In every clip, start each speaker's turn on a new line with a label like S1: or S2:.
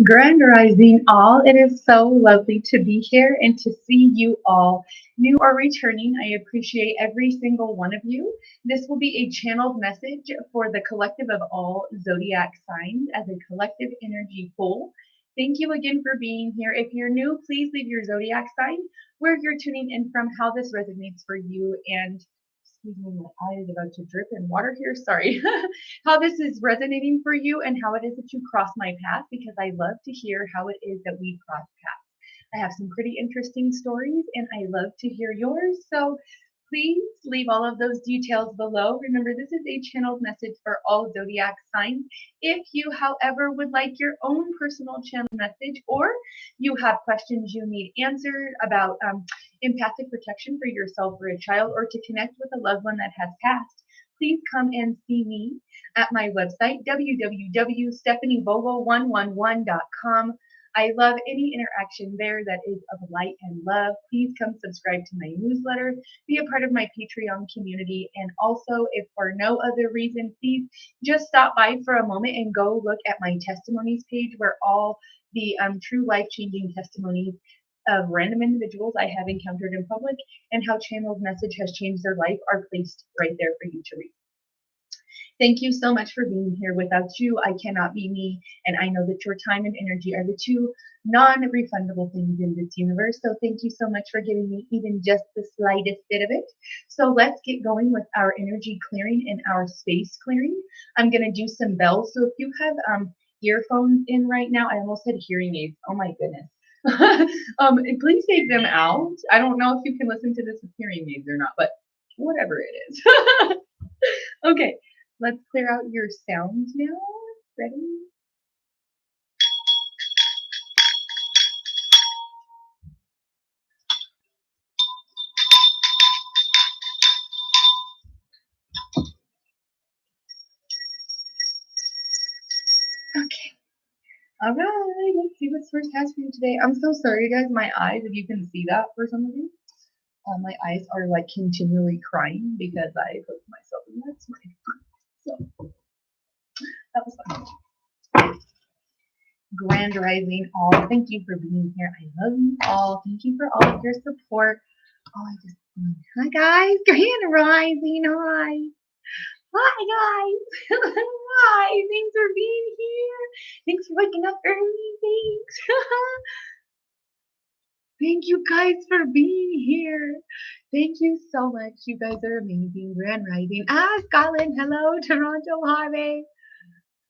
S1: Grand Rising all. It is so lovely to be here and to see you all, new or returning. I appreciate every single one of you. This will be a channeled message for the collective of all zodiac signs as a collective energy pool. Thank you again for being here. If you're new, please leave your zodiac sign, where you're tuning in from, how this resonates for you, and excuse me, my eye is about to drip in water here. Sorry. How this is resonating for you and how it is that you cross my path, because I love to hear how it is that we cross paths. I have some pretty interesting stories and I love to hear yours. So please leave all of those details below. Remember, this is a channeled message for all zodiac signs. If you, however, would like your own personal channel message, or you have questions you need answered about empathic protection for yourself or a child, or to connect with a loved one that has passed, please come and see me at my website, www.stephanievogel111.com. I love any interaction there that is of light and love. Please come subscribe to my newsletter, be a part of my Patreon community, and also, if for no other reason, please just stop by for a moment and go look at my testimonies page, where all the true life-changing testimonies of random individuals I have encountered in public and how channeled message has changed their life are placed right there for you to read. Thank you so much for being here. Without you, I cannot be me. And I know that your time and energy are the two non-refundable things in this universe. So thank you so much for giving me even just the slightest bit of it. So let's get going with our energy clearing and our space clearing. I'm going to do some bells. So if you have earphones in right now, I almost said hearing aids. Oh my goodness. Please take them out. I don't know if you can listen to this with hearing aids or not, but whatever it is. Okay. Let's clear out your sound now. Ready? Okay. All right. Let's see what Source has for you today. I'm so sorry, guys. My eyes, if you can see that for some of you, my eyes are like continually crying because I poked myself in that smile. So that was fun. Grand Rising all. Thank you for being here. I love you all. Thank you for all of your support. Oh, hi guys. Grand Rising. Hi. Hi guys. Hi. Thanks for being here. Thanks for waking up early. Thanks. Thank you guys for being here. Thank you so much. You guys are amazing. Grand Rising. Scotland. Hello. Toronto. Harvey.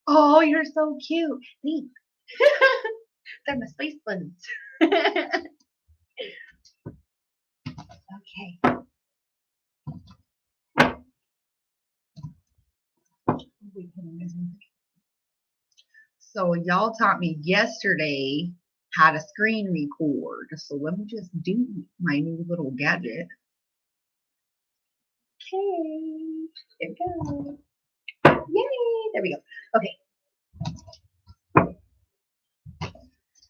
S1: Oh, you're so cute. Thanks. They're my space buns. Okay. So y'all taught me yesterday how to screen record. So let me just do my new little gadget. Okay. There we go. Yay. There we go. Okay.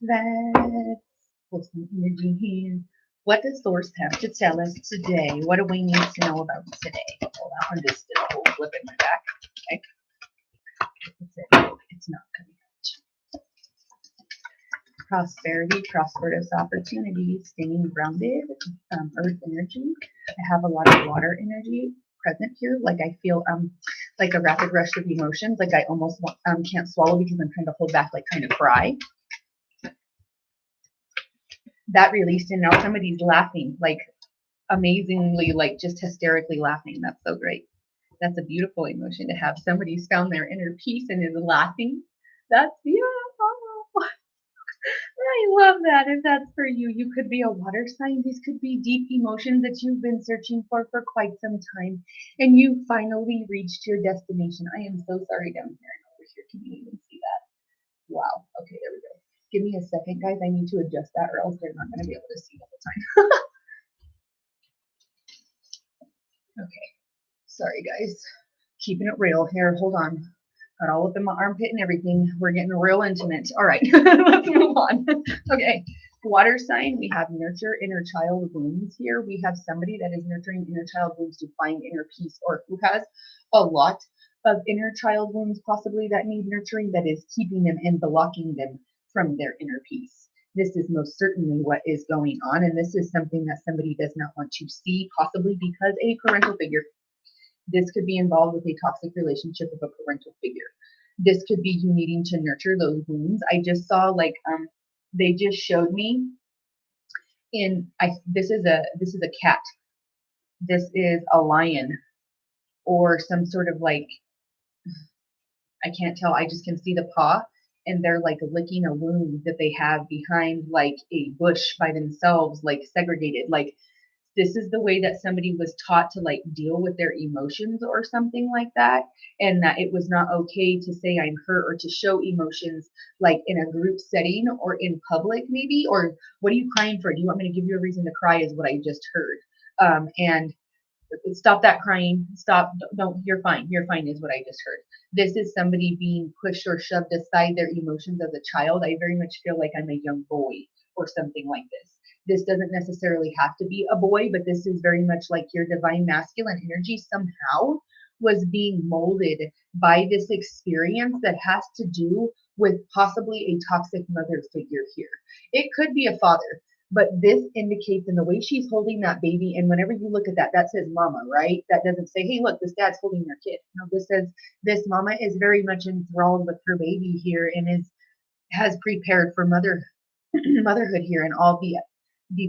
S1: Let's put some energy here. What does Source have to tell us today? What do we need to know about today? Hold on, I'm just still flipping my back. Okay. It's not coming out. Prosperity, prosperous opportunities, staying grounded, earth energy. I have a lot of water energy present here. Like I feel like a rapid rush of emotions. Like I almost can't swallow because I'm trying to hold back, like trying to cry. That released, and now somebody's laughing, like amazingly, like just hysterically laughing. That's so great. That's a beautiful emotion to have. Somebody's found their inner peace and is laughing. That's beautiful. I love that. If that's for you, you could be a water sign. These could be deep emotions that you've been searching for quite some time, and you finally reached your destination. I am so sorry down here and over here. Can you even see that? Wow. Okay, there we go. Give me a second, guys. I need to adjust that, or else they're not going to be able to see the whole time. Okay. Sorry, guys. Keeping it real here. Hold on. Got all up in my armpit and everything. We're getting real intimate. All right. Let's move on. Okay. Water sign. We have nurture inner child wounds here. We have somebody that is nurturing inner child wounds to find inner peace, or who has a lot of inner child wounds possibly that need nurturing, that is keeping them and blocking them from their inner peace. This is most certainly what is going on, and this is something that somebody does not want to see, possibly because a parental figure. This could be involved with a toxic relationship with a parental figure. This could be you needing to nurture those wounds. I just saw like they just showed me this is a cat. This is a lion or some sort of like I can't tell. I just can see the paw and they're like licking a wound that they have behind like a bush by themselves, like segregated. Like this is the way that somebody was taught to like deal with their emotions or something like that. And that it was not okay to say I'm hurt or to show emotions like in a group setting or in public, maybe. Or what are you crying for? Do you want me to give you a reason to cry? Is what I just heard. And stop that crying, stop, don't, you're fine is what I just heard. This is somebody being pushed or shoved aside their emotions as a child. I very much feel like I'm a young boy or something like this doesn't necessarily have to be a boy, but this is very much like your divine masculine energy somehow was being molded by this experience that has to do with possibly a toxic mother figure here. It could be a father, but this indicates in the way she's holding that baby, and whenever you look at that, that says mama, right? That doesn't say, hey, look, this dad's holding their kid. No, this says this mama is very much enthralled with her baby here and has prepared for motherhood here and all the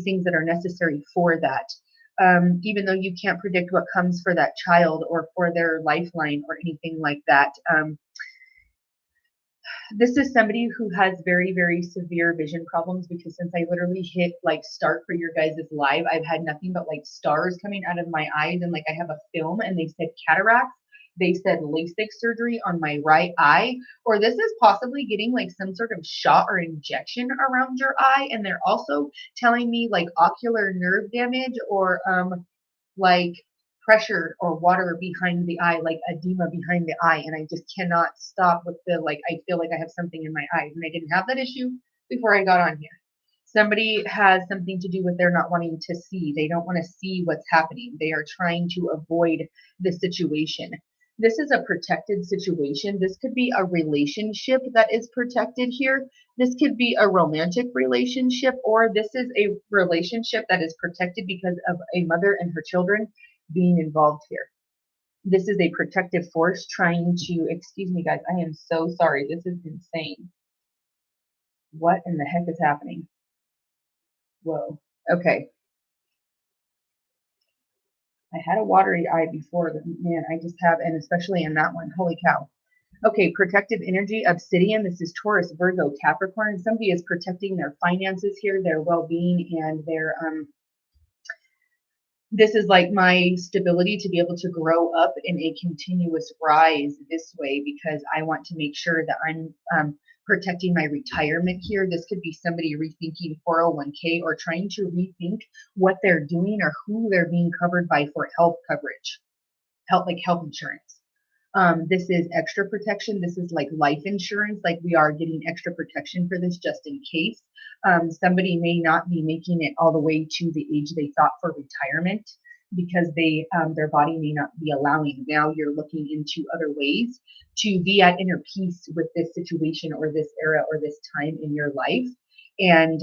S1: things that are necessary for that. Even though you can't predict what comes for that child or for their lifeline or anything like that. This is somebody who has very, very severe vision problems because since I literally hit like start for your guys' live, I've had nothing but like stars coming out of my eyes and like I have a film and they said cataracts. They said LASIK surgery on my right eye, or this is possibly getting like some sort of shot or injection around your eye. And they're also telling me like ocular nerve damage or like pressure or water behind the eye, like edema behind the eye. And I just cannot stop with the like, I feel like I have something in my eyes. And I didn't have that issue before I got on here. Somebody has something to do with they're not wanting to see. They don't want to see what's happening. They are trying to avoid the situation. This is a protected situation. This could be a relationship that is protected here. This could be a romantic relationship, or this is a relationship that is protected because of a mother and her children being involved here. This is a protective force trying to, excuse me guys, I am so sorry. This is insane. What in the heck is happening? Whoa. Okay. I had a watery eye before, but man, I just have, and especially in that one, holy cow. Okay, protective energy, obsidian. This is Taurus, Virgo, Capricorn. Somebody is protecting their finances here, their well-being, and their this is like my stability to be able to grow up in a continuous rise this way because I want to make sure that I'm protecting my retirement here. This could be somebody rethinking 401k or trying to rethink what they're doing or who they're being covered by for health coverage, health insurance. This is extra protection. This is like life insurance, like we are getting extra protection for this just in case. Somebody may not be making it all the way to the age they thought for retirement because their body may not be allowing. Now you're looking into other ways to be at inner peace with this situation or this era or this time in your life. And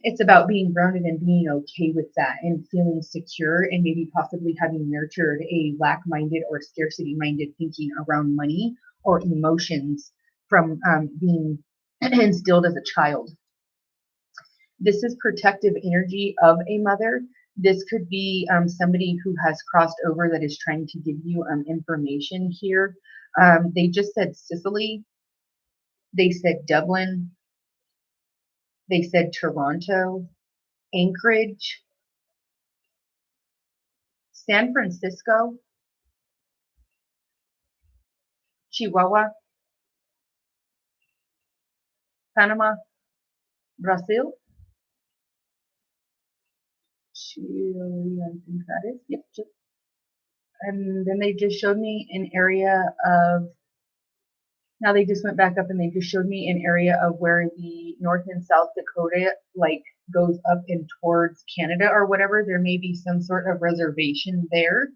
S1: it's about being grounded and being okay with that and feeling secure and maybe possibly having nurtured a lack-minded or scarcity-minded thinking around money or emotions from being instilled as a child. This is protective energy of a mother. This could be somebody who has crossed over that is trying to give you information here. They just said Sicily. They said Dublin. They said Toronto, Anchorage, San Francisco, Chihuahua, Panama, Brazil, Chile, I think that is. Yep. And then they just showed me an area of, now they just went back up and they just showed me an area of where the North and South Dakota like goes up and towards Canada or whatever. There may be some sort of reservation there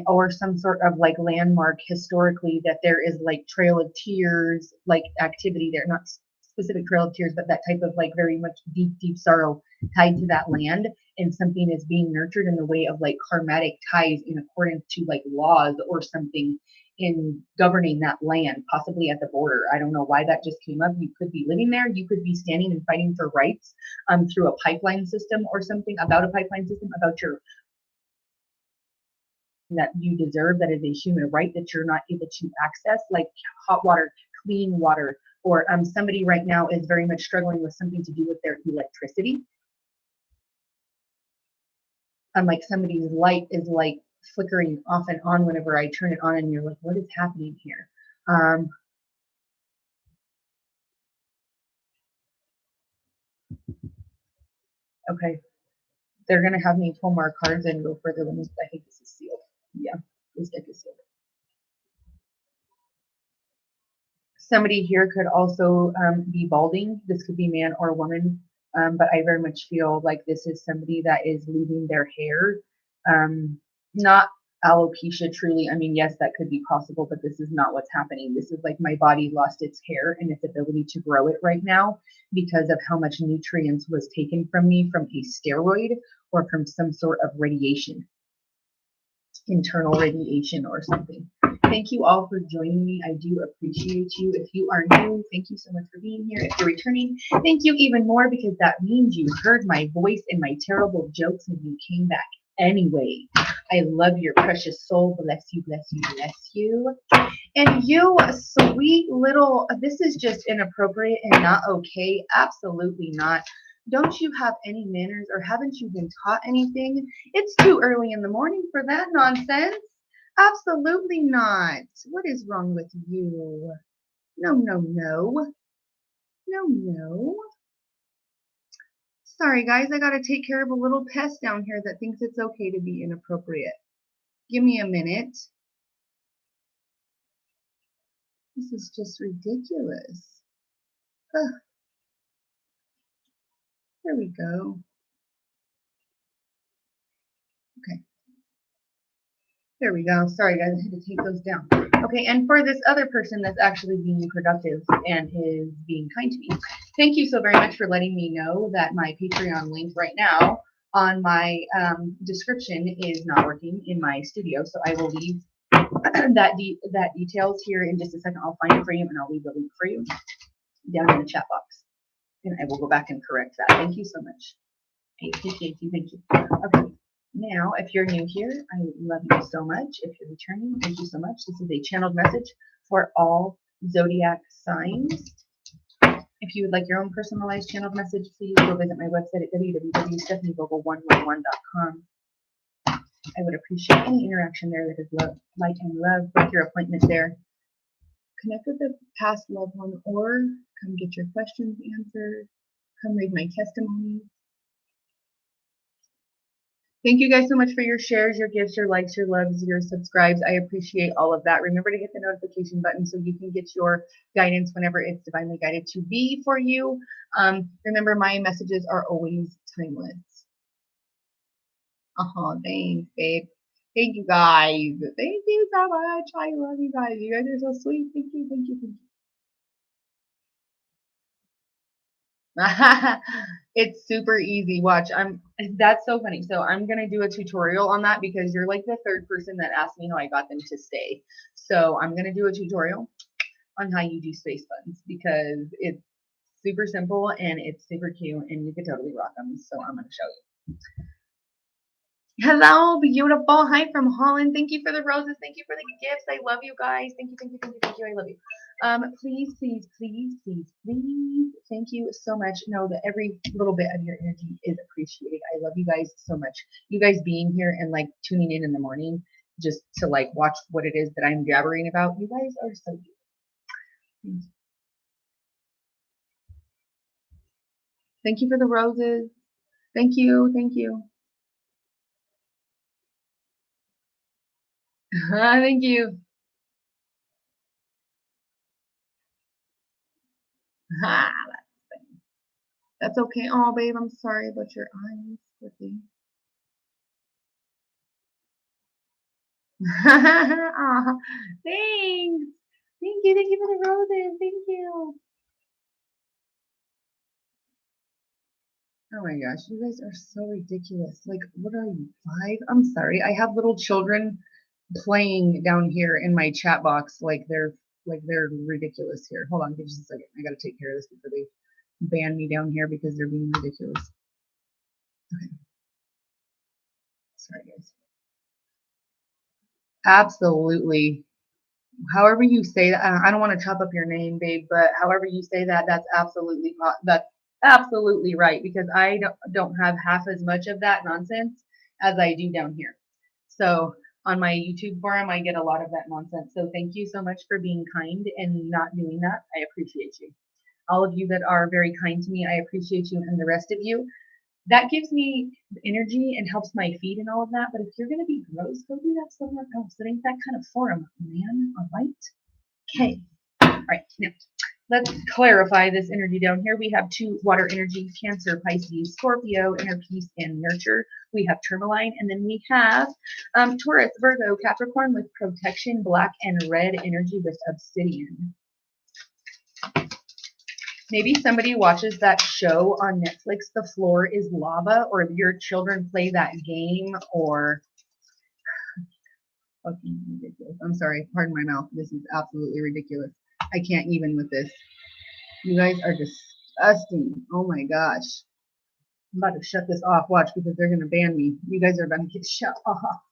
S1: or some sort of like landmark historically that there is like Trail of Tears like activity there, not specific Trail of Tears, but that type of like very much deep sorrow tied to that land, and something is being nurtured in the way of like karmatic ties in accordance to like laws or something in governing that land, possibly at the border. I don't know why that just came up. You could be living there. You could be standing and fighting for rights through a pipeline system or something, about a pipeline system, about your that you deserve, that is a human right that you're not able to access, like hot water, clean water, or somebody right now is very much struggling with something to do with their electricity. Like somebody's light is like flickering off and on whenever I turn it on, and you're like, what is happening here? Okay, they're gonna have me pull more cards and go further than this. I think this is sealed. Yeah, this deck is sealed. Somebody here could also be balding. This could be man or woman, but I very much feel like this is somebody that is losing their hair. Not alopecia truly. I mean, yes, that could be possible, but this is not what's happening. This is like my body lost its hair and its ability to grow it right now because of how much nutrients was taken from me from a steroid or from some sort of radiation, internal radiation or something. Thank you all for joining me. I do appreciate you. If you are new, thank you so much for being here. If you're returning, thank you even more, because that means you heard my voice and my terrible jokes and you came back anyway. I love your precious soul. Bless you, bless you, bless you. And you, sweet little, this is just inappropriate and not okay. Absolutely not. Don't you have any manners, or haven't you been taught anything? It's too early in the morning for that nonsense. Absolutely not. What is wrong with you? No, no, no. No, no. Sorry, guys. I got to take care of a little pest down here that thinks it's okay to be inappropriate. Give me a minute. This is just ridiculous. Ugh. There we go. Okay. There we go. Sorry, guys. I had to take those down. Okay, and for this other person that's actually being productive and is being kind to me, thank you so very much for letting me know that my Patreon link right now on my description is not working in my studio. So I will leave that details here in just a second. I'll find it for you and I'll leave the link for you down in the chat box. And I will go back and correct that. Thank you so much. Thank you. Okay. Now, if you're new here, I love you so much. If you're returning, thank you so much. This is a channeled message for all zodiac signs. If you would like your own personalized channeled message, please go visit my website at www.stephanievogel111.com. I would appreciate any interaction there that is love, light, and love. Book your appointment there. Connect with a past loved one, or come get your questions answered. Come read my testimony. Thank you guys so much for your shares, your gifts, your likes, your loves, your subscribes. I appreciate all of that. Remember to hit the notification button so you can get your guidance whenever it's divinely guided to be for you. Remember, my messages are always timeless. Thanks, babe. Thank you guys. Thank you so much. I love you guys. You guys are so sweet. Thank you, thank you, thank you. It's super easy. Watch. That's so funny. So I'm gonna do a tutorial on that because you're like the third person that asked me how I got them to stay. So I'm gonna do a tutorial on how you do space buttons because it's super simple and it's super cute and you could totally rock them. So I'm gonna show you. Hello, beautiful. Hi from Holland. Thank you for the roses. Thank you for the gifts. I love you guys. Thank you, thank you, thank you, thank you. I love you. Please, please, please, please, please. Thank you so much. Know that every little bit of your energy is appreciated. I love you guys so much. You guys being here and like tuning in the morning just to like watch what it is that I'm jabbering about. You guys are so beautiful. Thank you for the roses. Thank you. Thank you. Thank you. That's okay. Oh, babe, I'm sorry about your eyes. Aw, thanks. Thank you. Thank you for the roses. Thank you. Oh my gosh, you guys are so ridiculous. Like, what are you, 5? I'm sorry. I have little children playing down here in my chat box like they're ridiculous here. Hold on, give just a second. I gotta take care of this before they ban me down here because they're being ridiculous. Okay, sorry guys. Absolutely. However you say that, I don't want to chop up your name, babe, but however you say that, that's absolutely right because I don't have half as much of that nonsense as I do down here. So on my YouTube forum, I get a lot of that nonsense. So thank you so much for being kind and not doing that. I appreciate you. All of you that are very kind to me, I appreciate you, and the rest of you. That gives me energy and helps my feed and all of that. But if you're going to be gross, go do that somewhere else. That ain't that kind of forum, man. All right. Okay. All right. Now, let's clarify this energy down here. We have 2 water energies, Cancer, Pisces, Scorpio, inner peace, and nurture. We have tourmaline, and then we have Taurus, Virgo, Capricorn with protection, black and red energy with obsidian. Maybe somebody watches that show on Netflix, The Floor is Lava, or your children play that game, or fucking ridiculous. I'm sorry, pardon my mouth. This is absolutely ridiculous. I can't even with this. You guys are disgusting. Oh my gosh. I'm about to shut this off. Watch, because they're going to ban me. You guys are about to get shut off.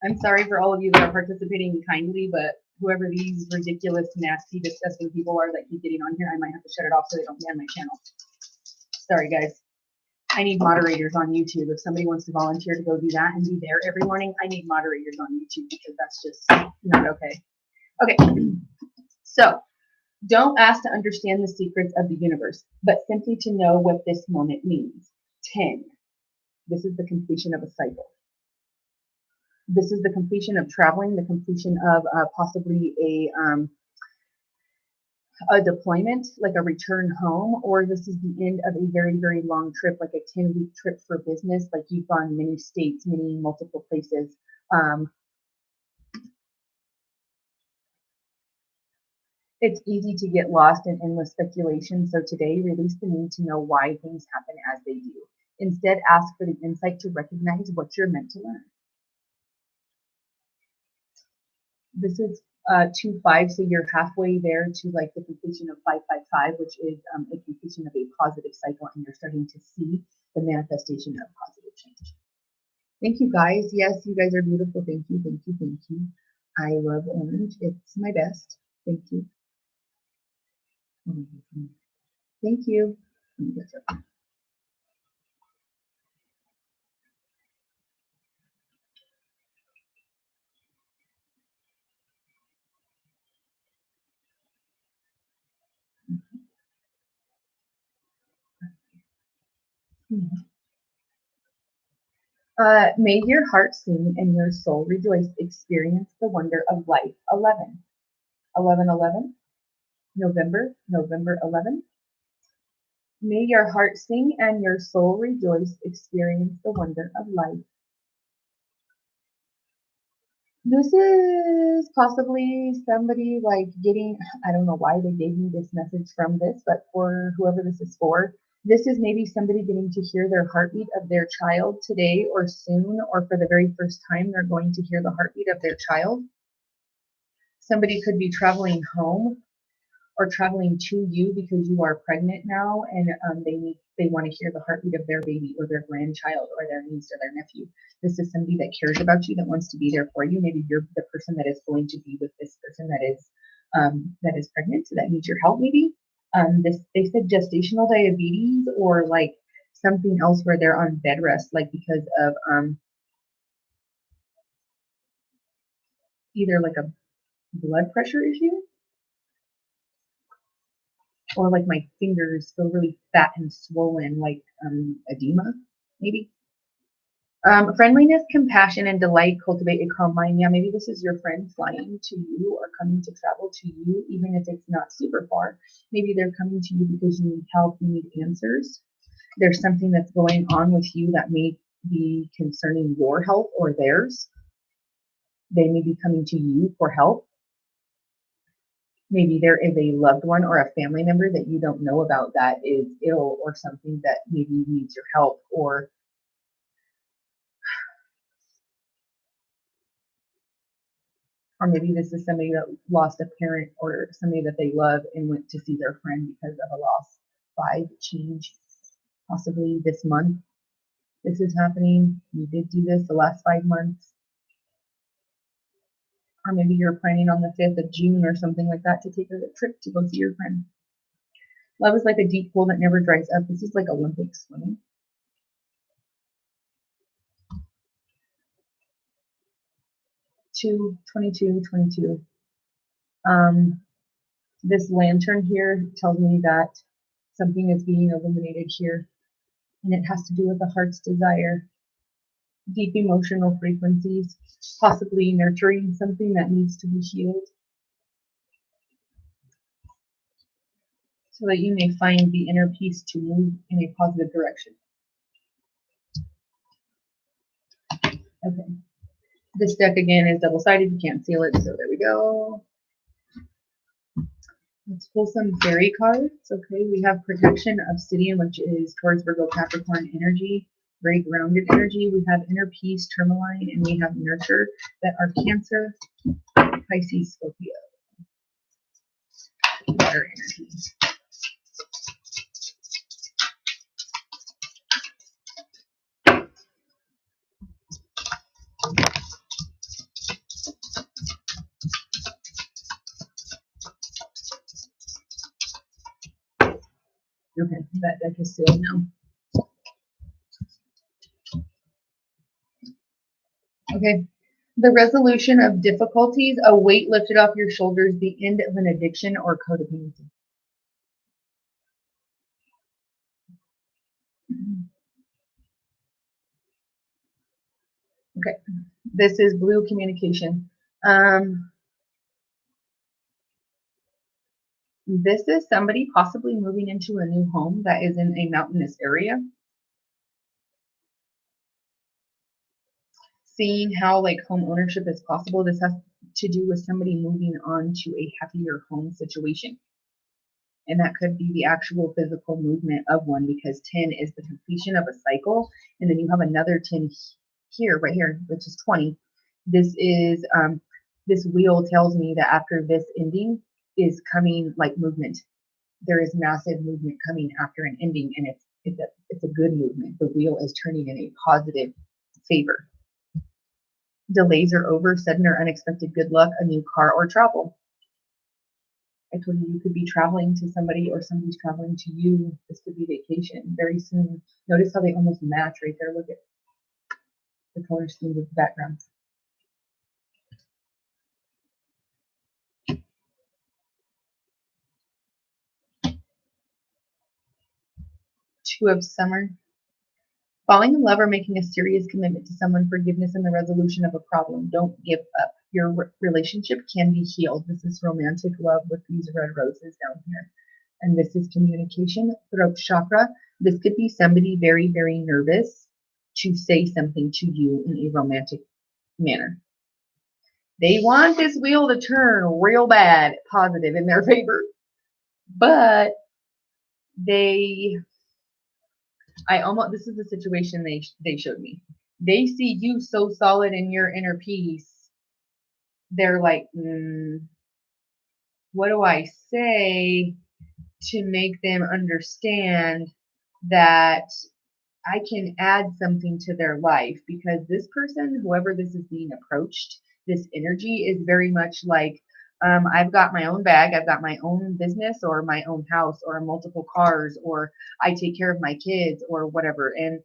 S1: I'm sorry for all of you that are participating kindly, but whoever these ridiculous, nasty, disgusting people are that keep getting on here, I might have to shut it off so they don't ban my channel. Sorry, guys. I need moderators on YouTube. If somebody wants to volunteer to go do that and be there every morning, I need moderators on YouTube because that's just not okay. Okay, so don't ask to understand the secrets of the universe, but simply to know what this moment means. 10. This is the completion of a cycle. This is the completion of traveling, the completion of possibly a deployment, like a return home, or this is the end of a very, very long trip, like a 10-week trip for business, like you've gone many states, many multiple places. It's easy to get lost in endless speculation, so today release the need to know why things happen as they do. Instead, ask for the insight to recognize what you're meant to learn. This is 2-5, so you're halfway there to like the completion of 5-5-5, which is a completion of a positive cycle, and you're starting to see the manifestation of positive change. Thank you, guys. Yes, you guys are beautiful. Thank you, thank you, thank you. I love orange. It's my best. Thank you. Thank you. May your heart sing and your soul rejoice. Experience the wonder of life. 11. 11/11. November 11. May your heart sing and your soul rejoice. Experience the wonder of life. This is possibly somebody like getting, I don't know why they gave me this message from this, but for whoever this is for, this is maybe somebody getting to hear their heartbeat of their child today or soon, or for the very first time, they're going to hear the heartbeat of their child. Somebody could be traveling home or traveling to you because you are pregnant now, and they want to hear the heartbeat of their baby or their grandchild or their niece or their nephew. This is somebody that cares about you, that wants to be there for you. Maybe you're the person that is going to be with this person that is pregnant, so that needs your help. Maybe they said gestational diabetes or like something else where they're on bed rest, like because of either like a blood pressure issue, or like my fingers feel really fat and swollen, like edema, maybe. Friendliness, compassion, and delight cultivate a calm mind. Yeah, maybe this is your friend flying to you or coming to travel to you, even if it's not super far. Maybe they're coming to you because you need help, you need answers. There's something that's going on with you that may be concerning your health or theirs. They may be coming to you for help. Maybe there is a loved one or a family member that you don't know about that is ill or something that maybe needs your help, or maybe this is somebody that lost a parent or somebody that they love and went to see their friend because of a loss. 5, change, possibly this month. This is happening. You did do this the last 5 months. Or maybe you're planning on the 5th of June or something like that to take a trip to go see your friend. Love is like a deep pool that never dries up. This is like Olympic swimming. 22. This lantern here tells me that something is being illuminated here, and it has to do with the heart's desire, deep emotional frequencies, possibly nurturing something that needs to be healed, so that you may find the inner peace to move in a positive direction. Okay. This deck again is double-sided. You can't seal it, so there we go. Let's pull some fairy cards. Okay, we have protection, obsidian, which is towards Virgo Capricorn energy, very grounded energy. We have inner peace, tourmaline, and we have nurture that are Cancer, Pisces, Scorpio. Water energy. Okay, that deck is sealed now. Okay, the resolution of difficulties, a weight lifted off your shoulders, the end of an addiction or codependency. Okay, this is blue communication. This is somebody possibly moving into a new home that is in a mountainous area. Seeing how like home ownership is possible. This has to do with somebody moving on to a happier home situation. And that could be the actual physical movement of one, because 10 is the completion of a cycle. And then you have another 10 here, right here, which is 20. This is, this wheel tells me that after this ending is coming like movement. There is massive movement coming after an ending, and it's a good movement. The wheel is turning in a positive favor. Delays are over, sudden or unexpected good luck, a new car or travel. I told you could be traveling to somebody or somebody's traveling to you. This could be vacation very soon. Notice how they almost match right there. Look at the color schemes of the backgrounds. Two of summer. Falling in love or making a serious commitment to someone, forgiveness and the resolution of a problem. Don't give up. Your relationship can be healed. This is romantic love with these red roses down here. And this is communication, throat chakra. This could be somebody very, very nervous to say something to you in a romantic manner. They want this wheel to turn real bad, positive in their favor. But this is the situation they showed me. They see you so solid in your inner peace. They're like, what do I say to make them understand that I can add something to their life? Because this person, whoever this is being approached, this energy is very much like, I've got my own bag, I've got my own business or my own house or multiple cars, or I take care of my kids or whatever, and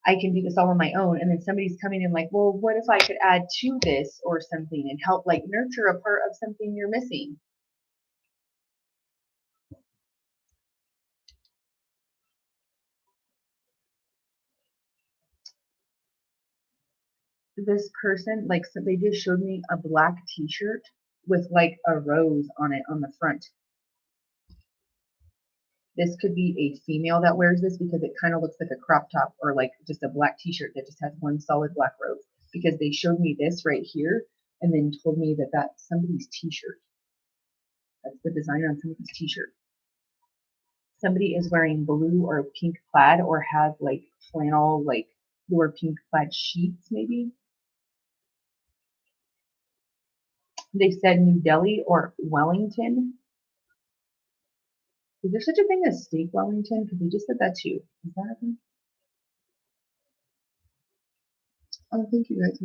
S1: I can do this all on my own. And then somebody's coming in like, well, what if I could add to this or something and help like nurture a part of something you're missing? This person, like, so they just showed me a black t-shirt with like a rose on it on the front. This could be a female that wears this because it kind of looks like a crop top or like just a black t-shirt that just has one solid black rose. because they showed me this right here and then told me that that's somebody's t-shirt. That's the design on somebody's t-shirt. Somebody is wearing blue or pink plaid or has like flannel, like blue or pink plaid sheets maybe. They said New Delhi or Wellington. Is there such a thing as steak Wellington? Because they just said that too. Is that a thing? Oh, thank you guys.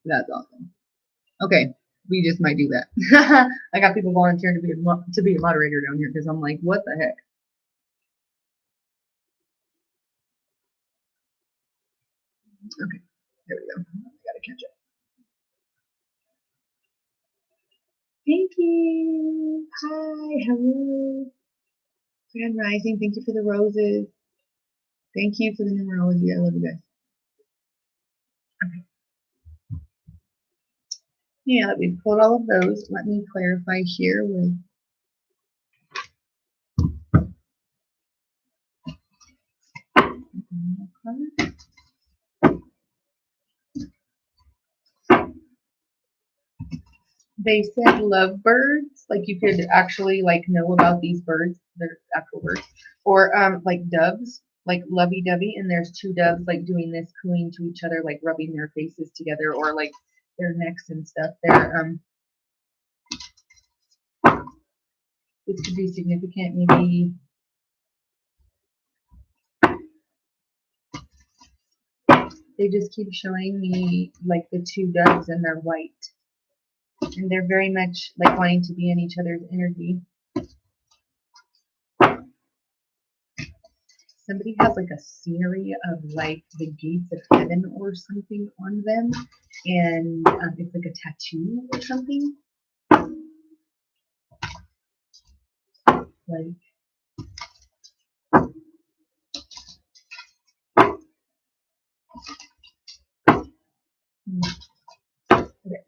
S1: That's awesome. Okay, we just might do that. I got people volunteering to be a moderator down here because I'm like, what the heck? Okay, there we go. I gotta catch up. Thank you. Hi, hello. Grand Rising. Thank you for the roses. Thank you for the numerology. I love you guys. Okay. Yeah, that we pulled all of those. Let me clarify here with they said lovebirds, like you could actually like know about these birds, they're actual birds, or like doves, like lovey-dovey, and there's two doves like doing this, cooing to each other, like rubbing their faces together, or like their necks and stuff. They're this could be significant, maybe. They just keep showing me like the two doves and they're white. And they're very much like wanting to be in each other's energy. Somebody has like a scenery of like the gates of heaven or something on them. And it's like a tattoo or something. Like, okay.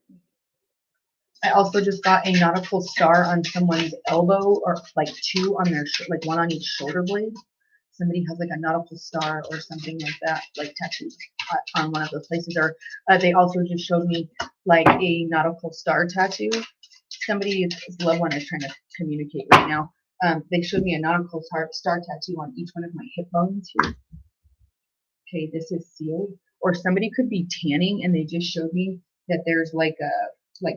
S1: I also just got a nautical star on someone's elbow, or like two on their, like one on each shoulder blade. Somebody has like a nautical star or something like that, like tattooed on one of those places. Or they also just showed me like a nautical star tattoo. Somebody's loved one is trying to communicate right now. They showed me a nautical star tattoo on each one of my hip bones here. Okay, this is sealed. Or somebody could be tanning and they just showed me that there's like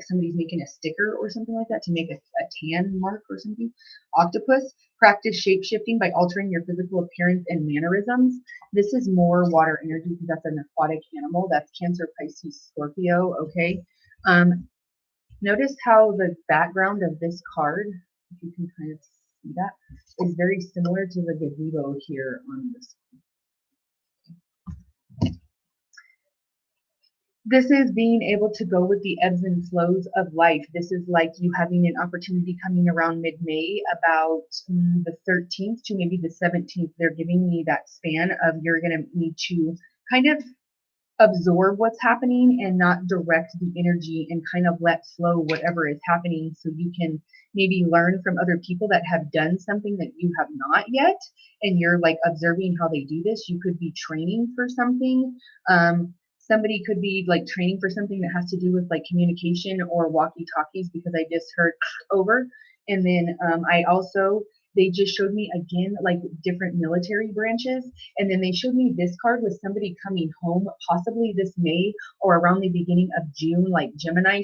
S1: somebody's making a sticker or something like that to make a tan mark or something. Octopus, practice shape shifting by altering your physical appearance and mannerisms. This is more water energy because that's an aquatic animal. That's Cancer, Pisces, Scorpio. Okay. Notice how the background of this card, if you can kind of see that, is very similar to the gazebo here on this. This is being able to go with the ebbs and flows of life. This is like you having an opportunity coming around mid-May, about the 13th to maybe the 17th. They're giving me that span of you're going to need to kind of absorb what's happening and not direct the energy and kind of let flow whatever is happening, so you can maybe learn from other people that have done something that you have not yet, and you're like observing how they do this. You could be training for something. Somebody could be like training for something that has to do with like communication or walkie talkies, because I just heard over. And then I also, they just showed me again like different military branches, and then they showed me this card with somebody coming home possibly this May or around the beginning of June, like Gemini,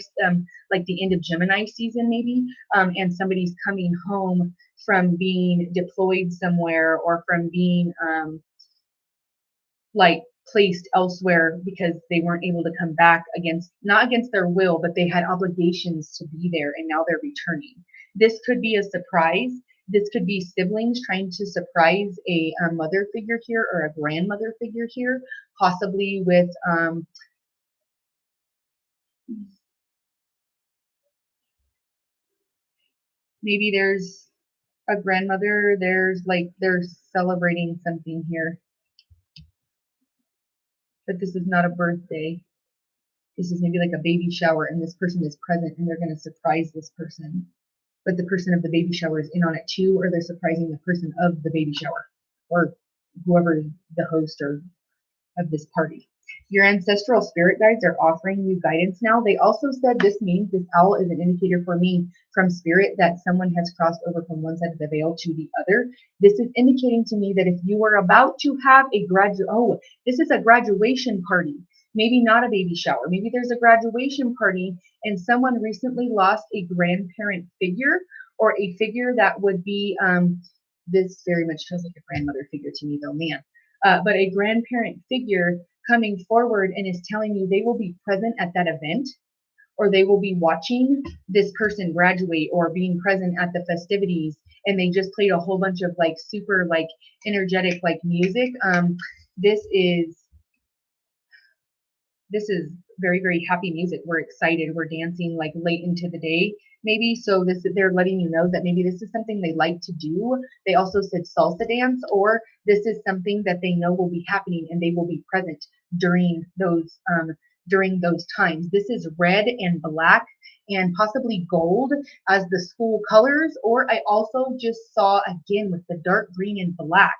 S1: like the end of Gemini season maybe, and somebody's coming home from being deployed somewhere or from being like placed elsewhere because they weren't able to come back, against not against their will, but they had obligations to be there and now they're returning. This could be a surprise. This could be siblings trying to surprise a mother figure here or a grandmother figure here, possibly with maybe there's a grandmother, there's like they're celebrating something here, but this is not a birthday. This is maybe like a baby shower and this person is present and they're going to surprise this person. but the person of the baby shower is in on it too, or they're surprising the person of the baby shower, or whoever is the host or of this party. Your ancestral spirit guides are offering you guidance now. They also said this means this owl is an indicator for me from spirit that someone has crossed over from one side of the veil to the other. This is indicating to me that if you are about to have a this is a graduation party. Maybe not a baby shower. Maybe there's a graduation party and someone recently lost a grandparent figure or a figure that would be, this very much feels like a grandmother figure to me though, man. But a grandparent figure coming forward and is telling you they will be present at that event, or they will be watching this person graduate or being present at the festivities, and they just played a whole bunch of like super like energetic like music. This is very, very happy music. We're excited. We're dancing like late into the day, maybe. So they're letting you know that maybe this is something they like to do. They also said salsa dance, or this is something that they know will be happening and they will be present during those times. This is red and black and possibly gold as the school colors, or I also just saw again with the dark green and black.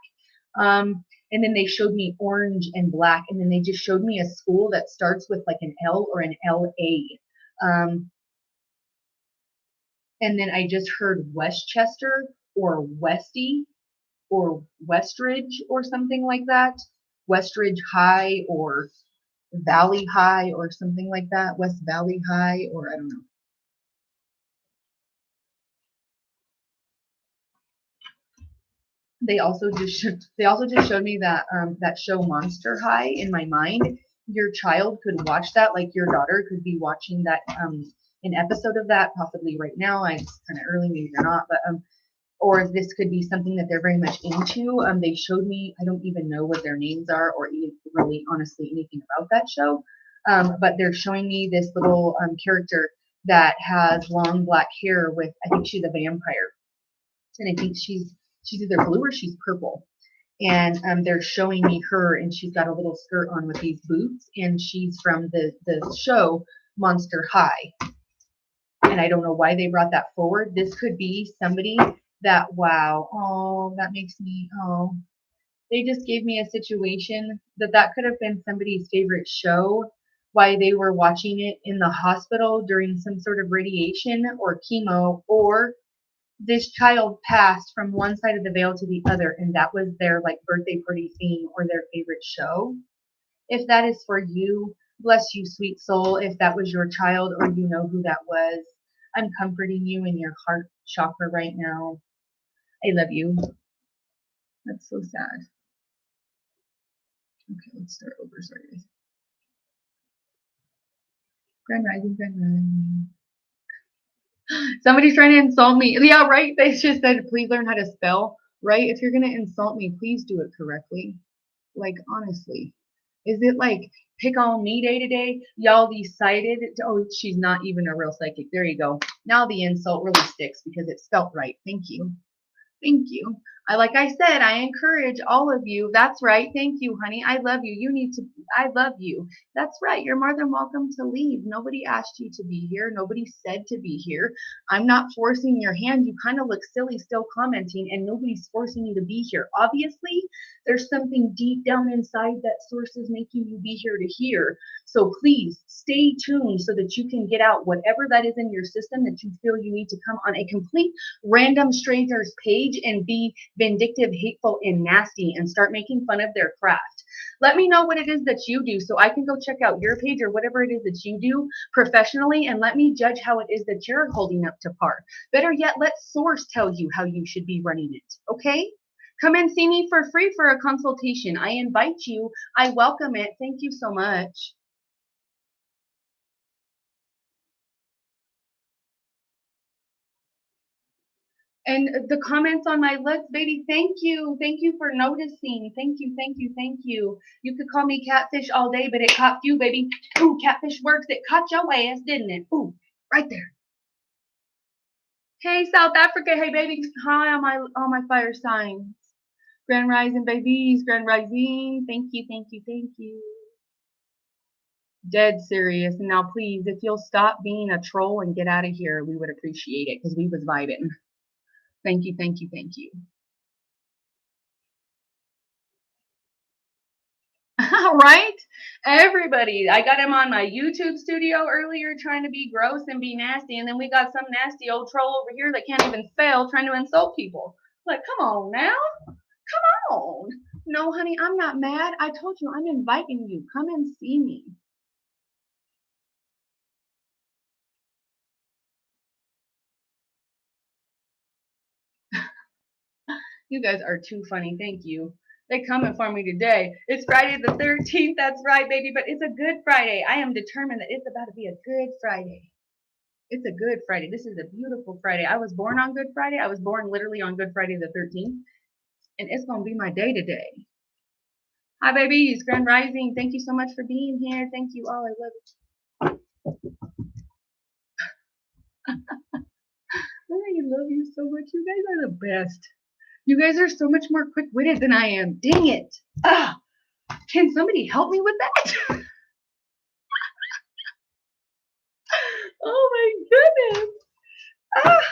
S1: And then they showed me orange and black, and then they just showed me a school that starts with like an L or an LA. And then I just heard Westchester or Westy or Westridge or something like that. Westridge High or Valley High or something like that. West Valley High, or I don't know. They also just showed me that that show Monster High in my mind. Your child could watch that, like your daughter could be watching that an episode of that possibly right now. It's kind of early, maybe they're not, but or this could be something that they're very much into. They showed me, I don't even know what their names are or even really honestly anything about that show, but they're showing me this little character that has long black hair with, I think she's a vampire, and I think she's either blue or she's purple. And they're showing me her, and she's got a little skirt on with these boots, and she's from the show Monster High. And I don't know why they brought that forward. This could be somebody that, wow, oh, that makes me, oh, they just gave me a situation that could have been somebody's favorite show, why they were watching it in the hospital during some sort of radiation or chemo, or this child passed from one side of the veil to the other, and that was their like birthday party theme or their favorite show. If that is for you, bless you, sweet soul. If that was your child or you know who that was, I'm comforting you in your heart chakra right now. I love you. That's so sad. Okay, let's start over. Sorry, guys. Grand Rising, Grand Rising. Somebody's trying to insult me. Yeah, right. They just said, please learn how to spell. Right? If you're going to insult me, please do it correctly. Like, honestly. Is it like pick on me day to day? Y'all decided, oh, she's not even a real psychic. There you go. Now the insult really sticks because it's spelt right. Thank you. Thank you. Like I said, I encourage all of you. That's right. Thank you, honey. I love you. You need to, I love you. That's right. You're more than welcome to leave. Nobody asked you to be here. Nobody said to be here. I'm not forcing your hand. You kind of look silly still commenting, and nobody's forcing you to be here. Obviously, there's something deep down inside that source is making you be here to hear. So please stay tuned so that you can get out whatever that is in your system that you feel you need to come on a complete random stranger's page and be vindictive, hateful, and nasty and start making fun of their craft. Let me know what it is that you do so I can go check out your page or whatever it is that you do professionally, and let me judge how it is that you're holding up to par. Better yet, let source tell you how you should be running it, okay? Come and see me for free for a consultation. I invite you. I welcome it. Thank you so much. And the comments on my list, baby, thank you. Thank you for noticing. Thank you, thank you, thank you. You could call me Catfish all day, but it caught you, baby. Ooh, Catfish works. It caught your ass, didn't it? Ooh, right there. Hey, South Africa. Hey, baby. Hi, all my fire signs. Grand Rising, babies. Grand Rising. Thank you, thank you, thank you. Dead serious. And now please, if you'll stop being a troll and get out of here, we would appreciate it because we was vibing. Thank you, thank you, thank you. Right? Everybody. I got him on my YouTube studio earlier trying to be gross and be nasty, and then we got some nasty old troll over here that can't even spell trying to insult people. Like, come on now. Come on. No, honey, I'm not mad. I told you I'm inviting you. Come and see me. You guys are too funny. Thank you. They coming for me today. It's Friday the 13th. That's right, baby. But it's a good Friday. I am determined that it's about to be a good Friday. It's a good Friday. This is a beautiful Friday. I was born on Good Friday. I was born literally on Good Friday the 13th. And it's going to be my day today. Hi, babies. Grand Rising. Thank you so much for being here. Thank you all. I love I love you so much. You guys are the best. You guys are so much more quick-witted than I am. Dang it. Ah, can somebody help me with that? Oh my goodness. Ah,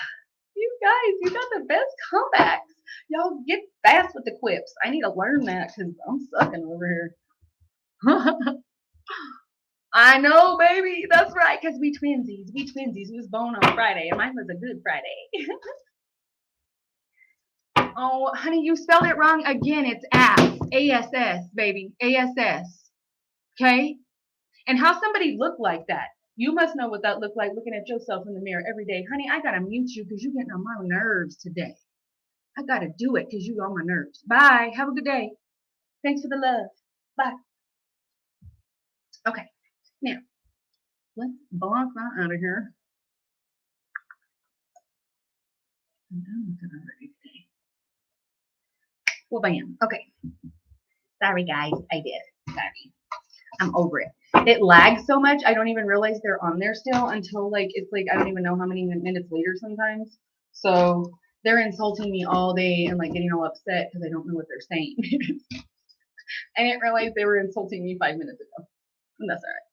S1: you guys, you got the best comebacks. Y'all get fast with the quips. I need to learn that because I'm sucking over here. I know, baby. That's right, because we twinsies. We twinsies. We was born on Friday, and mine was a good Friday. Oh, honey, you spelled it wrong again. It's ass. A-S-S, baby. A-S-S. Okay? And how somebody look like that? You must know what that looked like looking at yourself in the mirror every day. Honey, I got to mute you because you're getting on my nerves today. I got to do it because you're on my nerves. Bye. Have a good day. Thanks for the love. Bye. Okay. Now, let's bonk right out of here. I'm done with it already today. Well, bam. Okay. Sorry, guys. I did. Sorry. I'm over it. It lags so much, I don't even realize they're on there still until like it's like I don't even know how many minutes later sometimes. So they're insulting me all day and like getting all upset because I don't know what they're saying. I didn't realize they were insulting me 5 minutes ago. And that's all right.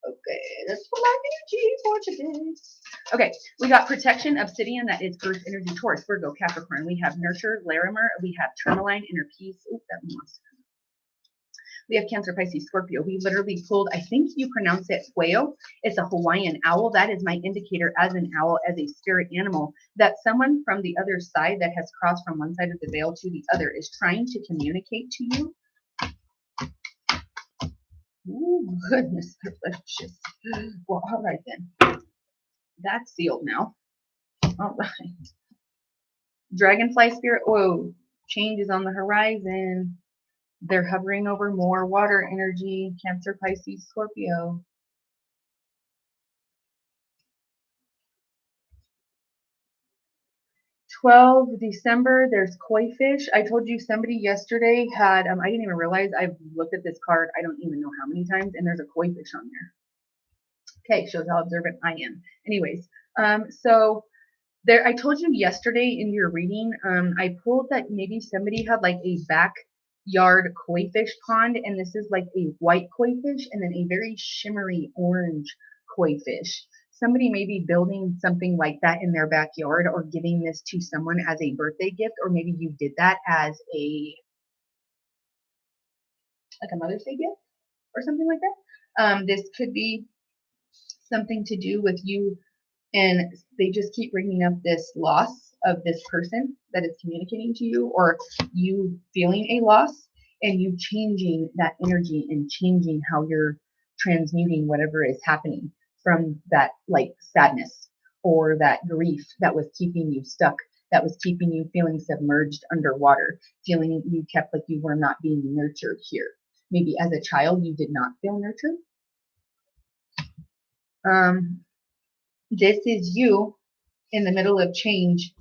S1: Okay, that's what I energy for today. Okay, we got Protection, Obsidian, that is Earth Energy, Taurus, Virgo, Capricorn. We have Nurture, Larimer. We have Tourmaline, Inner Peace. Oh, that monster. We have Cancer, Pisces, Scorpio. We literally pulled, I think you pronounce it whale. It's a Hawaiian owl. That is my indicator as an owl, as a spirit animal, that someone from the other side that has crossed from one side of the veil to the other is trying to communicate to you. Oh, goodness gracious. Well, all right then. That's sealed now. All right. Dragonfly spirit. Whoa. Change is on the horizon. They're hovering over more water energy. Cancer, Pisces, Scorpio. 12 December, there's koi fish. I told you somebody yesterday had, I didn't even realize, I've looked at this card, I don't even know how many times, and there's a koi fish on there. Okay, shows how observant I am. Anyways, so there, I told you yesterday in your reading, I pulled that maybe somebody had like a backyard koi fish pond, and this is like a white koi fish and then a very shimmery orange koi fish. Somebody may be building something like that in their backyard or giving this to someone as a birthday gift, or maybe you did that as like a Mother's Day gift or something like that. This could be something to do with you, and they just keep bringing up this loss of this person that is communicating to you, or you feeling a loss and you changing that energy and changing how you're transmuting whatever is happening from that like sadness or that grief that was keeping you stuck, that was keeping you feeling submerged underwater, feeling you kept like you were not being nurtured here. Maybe as a child you did not feel nurtured. This is you in the middle of change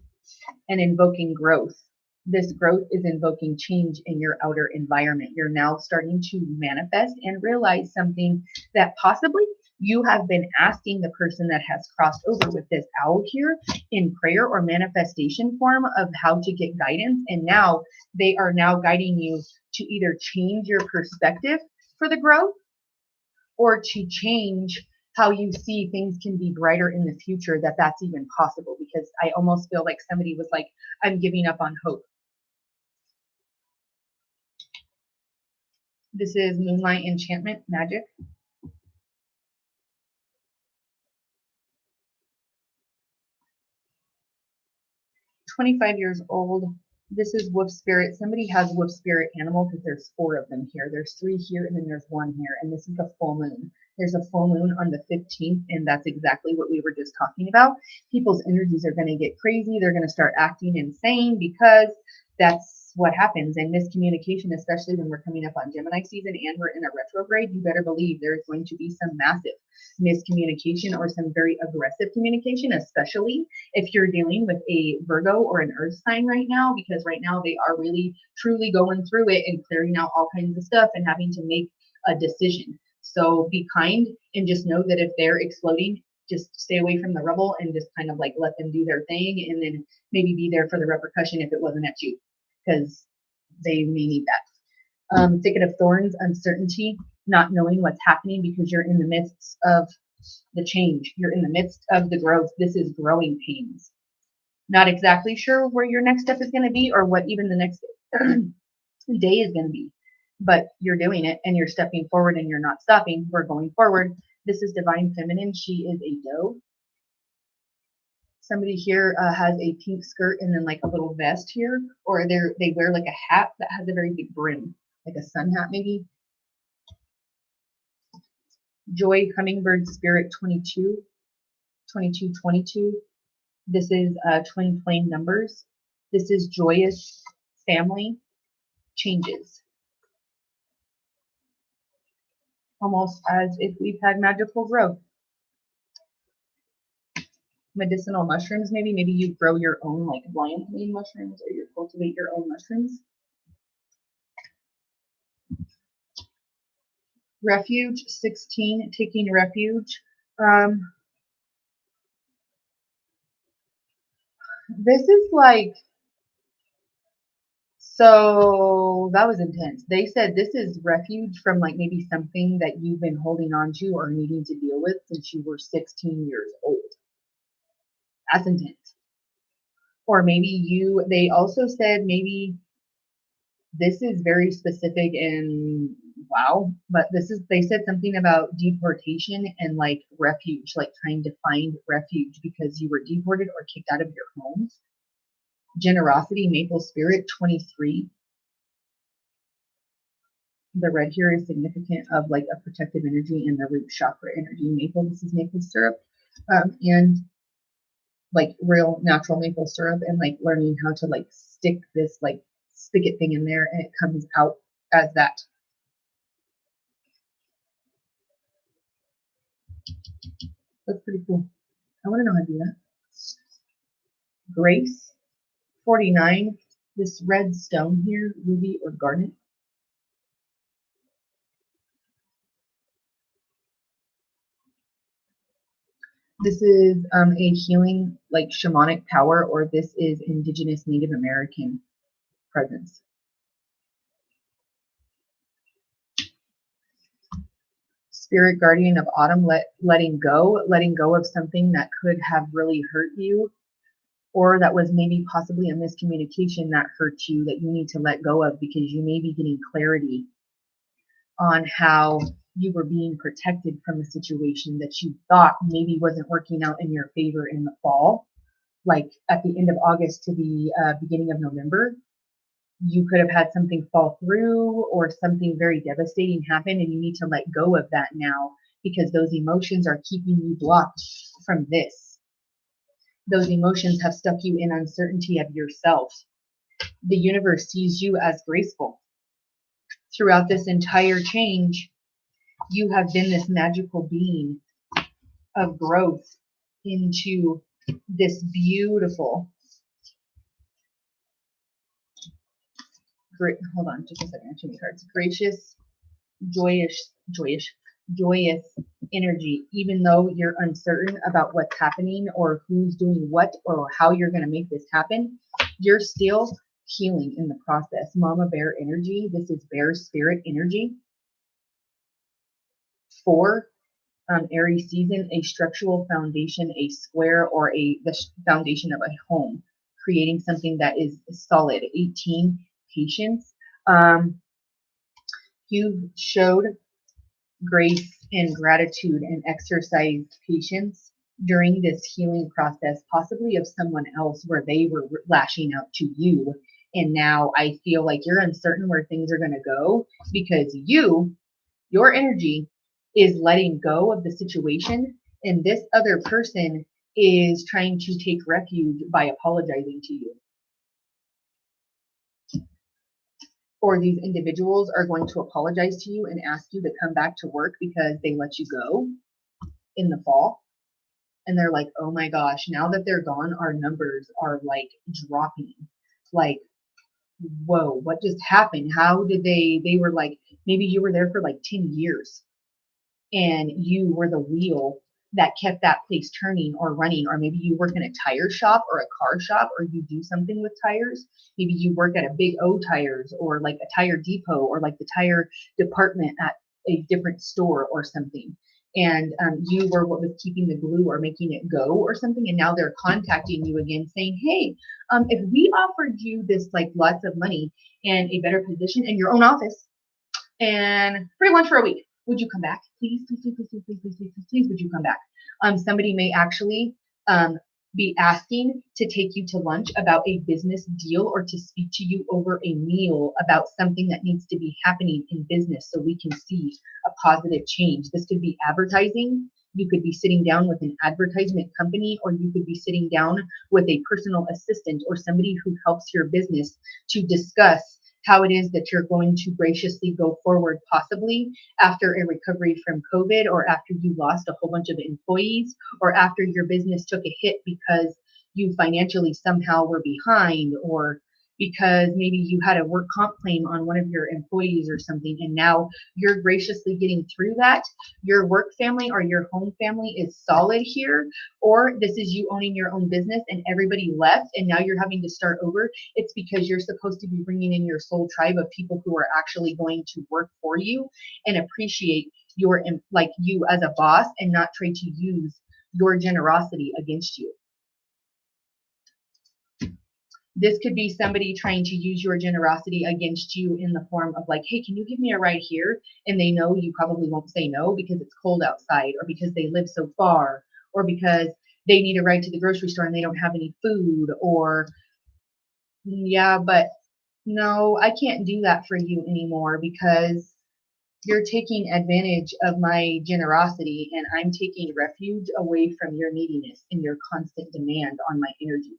S1: and invoking growth. This growth is invoking change in your outer environment. You're now starting to manifest and realize something that possibly you have been asking the person that has crossed over with this owl here in prayer or manifestation form of how to get guidance. And now they are now guiding you to either change your perspective, for the growth, or to change how you see things can be brighter in the future, that's even possible, because I almost feel like somebody was like, I'm giving up on hope. This is Moonlight Enchantment Magic. 25 years old. This is Wolf Spirit. Somebody has Wolf Spirit animal because there's 4 of them here. There's 3 here and then there's 1 here. And this is a full moon. There's a full moon on the 15th, and that's exactly what we were just talking about. People's energies are going to get crazy. They're going to start acting insane because that's what happens. And miscommunication, especially when we're coming up on Gemini season and we're in a retrograde, you better believe there's going to be some massive miscommunication or some very aggressive communication, especially if you're dealing with a Virgo or an earth sign right now, because right now they are really truly going through it and clearing out all kinds of stuff and having to make a decision. So be kind and just know that if they're exploding, just stay away from the rubble and just kind of like let them do their thing, and then maybe be there for the repercussion if it wasn't at you, because they may need that. Thicket of Thorns, uncertainty, not knowing what's happening because you're in the midst of the change. You're in the midst of the growth. This is growing pains. Not exactly sure where your next step is going to be or what even the next day is going to be, but you're doing it and you're stepping forward and you're not stopping. We're going forward. This is Divine Feminine. She is a doe. Somebody here has a pink skirt and then like a little vest here, or they wear like a hat that has a very big brim, like a sun hat maybe. Joy Hummingbird Spirit 22, 22, 22. This is twin flame numbers. This is joyous family changes. Almost as if we've had magical growth. Medicinal mushrooms, maybe you grow your own like lion mane mushrooms, or you cultivate your own mushrooms. Refuge 16, taking refuge. This is like, so that was intense. They said this is refuge from like maybe something that you've been holding on to or needing to deal with since you were 16 years old. That's intense. Or maybe they also said maybe this is very specific and wow, but they said something about deportation and like refuge, like trying to find refuge because you were deported or kicked out of your homes. Generosity, Maple Spirit 23. The red here is significant of like a protective energy in the root chakra energy. Maple, this is maple syrup, and like real natural maple syrup, and like learning how to like stick this like spigot thing in there and it comes out as that. That's pretty cool. I want to know how to do that. Grace 49. This red stone here, ruby or garnet. This is a healing, like shamanic power, or this is indigenous Native American presence. Spirit guardian of autumn, letting go of something that could have really hurt you, or that was maybe possibly a miscommunication that hurt you that you need to let go of because you may be getting clarity on how you were being protected from a situation that you thought maybe wasn't working out in your favor in the fall, like at the end of August to the beginning of November. You could have had something fall through or something very devastating happen, and you need to let go of that now because those emotions are keeping you blocked from this. Those emotions have stuck you in uncertainty of yourself. The universe sees you as graceful. Throughout this entire change, you have been this magical being of growth into this beautiful, great, hold on just a second, too many cards. Gracious, joyous energy. Even though you're uncertain about what's happening or who's doing what or how you're going to make this happen, you're still healing in the process. Mama bear energy. This is bear spirit energy. for Aries season, a structural foundation, a square, or the foundation of a home, creating something that is solid. 18, patience. You showed grace and gratitude and exercised patience during this healing process, possibly of someone else where they were lashing out to you. And now I feel like you're uncertain where things are going to go because your energy is letting go of the situation, and this other person is trying to take refuge by apologizing to you. Or these individuals are going to apologize to you and ask you to come back to work because they let you go in the fall. And they're like, oh my gosh, now that they're gone, our numbers are like dropping. Like, whoa, what just happened? How did they were like, maybe you were there for like 10 years and you were the wheel that kept that place turning or running, or maybe you work in a tire shop or a car shop, or you do something with tires. Maybe you work at a Big O Tires or like a tire depot or like the tire department at a different store or something. And you were what was keeping the glue or making it go or something. And now they're contacting you again saying, hey, if we offered you this like lots of money and a better position in your own office and free lunch for a week, would you come back? Please, please, please, please, please, please, please, please, please, please, would you come back? Somebody may actually be asking to take you to lunch about a business deal or to speak to you over a meal about something that needs to be happening in business so we can see a positive change. This could be advertising. You could be sitting down with an advertisement company, or you could be sitting down with a personal assistant or somebody who helps your business to discuss how it is that you're going to graciously go forward, possibly after a recovery from COVID, or after you lost a whole bunch of employees, or after your business took a hit because you financially somehow were behind, or because maybe you had a work comp claim on one of your employees or something, and now you're graciously getting through that. Your work family or your home family is solid here, or this is you owning your own business and everybody left and now you're having to start over. It's because you're supposed to be bringing in your soul tribe of people who are actually going to work for you and appreciate your, like, you as a boss, and not try to use your generosity against you. This could be somebody trying to use your generosity against you in the form of like, hey, can you give me a ride here? And they know you probably won't say no because it's cold outside, or because they live so far, or because they need a ride to the grocery store and they don't have any food, or yeah, but no, I can't do that for you anymore because you're taking advantage of my generosity and I'm taking refuge away from your neediness and your constant demand on my energy.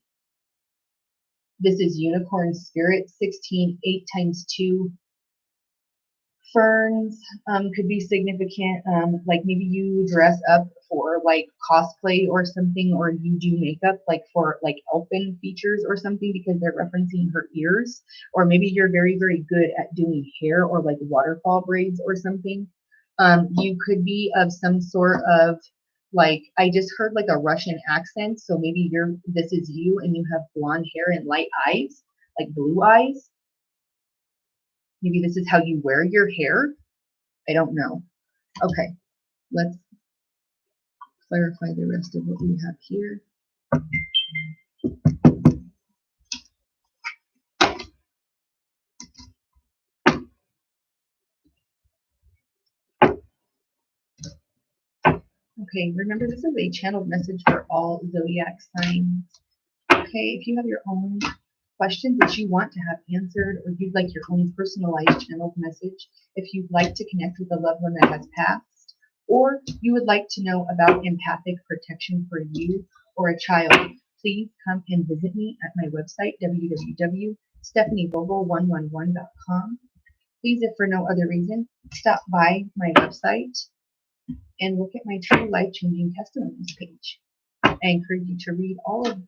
S1: This is Unicorn Spirit, 16, 8 times 2. Ferns could be significant. Like maybe you dress up for like cosplay or something, or you do makeup like for like elfin features or something because they're referencing her ears. Or maybe you're very, very good at doing hair or like waterfall braids or something. You could be of some sort of, like, I just heard like a Russian accent, so maybe this is you and you have blonde hair and light eyes, like blue eyes. Maybe this is how you wear your hair. I don't know. Okay, let's clarify the rest of what we have here. Okay, remember this is a channeled message for all zodiac signs. Okay, if you have your own questions that you want to have answered, or you'd like your own personalized channeled message, if you'd like to connect with a loved one that has passed, or you would like to know about empathic protection for you or a child, please come and visit me at my website, www.stephanievogel111.com. Please, if for no other reason, stop by my website and look at my true life-changing testimonies page. I encourage you to read all of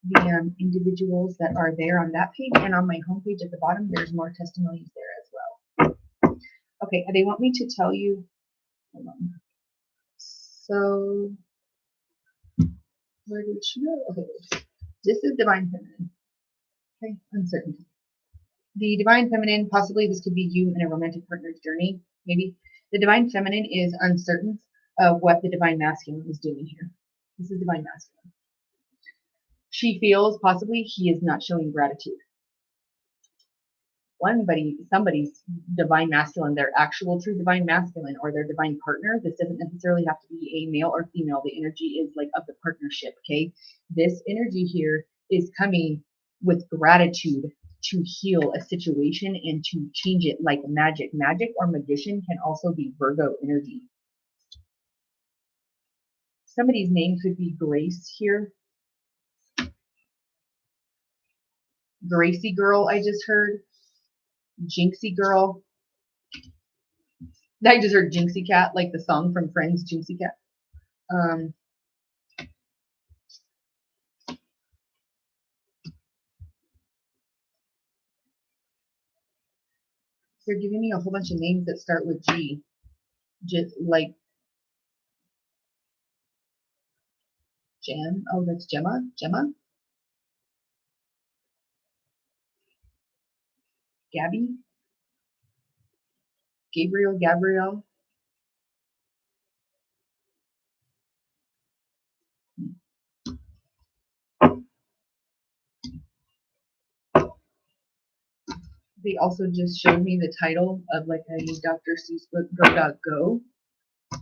S1: the individuals that are there on that page, and on my homepage at the bottom there's more testimonies there as well. Okay, they want me to tell you, hold on. So where did she go? Okay, this is Divine Feminine. Okay, uncertainty. The Divine Feminine, possibly this could be you in a romantic partner's journey, maybe. The divine feminine is uncertain of what the divine masculine is doing here. This is divine masculine. She feels possibly he is not showing gratitude. Somebody's divine masculine, their actual true divine masculine or their divine partner. This doesn't necessarily have to be a male or female. The energy is like of the partnership. Okay. This energy here is coming with gratitude to heal a situation and to change it like magic. Magic or magician can also be Virgo energy. Somebody's name could be Grace here. Gracie girl, I just heard. Jinxie girl. I just heard Jinxie Cat, like the song from Friends, Jinxie Cat. They're giving me a whole bunch of names that start with G. Just like Jem. Oh, that's Gemma. Gemma. Gabby. Gabrielle. They also just showed me the title of like a Dr. Seuss book, Go Dog Go.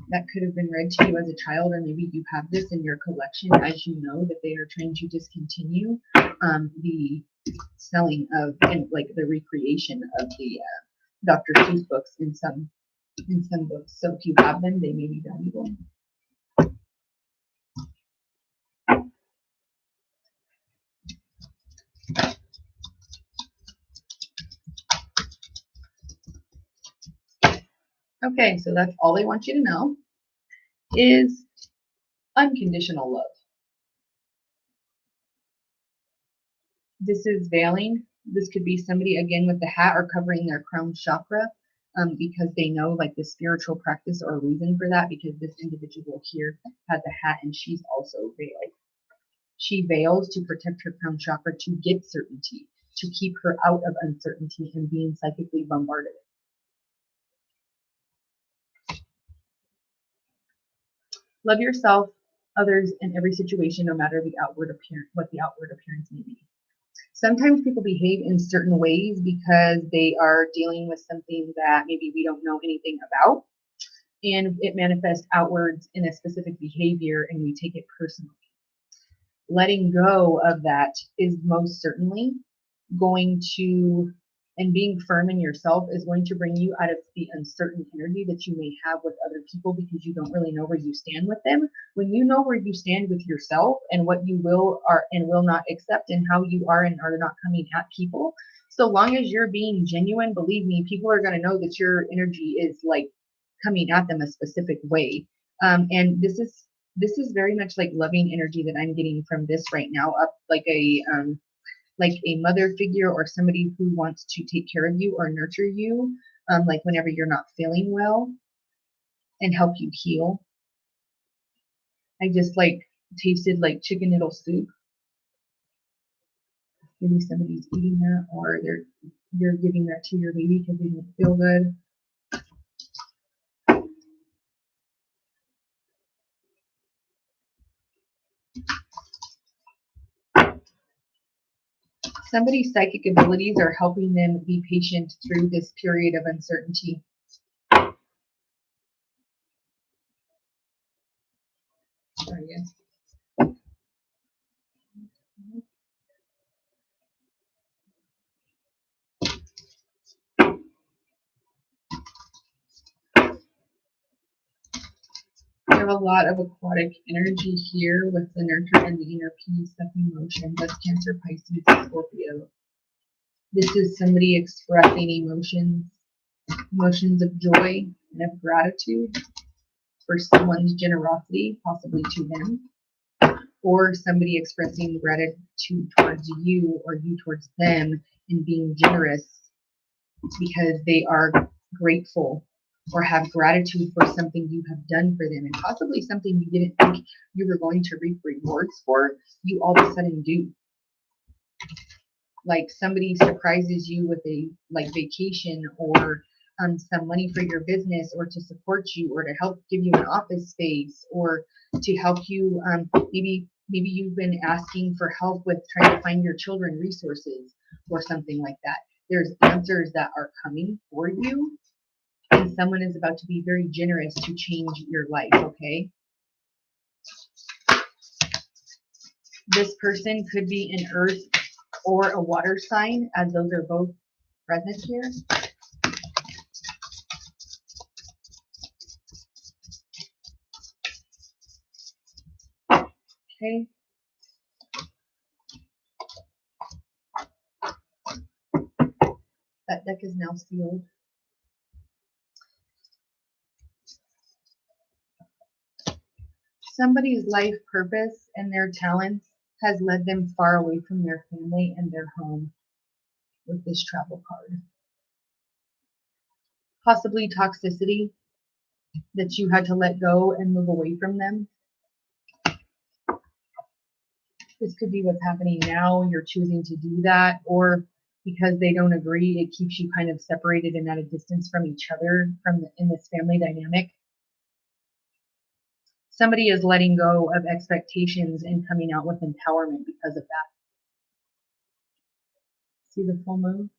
S1: That could have been read to you as a child, or maybe you have this in your collection as you know that they are trying to discontinue the selling of and like the recreation of the Dr. Seuss books in some books. So if you have them, they may be valuable. Okay, so that's all I want you to know is unconditional love. This is veiling. This could be somebody again with the hat or covering their crown chakra because they know like the spiritual practice or reason for that, because this individual here had the hat and she's also veiling. She veils to protect her crown chakra to get certainty, to keep her out of uncertainty and being psychically bombarded. Love yourself, others, and every situation, no matter the outward appearance, what the outward appearance may be. Sometimes people behave in certain ways because they are dealing with something that maybe we don't know anything about, and it manifests outwards in a specific behavior, and we take it personally. Letting go of that is most certainly going to, and being firm in yourself is going to bring you out of the uncertain energy that you may have with other people because you don't really know where you stand with them. When you know where you stand with yourself and what you will are and will not accept and how you are and are not coming at people, so long as you're being genuine, believe me, people are going to know that your energy is like coming at them a specific way. And this is very much like loving energy that I'm getting from this right now, up like a mother figure or somebody who wants to take care of you or nurture you, like whenever you're not feeling well and help you heal. I just like tasted like chicken noodle soup. Maybe somebody's eating that, or you're giving that to your baby because they don't feel good. Somebody's psychic abilities are helping them be patient through this period of uncertainty. We have a lot of aquatic energy here with the nurture and the inner peace of emotion. That's Cancer, Pisces, Scorpio. This is somebody expressing emotions of joy and of gratitude for someone's generosity, possibly to them, or somebody expressing gratitude towards you or you towards them and being generous because they are grateful or have gratitude for something you have done for them, and possibly something you didn't think you were going to reap rewards for, you all of a sudden do. Like somebody surprises you with a like vacation or some money for your business, or to support you, or to help give you an office space, or to help you. Maybe you've been asking for help with trying to find your children resources or something like that. There's answers that are coming for you, and someone is about to be very generous to change your life, okay? This person could be an earth or a water sign, as those are both present here. Okay. That deck is now sealed. Somebody's life purpose and their talents has led them far away from their family and their home with this travel card. Possibly toxicity that you had to let go and move away from them. This could be what's happening now. You're choosing to do that, or because they don't agree, it keeps you kind of separated and at a distance from each other in this family dynamic. Somebody is letting go of expectations and coming out with empowerment because of that. See the full moon?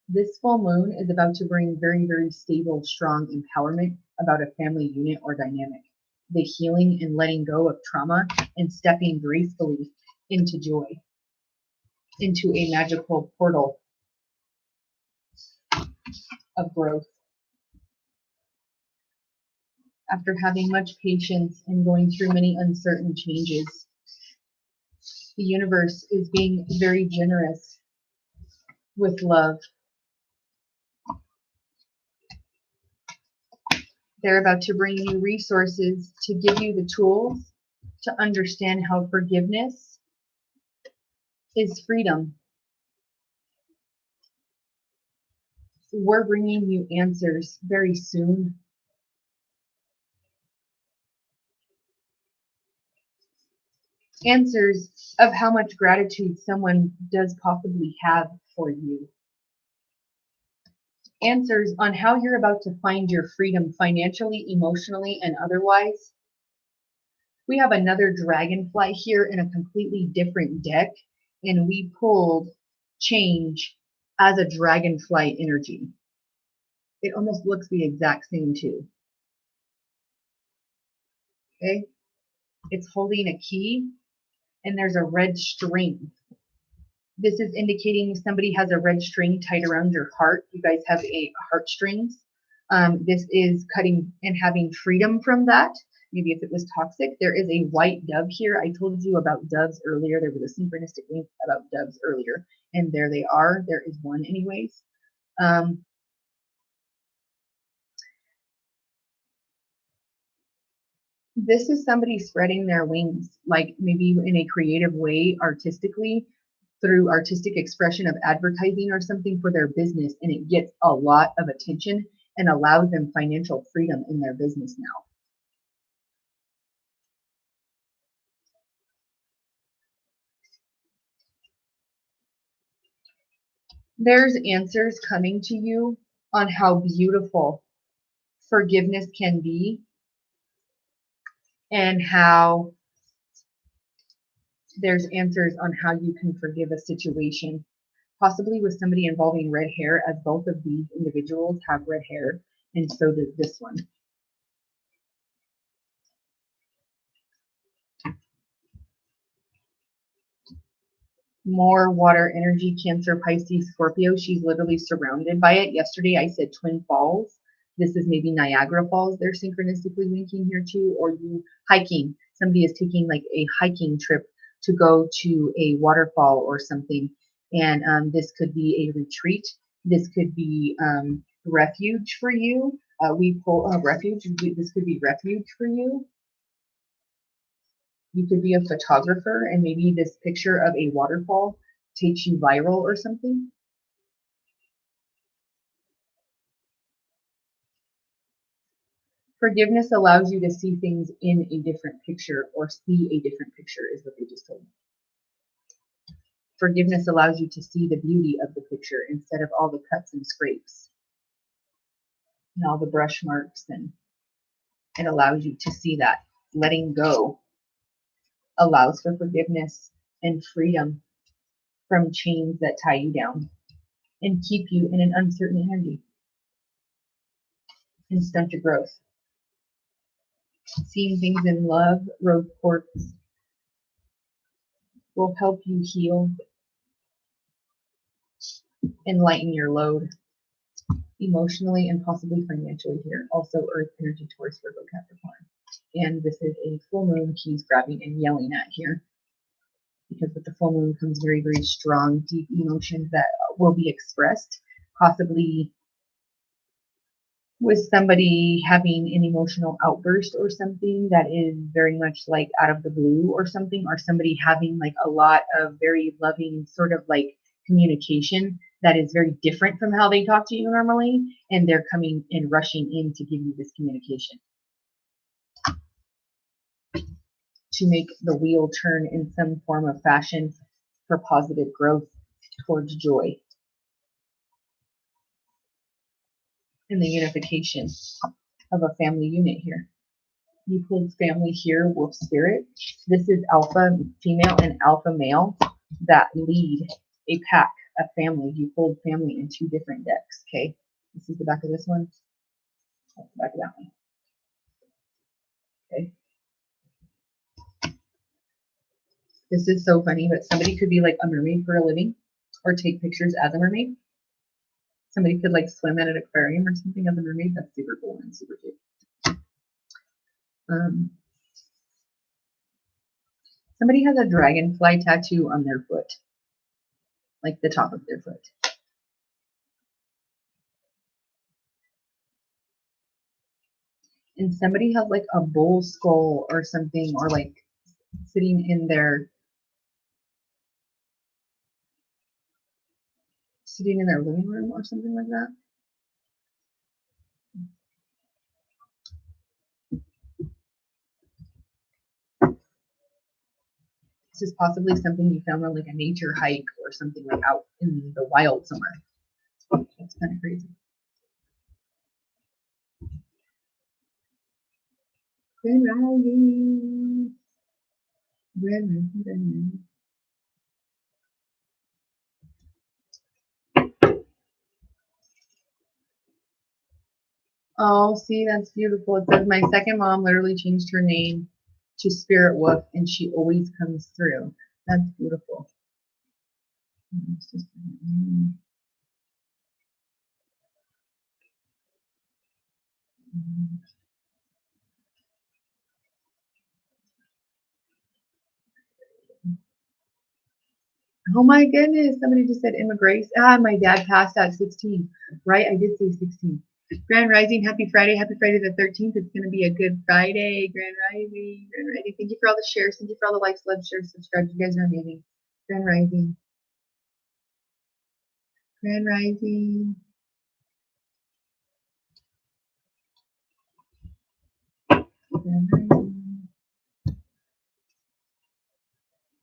S1: This full moon is about to bring very, very stable, strong empowerment about a family unit or dynamic. The healing and letting go of trauma and stepping gracefully into joy, into a magical portal of growth. After having much patience and going through many uncertain changes, the universe is being very generous with love. They're about to bring you resources to give you the tools to understand how forgiveness is freedom. We're bringing you answers very soon. Answers of how much gratitude someone does possibly have for you. Answers on how you're about to find your freedom financially, emotionally, and otherwise. We have another dragonfly here in a completely different deck, and we pulled change as a dragonfly energy. It almost looks the exact same too. Okay? It's holding a key, and there's a red string. This is indicating somebody has a red string tied around your heart. You guys have a heartstrings. This is cutting and having freedom from that. Maybe if it was toxic. There is a white dove here. I told you about doves earlier. There was a synchronistic link about doves earlier. And there they are. There is one anyways. This is somebody spreading their wings, like maybe in a creative way, artistically, through artistic expression of advertising or something for their business, and it gets a lot of attention and allows them financial freedom in their business now. There's answers coming to you on how beautiful forgiveness can be and how there's answers on how you can forgive a situation, possibly with somebody involving red hair, as both of these individuals have red hair, and so does this one. More water energy, Cancer, Pisces, Scorpio. She's literally surrounded by it. Yesterday I said Twin Falls. This is maybe Niagara Falls. They're synchronistically linking here too, or you hiking. Somebody is taking like a hiking trip to go to a waterfall or something. And this could be a retreat. This could be refuge for you. We pull refuge. This could be refuge for you. You could be a photographer, and maybe this picture of a waterfall takes you viral or something. Forgiveness allows you to see things in a different picture, or see a different picture, is what they just told me. Forgiveness allows you to see the beauty of the picture instead of all the cuts and scrapes. and all the brush marks, and it allows you to see that letting go allows for forgiveness and freedom from chains that tie you down and keep you in an uncertain energy and stunt your growth. Seeing things in love, rose quartz, will help you heal and lighten your load emotionally and possibly financially here. Also, Earth energy, Taurus, Virgo, Capricorn. And this is a full moon he's grabbing and yelling at here. Because with the full moon comes very, very strong, deep emotions that will be expressed, possibly with somebody having an emotional outburst or something that is very much like out of the blue or something, or somebody having like a lot of very loving sort of like communication that is very different from how they talk to you normally, and they're coming and rushing in to give you this communication to make the wheel turn in some form of fashion for positive growth towards joy and the unification of a family unit here. Euclid's family here, wolf spirit. This is alpha female and alpha male that lead a pack, a family, Euclid family in two different decks. Okay, this is the back of this one. That's the back of that one. Okay. This is so funny, but somebody could be like a mermaid for a living or take pictures as a mermaid. Somebody could like swim at an aquarium or something as a mermaid. That's super cool and super cute. Somebody has a dragonfly tattoo on their foot, like the top of their foot. And somebody has like a bull skull or something, or like sitting in their living room or something like that. This is possibly something you found on like a nature hike or something like out in the wild somewhere. That's kind of crazy. Grand rising. Grand rising. Oh, see, that's beautiful. It says my second mom literally changed her name to Spirit Wolf, and she always comes through. That's beautiful. Oh my goodness, somebody just said immigration. Ah, my dad passed at 16. Right, I did say 16. Grand Rising, happy Friday the 13th. It's going to be a good Friday. Grand Rising, Grand Rising. Thank you for all the shares. Thank you for all the likes, loves, shares, subscribes. You guys are amazing. Grand Rising. Grand Rising. Grand Rising.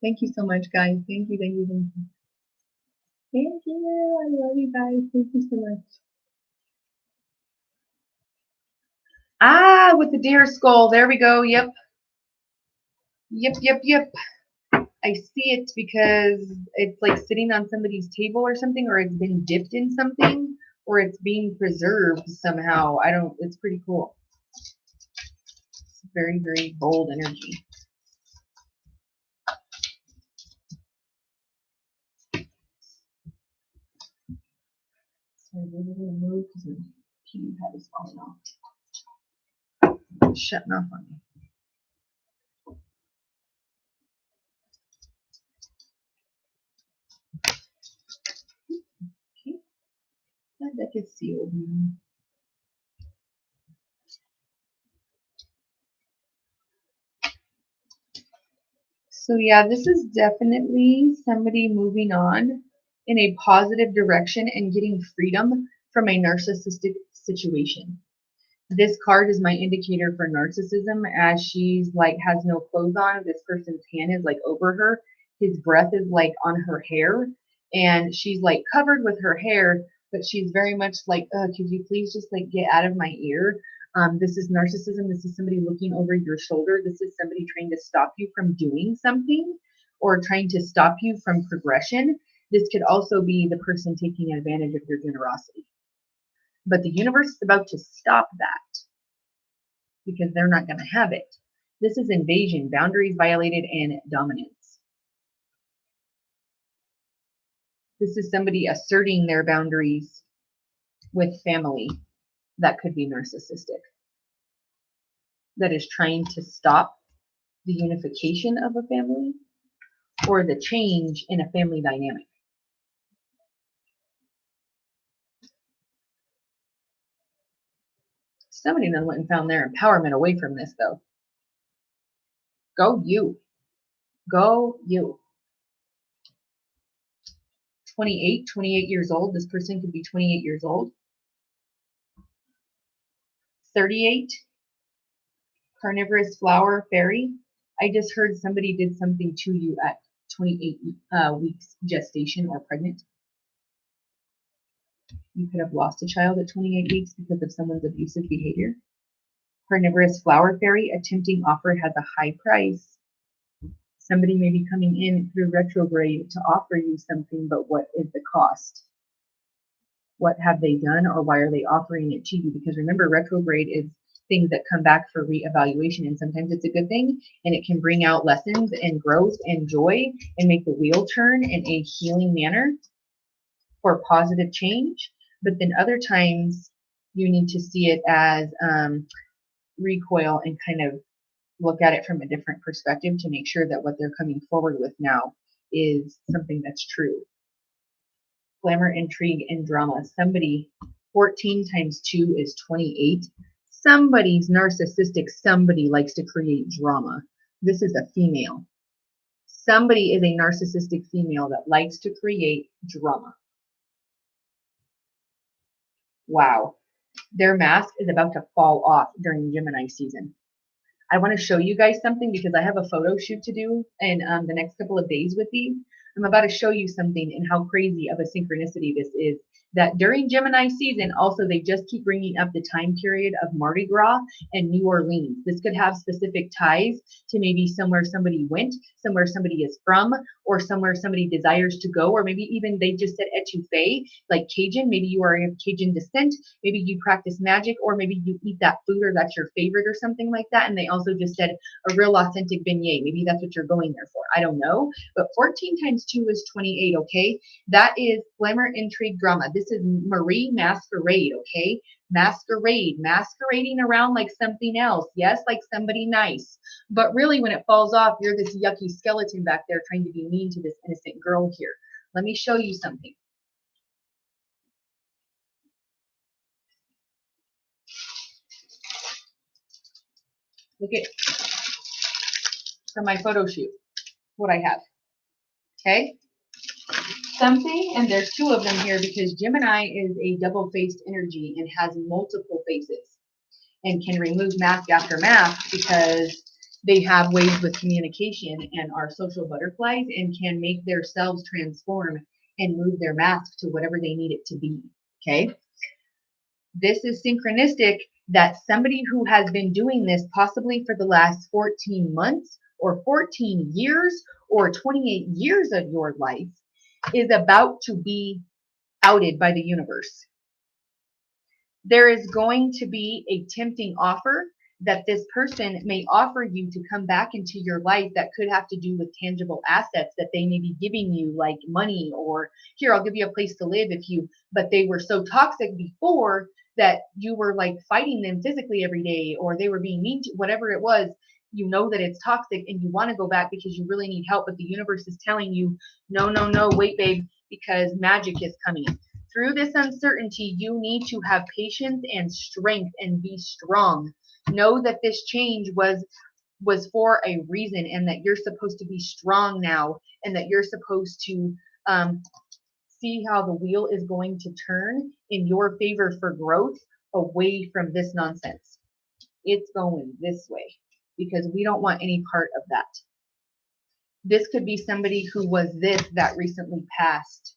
S1: Thank you so much, guys. Thank you, thank you, thank you. Thank you. I love you guys. Thank you so much. Ah, with the deer skull. There we go. Yep. Yep. I see it because it's like sitting on somebody's table or something, or it's been dipped in something, or it's being preserved somehow. It's pretty cool. It's very, very bold energy. So I'm going to move because my key pad is falling off. It's shutting off on me. Okay. That deck is sealed now. So yeah, this is definitely somebody moving on in a positive direction and getting freedom from a narcissistic situation. This card is my indicator for narcissism, as she's like has no clothes on. This person's hand is like over her. His breath is like on her hair, and she's like covered with her hair, but she's very much like, could you please just like get out of my ear? This is narcissism. This is somebody looking over your shoulder. This is somebody trying to stop you from doing something or trying to stop you from progression. This could also be the person taking advantage of your generosity. But the universe is about to stop that because they're not going to have it. This is invasion, boundaries violated, and dominance. This is somebody asserting their boundaries with family that could be narcissistic, that is trying to stop the unification of a family or the change in a family dynamic. Somebody then went and found their empowerment away from this, though. Go you. Go you. 28 years old. This person could be 28 years old. 38, carnivorous flower fairy. I just heard somebody did something to you at 28 weeks gestation or pregnant. You could have lost a child at 28 weeks because of someone's abusive behavior. Carnivorous flower fairy, a tempting offer has a high price. Somebody may be coming in through retrograde to offer you something, but what is the cost? What have they done, or why are they offering it to you? Because remember, retrograde is things that come back for reevaluation, and sometimes it's a good thing, and it can bring out lessons and growth and joy and make the wheel turn in a healing manner for positive change. But then other times you need to see it as recoil and kind of look at it from a different perspective to make sure that what they're coming forward with now is something that's true. Glamour, intrigue, and drama. Somebody, 14 times 2 is 28. Somebody's narcissistic. Somebody likes to create drama. This is a female. Somebody is a narcissistic female that likes to create drama. Wow. Their mask is about to fall off during Gemini season. I want to show you guys something because I have a photo shoot to do in the next couple of days with these. I'm about to show you something and how crazy of a synchronicity this is. That during Gemini season, also they just keep bringing up the time period of Mardi Gras and New Orleans. This could have specific ties to maybe somewhere somebody went, somewhere somebody is from, or somewhere somebody desires to go, or maybe even they just said etouffee, like Cajun. Maybe you are of Cajun descent, maybe you practice magic, or maybe you eat that food or that's your favorite or something like that. And they also just said a real authentic beignet. Maybe that's what you're going there for. I don't know. But 14 times 2 is 28, okay? That is glamour, intrigue, drama. This is Marie Masquerade, okay? Masquerade, masquerading around like something else. Yes, like somebody nice. But really, when it falls off, you're this yucky skeleton back there trying to be mean to this innocent girl here. Let me show you something. Look at for my photo shoot what I have. Okay? Something, and there's two of them here because Gemini is a double-faced energy and has multiple faces and can remove mask after mask because they have ways with communication and are social butterflies and can make themselves transform and move their mask to whatever they need it to be. Okay? This is synchronistic that somebody who has been doing this possibly for the last 14 months or 14 years or 28 years of your life is about to be outed by the universe. There is going to be a tempting offer that this person may offer you to come back into your life that could have to do with tangible assets that they may be giving you, like money, or here, I'll give you a place to live if you, but they were so toxic before that you were like fighting them physically every day, or they were being mean to whatever it was. You know that it's toxic and you want to go back because you really need help, but the universe is telling you, no, no, no, wait, babe, because magic is coming. Through this uncertainty, you need to have patience and strength and be strong. Know that this change was for a reason and that you're supposed to be strong now and that you're supposed to see how the wheel is going to turn in your favor for growth away from this nonsense. It's going this way because we don't want any part of that. This could be somebody who was this that recently passed,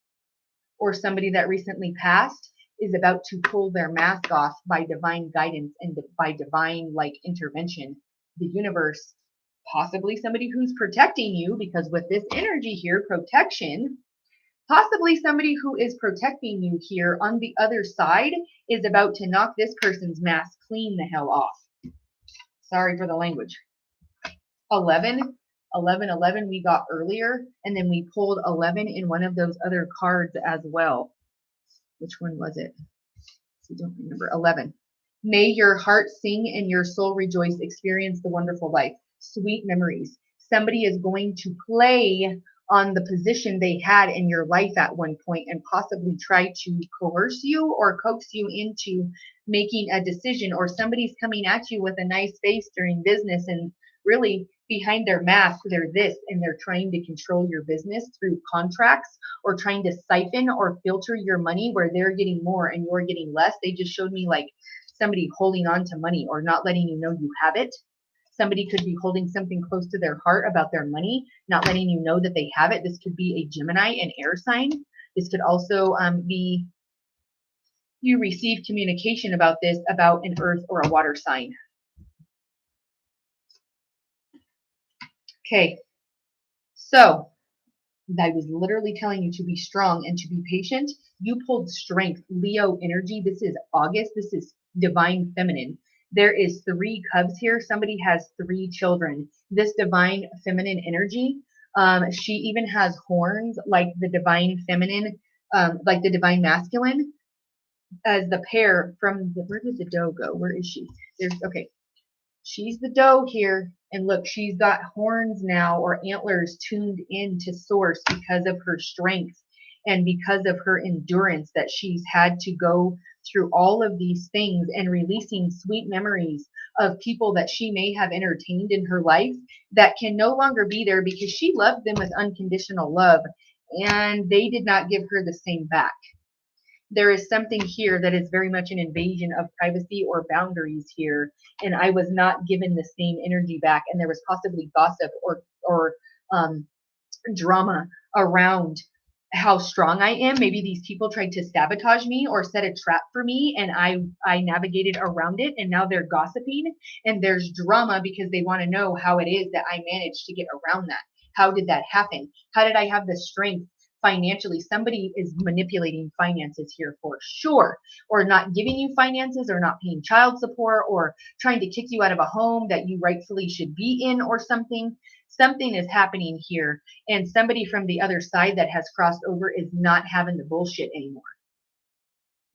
S1: or somebody that recently passed is about to pull their mask off by divine guidance and by divine like intervention. The universe, possibly somebody who's protecting you, because with this energy here, protection, possibly somebody who is protecting you here on the other side is about to knock this person's mask clean the hell off. Sorry for the language. 11, 11, 11 we got earlier, and then we pulled 11 in one of those other cards as well. Which one was it? I don't remember. 11. May your heart sing and your soul rejoice. Experience the wonderful life. Sweet memories. Somebody is going to play on the position they had in your life at one point and possibly try to coerce you or coax you into making a decision, or somebody's coming at you with a nice face during business and really behind their mask they're this, and they're trying to control your business through contracts or trying to siphon or filter your money where they're getting more and you're getting less. They just showed me like somebody holding on to money or not letting you know you have it. Somebody could be holding something close to their heart about their money, not letting you know that they have it. This could be a Gemini, an air sign. This could also be you receive communication about this about an earth or a water sign. Okay, so I was literally telling you to be strong and to be patient. You pulled strength, Leo energy. This is August. This is divine feminine. There is 3 cubs here. Somebody has 3 children. This divine feminine energy. She even has horns like the divine feminine, like the divine masculine, as the pair from the, where did the doe go? Where is she? There's, okay. She's the doe here. And look, she's got horns now, or antlers tuned into source because of her strength and because of her endurance that she's had to go through all of these things and releasing sweet memories of people that she may have entertained in her life that can no longer be there because she loved them with unconditional love and they did not give her the same back. There is something here that is very much an invasion of privacy or boundaries here, and I was not given the same energy back, and there was possibly gossip or drama around how strong I am. Maybe these people tried to sabotage me or set a trap for me, and I navigated around it, and now they're gossiping, and there's drama because they want to know how it is that I managed to get around that. How did that happen? How did I have the strength financially? Somebody is manipulating finances here for sure, or not giving you finances, or not paying child support, or trying to kick you out of a home that you rightfully should be in, or something. Something is happening here, and somebody from the other side that has crossed over is not having the bullshit anymore.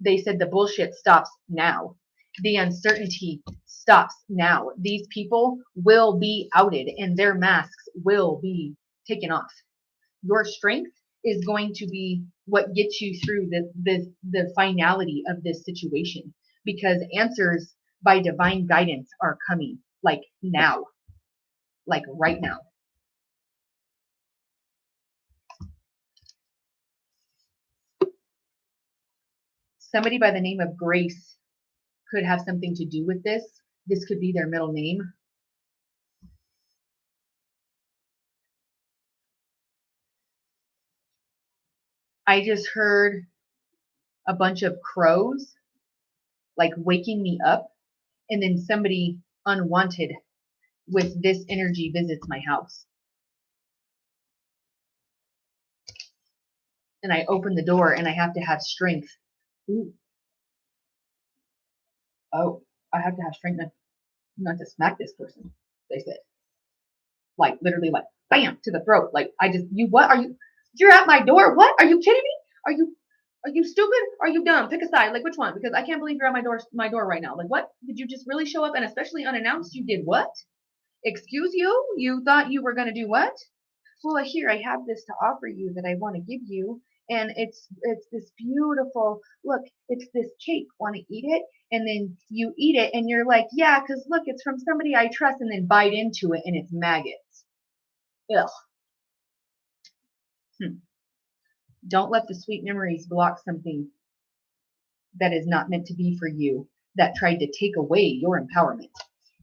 S1: They said the bullshit stops now. The uncertainty stops now. These people will be outed and their masks will be taken off. Your strength is going to be what gets you through the finality of this situation, because answers by divine guidance are coming, like now, like right now. Somebody by the name of Grace could have something to do with this. This could be their middle name. I just heard a bunch of crows like waking me up, and then somebody unwanted with this energy visits my house. And I open the door and I have to have strength. Ooh. Oh, I have to have strength not to smack this person, they said. Like literally like bam to the throat. Like I just, you, what are you, you're at my door? What? Are you kidding me? Are you stupid? Are you dumb? Pick a side. Like which one? Because I can't believe you're at my door right now. Like what? Did you just really show up, and especially unannounced? You did what? Excuse you? You thought you were going to do what? Well, here I have this to offer you that I want to give you, and it's this beautiful, look, it's this cake. Want to eat it? And then you eat it and you're like, yeah, because look, it's from somebody I trust, and then bite into it and it's maggots. Ugh. Don't let the sweet memories block something that is not meant to be for you, that tried to take away your empowerment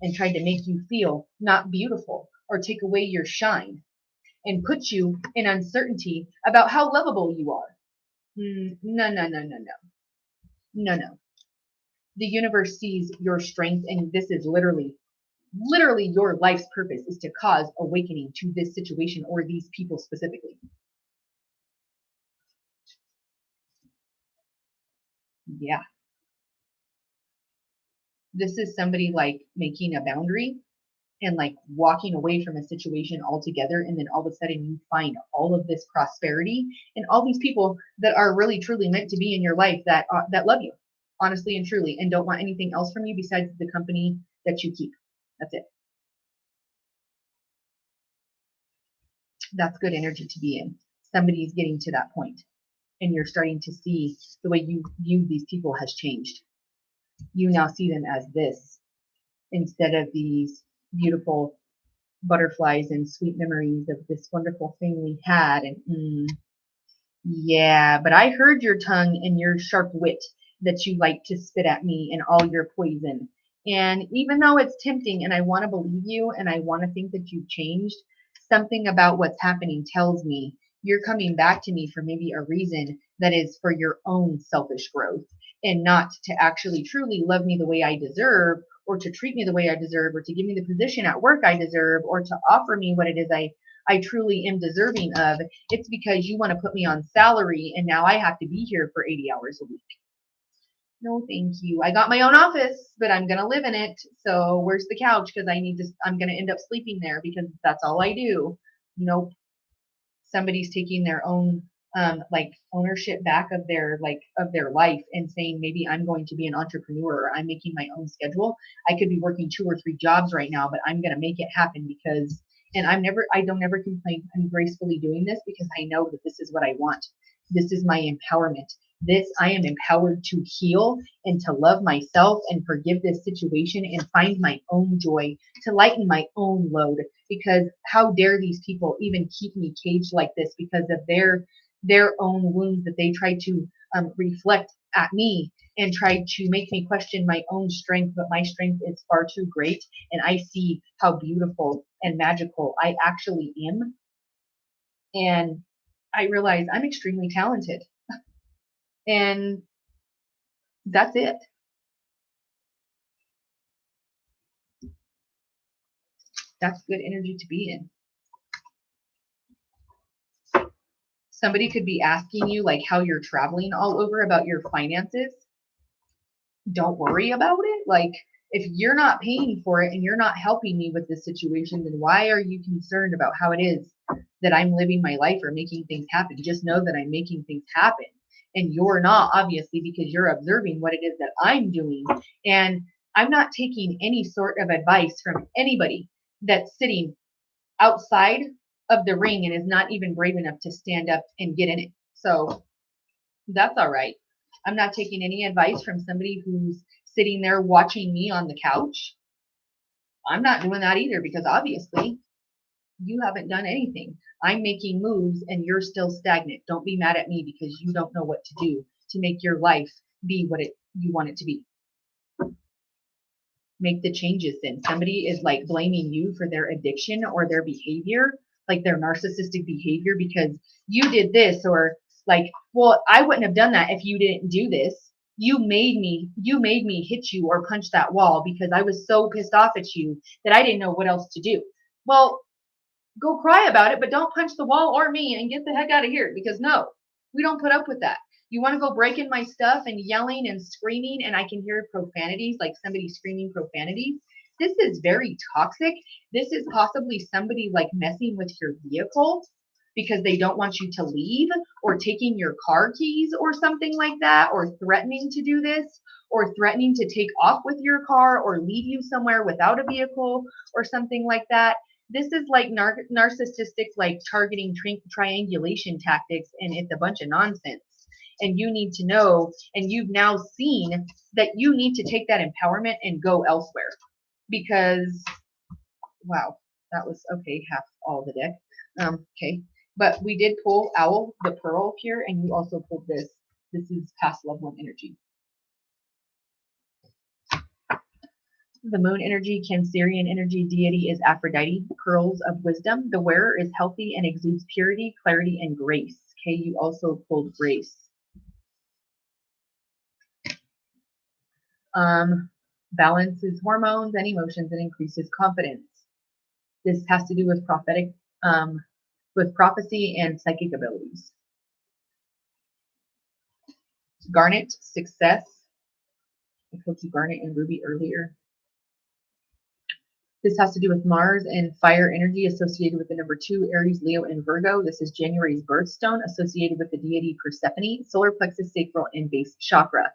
S1: and tried to make you feel not beautiful or take away your shine and put you in uncertainty about how lovable you are. No, no, no, no, no. No, no. The universe sees your strength, and this is literally your life's purpose is to cause awakening to this situation or these people specifically. Yeah. This is somebody like making a boundary and like walking away from a situation altogether, and then all of a sudden you find all of this prosperity and all these people that are really truly meant to be in your life that love you honestly and truly and don't want anything else from you besides the company that you keep. That's it. That's good energy to be in. Somebody's getting to that point and you're starting to see the way you view these people has changed. You now see them as this instead of these beautiful butterflies and sweet memories of this wonderful thing we had. And yeah, but I heard your tongue and your sharp wit that you like to spit at me and all your poison. And even though it's tempting and I want to believe you and I want to think that you've changed, something about what's happening tells me you're coming back to me for maybe a reason that is for your own selfish growth and not to actually truly love me the way I deserve or to treat me the way I deserve or to give me the position at work I deserve or to offer me what it is I truly am deserving of. It's because you want to put me on salary and now I have to be here for 80 hours a week. No, thank you. I got my own office, but I'm going to live in it. So where's the couch? Because I'm going to end up sleeping there because that's all I do. Nope. Somebody's taking their own like ownership back of their life and saying maybe I'm going to be an entrepreneur or I'm making my own schedule. I could be working 2 or 3 jobs right now, but I'm going to make it happen because and I don't ever complain. I'm gracefully doing this because I know that this is what I want. This is my empowerment. This I am empowered to heal and to love myself and forgive this situation and find my own joy, to lighten my own load, because how dare these people even keep me caged like this because of their own wounds that they try to reflect at me and try to make me question my own strength, but my strength is far too great and I see how beautiful and magical I actually am, and I realize I'm extremely talented, and that's it. That's good energy to be in. Somebody could be asking you like how you're traveling all over about your finances. Don't worry about it. Like, if you're not paying for it and you're not helping me with this situation, then why are you concerned about how it is that I'm living my life or making things happen? Just know that I'm making things happen. And you're not, obviously, because you're observing what it is that I'm doing. And I'm not taking any sort of advice from anybody that's sitting outside of the ring and is not even brave enough to stand up and get in it. So that's all right. I'm not taking any advice from somebody who's sitting there watching me on the couch. I'm not doing that either because obviously you haven't done anything. I'm making moves and you're still stagnant. Don't be mad at me because you don't know what to do to make your life be what it you want it to be. Make the changes then. Somebody is like blaming you for their addiction or their behavior, like their narcissistic behavior because you did this or like, well, I wouldn't have done that if you didn't do this. You made me hit you or punch that wall because I was so pissed off at you that I didn't know what else to do. Well, go cry about it, but don't punch the wall or me and get the heck out of here because no, we don't put up with that. You want to go breaking my stuff and yelling and screaming, and I can hear profanities like somebody screaming profanities. This is very toxic. This is possibly somebody like messing with your vehicle because they don't want you to leave or taking your car keys or something like that, or threatening to do this, or threatening to take off with your car or leave you somewhere without a vehicle or something like that. This is like narcissistic, like targeting triangulation tactics, and it's a bunch of nonsense. And you need to know, and you've now seen that you need to take that empowerment and go elsewhere because, wow, that was okay, half all the deck. Okay, but we did pull Owl, the Pearl here, and you also pulled this. This is past loved one energy. The moon energy, Cancerian energy deity is Aphrodite, pearls of wisdom. The wearer is healthy and exudes purity, clarity, and grace. Okay, you also pulled grace. Balances hormones and emotions and increases confidence. This has to do with with prophecy and psychic abilities. Garnet, success. I told you garnet and ruby earlier. This has to do with Mars and fire energy associated with the number 2, Aries, Leo, and Virgo. This is January's birthstone associated with the deity Persephone, solar plexus, sacral, and base chakra.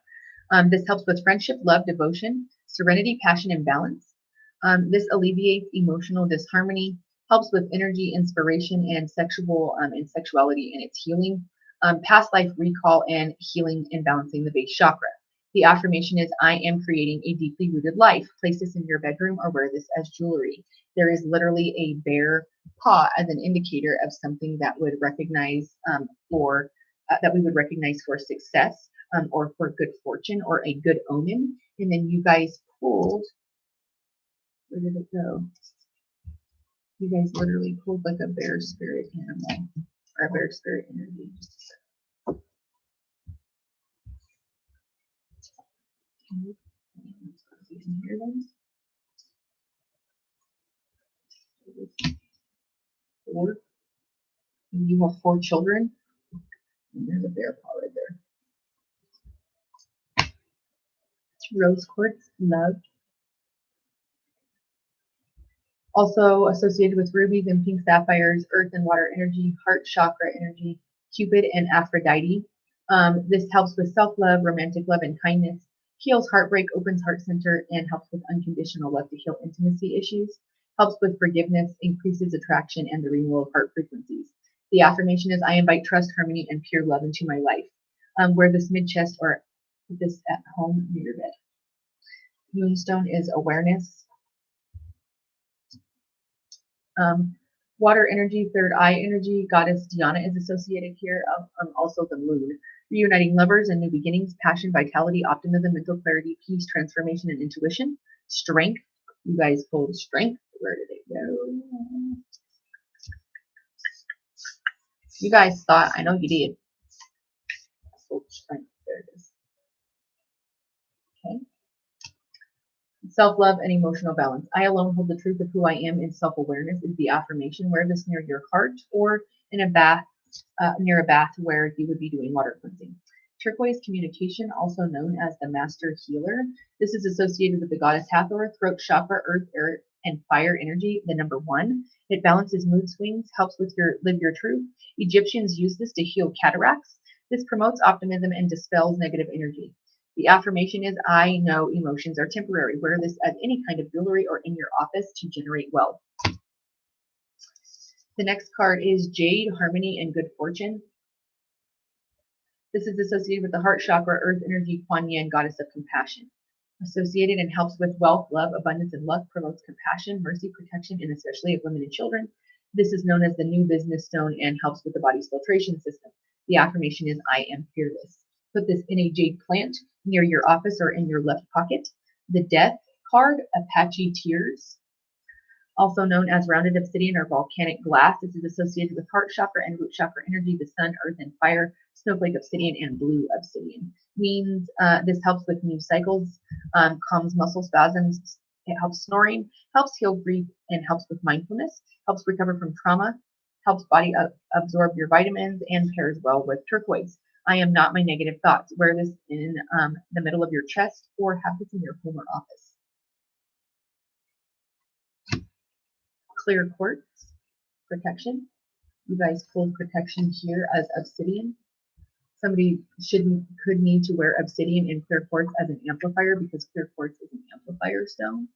S1: This helps with friendship, love, devotion, serenity, passion, and balance. This alleviates emotional disharmony, helps with energy, inspiration, and sexuality and its healing, past life recall, and healing and balancing the base chakra. The affirmation is, I am creating a deeply rooted life. Place this in your bedroom or wear this as jewelry. There is literally a bear paw as an indicator of something that would recognize that we would recognize for success, or for good fortune or a good omen. And then you guys pulled, where did it go? You guys literally pulled like a bear spirit animal or a bear spirit energy. You can hear them. 4. You have 4 children. And there's a bear paw right there. Rose quartz, love. Also associated with rubies and pink sapphires, earth and water energy, heart chakra energy, Cupid and Aphrodite. This helps with self-love, romantic love, and kindness. Heals heartbreak, opens heart center, and helps with unconditional love to heal intimacy issues. Helps with forgiveness, increases attraction, and the renewal of heart frequencies. The affirmation is, I invite trust, harmony, and pure love into my life. Wear this mid-chest or put this at home near your bed. Moonstone is awareness. Water energy, third eye energy, goddess Diana is associated here. Also the moon. Reuniting lovers and new beginnings, passion, vitality, optimism, mental clarity, peace, transformation, and intuition. Strength. You guys pulled strength. Where did it go? You guys thought, I know you did. Pulled strength. There it is. Okay. Self-love and emotional balance. I alone hold the truth of who I am, and self-awareness is the affirmation. Wear this near your heart or in a bath, near a bath where you would be doing water cleansing. Turquoise communication, also known as the master healer. This is associated with the goddess Hathor, throat chakra, earth, air, and fire energy, the number 1. It balances mood swings, helps with live your truth. Egyptians use this to heal cataracts. This promotes optimism and dispels negative energy. The affirmation is, I know emotions are temporary. Wear this as any kind of jewelry or in your office to generate wealth. The next card is Jade, harmony, and good fortune. This is associated with the heart chakra, earth energy, Kuan Yin, goddess of compassion. Associated and helps with wealth, love, abundance, and luck, promotes compassion, mercy, protection, and especially of women and children. This is known as the new business stone and helps with the body's filtration system. The affirmation is, I am fearless. Put this in a jade plant near your office or in your left pocket. The death card, Apache tears, also known as rounded obsidian or volcanic glass. This is associated with heart chakra and root chakra energy, the sun, earth, and fire, snowflake obsidian, and blue obsidian. Means this helps with new cycles, calms muscle spasms, it helps snoring, helps heal grief, and helps with mindfulness, helps recover from trauma, helps body absorb your vitamins, and pairs well with turquoise. I am not my negative thoughts. Wear this in the middle of your chest or have this in your home or office. Clear quartz, protection. You guys pulled protection here as obsidian. Somebody could need to wear obsidian and clear quartz as an amplifier because clear quartz is an amplifier stone.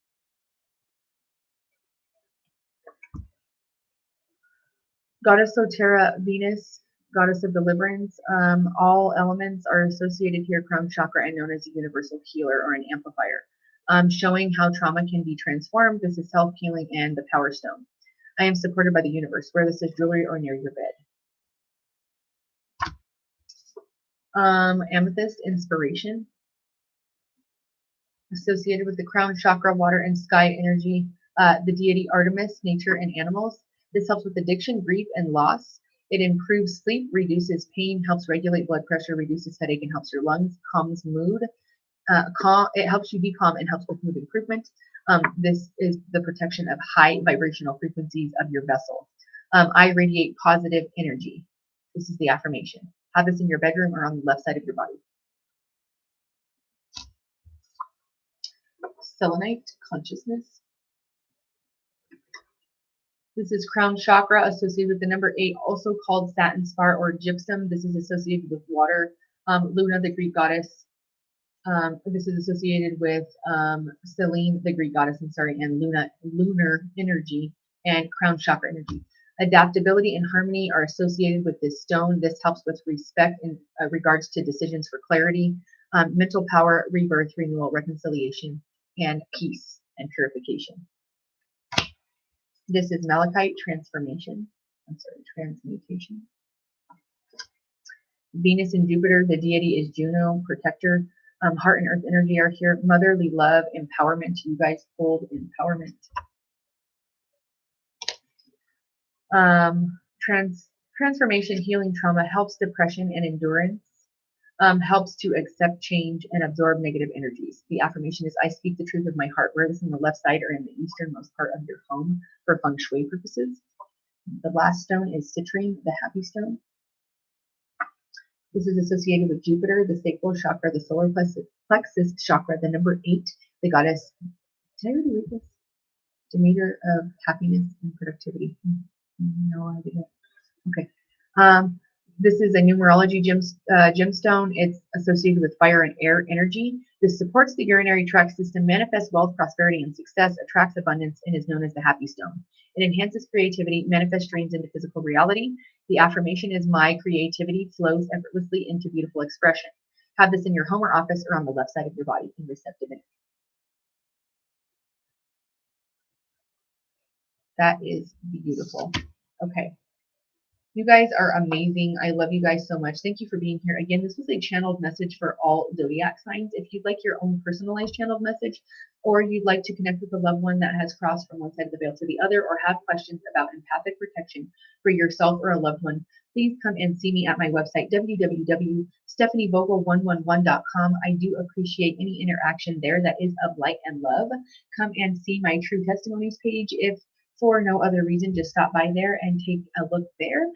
S1: Goddess Sotera, Venus, goddess of deliverance. All elements are associated here, crown chakra, and known as a universal healer or an amplifier. Showing how trauma can be transformed. This is self-healing and the power stone. I am supported by the universe. Wear this as jewelry or near your bed. Amethyst, inspiration. Associated with the crown chakra, water and sky energy, the deity Artemis, nature and animals. This helps with addiction, grief, and loss. It improves sleep, reduces pain, helps regulate blood pressure, reduces headache, and helps your lungs, calms mood. calm. It helps you be calm and helps with mood improvement. This is the protection of high vibrational frequencies of your vessel. I radiate positive energy. This is the affirmation. Have this in your bedroom or on the left side of your body. Selenite, consciousness. This is crown chakra associated with the number 8, also called satin spar or gypsum. This is associated with water. Luna, the Greek goddess. This is associated with Selene, the Greek goddess, and lunar energy and crown chakra energy. Adaptability and harmony are associated with this stone. This helps with respect in regards to decisions for clarity, mental power, rebirth, renewal, reconciliation, and peace and purification. This is malachite, transmutation. Venus and Jupiter, the deity is Juno, protector. Heart and earth energy are here. Motherly love, empowerment. You guys hold empowerment. Transformation, healing trauma, helps depression and endurance. Helps to accept change and absorb negative energies. The affirmation is, I speak the truth of my heart, whether it's on the left side or in the easternmost part of your home for feng shui purposes. The last stone is citrine, the happy stone. This is associated with Jupiter, the sacral chakra, the solar plexus chakra, the number 8, the goddess, did I already read this? Demeter of happiness and productivity. No idea. Okay. This is a numerology gemstone. It's associated with fire and air energy. This supports the urinary tract system, manifests wealth, prosperity, and success, attracts abundance, and is known as the happy stone. It enhances creativity, manifests dreams into physical reality. The affirmation is, my creativity flows effortlessly into beautiful expression. Have this in your home or office or on the left side of your body in receptive energy. That is beautiful. Okay. You guys are amazing. I love you guys so much. Thank you for being here. Again, this was a channeled message for all zodiac signs. If you'd like your own personalized channeled message, or you'd like to connect with a loved one that has crossed from one side of the veil to the other, or have questions about empathic protection for yourself or a loved one, please come and see me at my website, www.stephanievogel111.com. I do appreciate any interaction there that is of light and love. Come and see my True Testimonies page. If for no other reason, just stop by there and take a look there.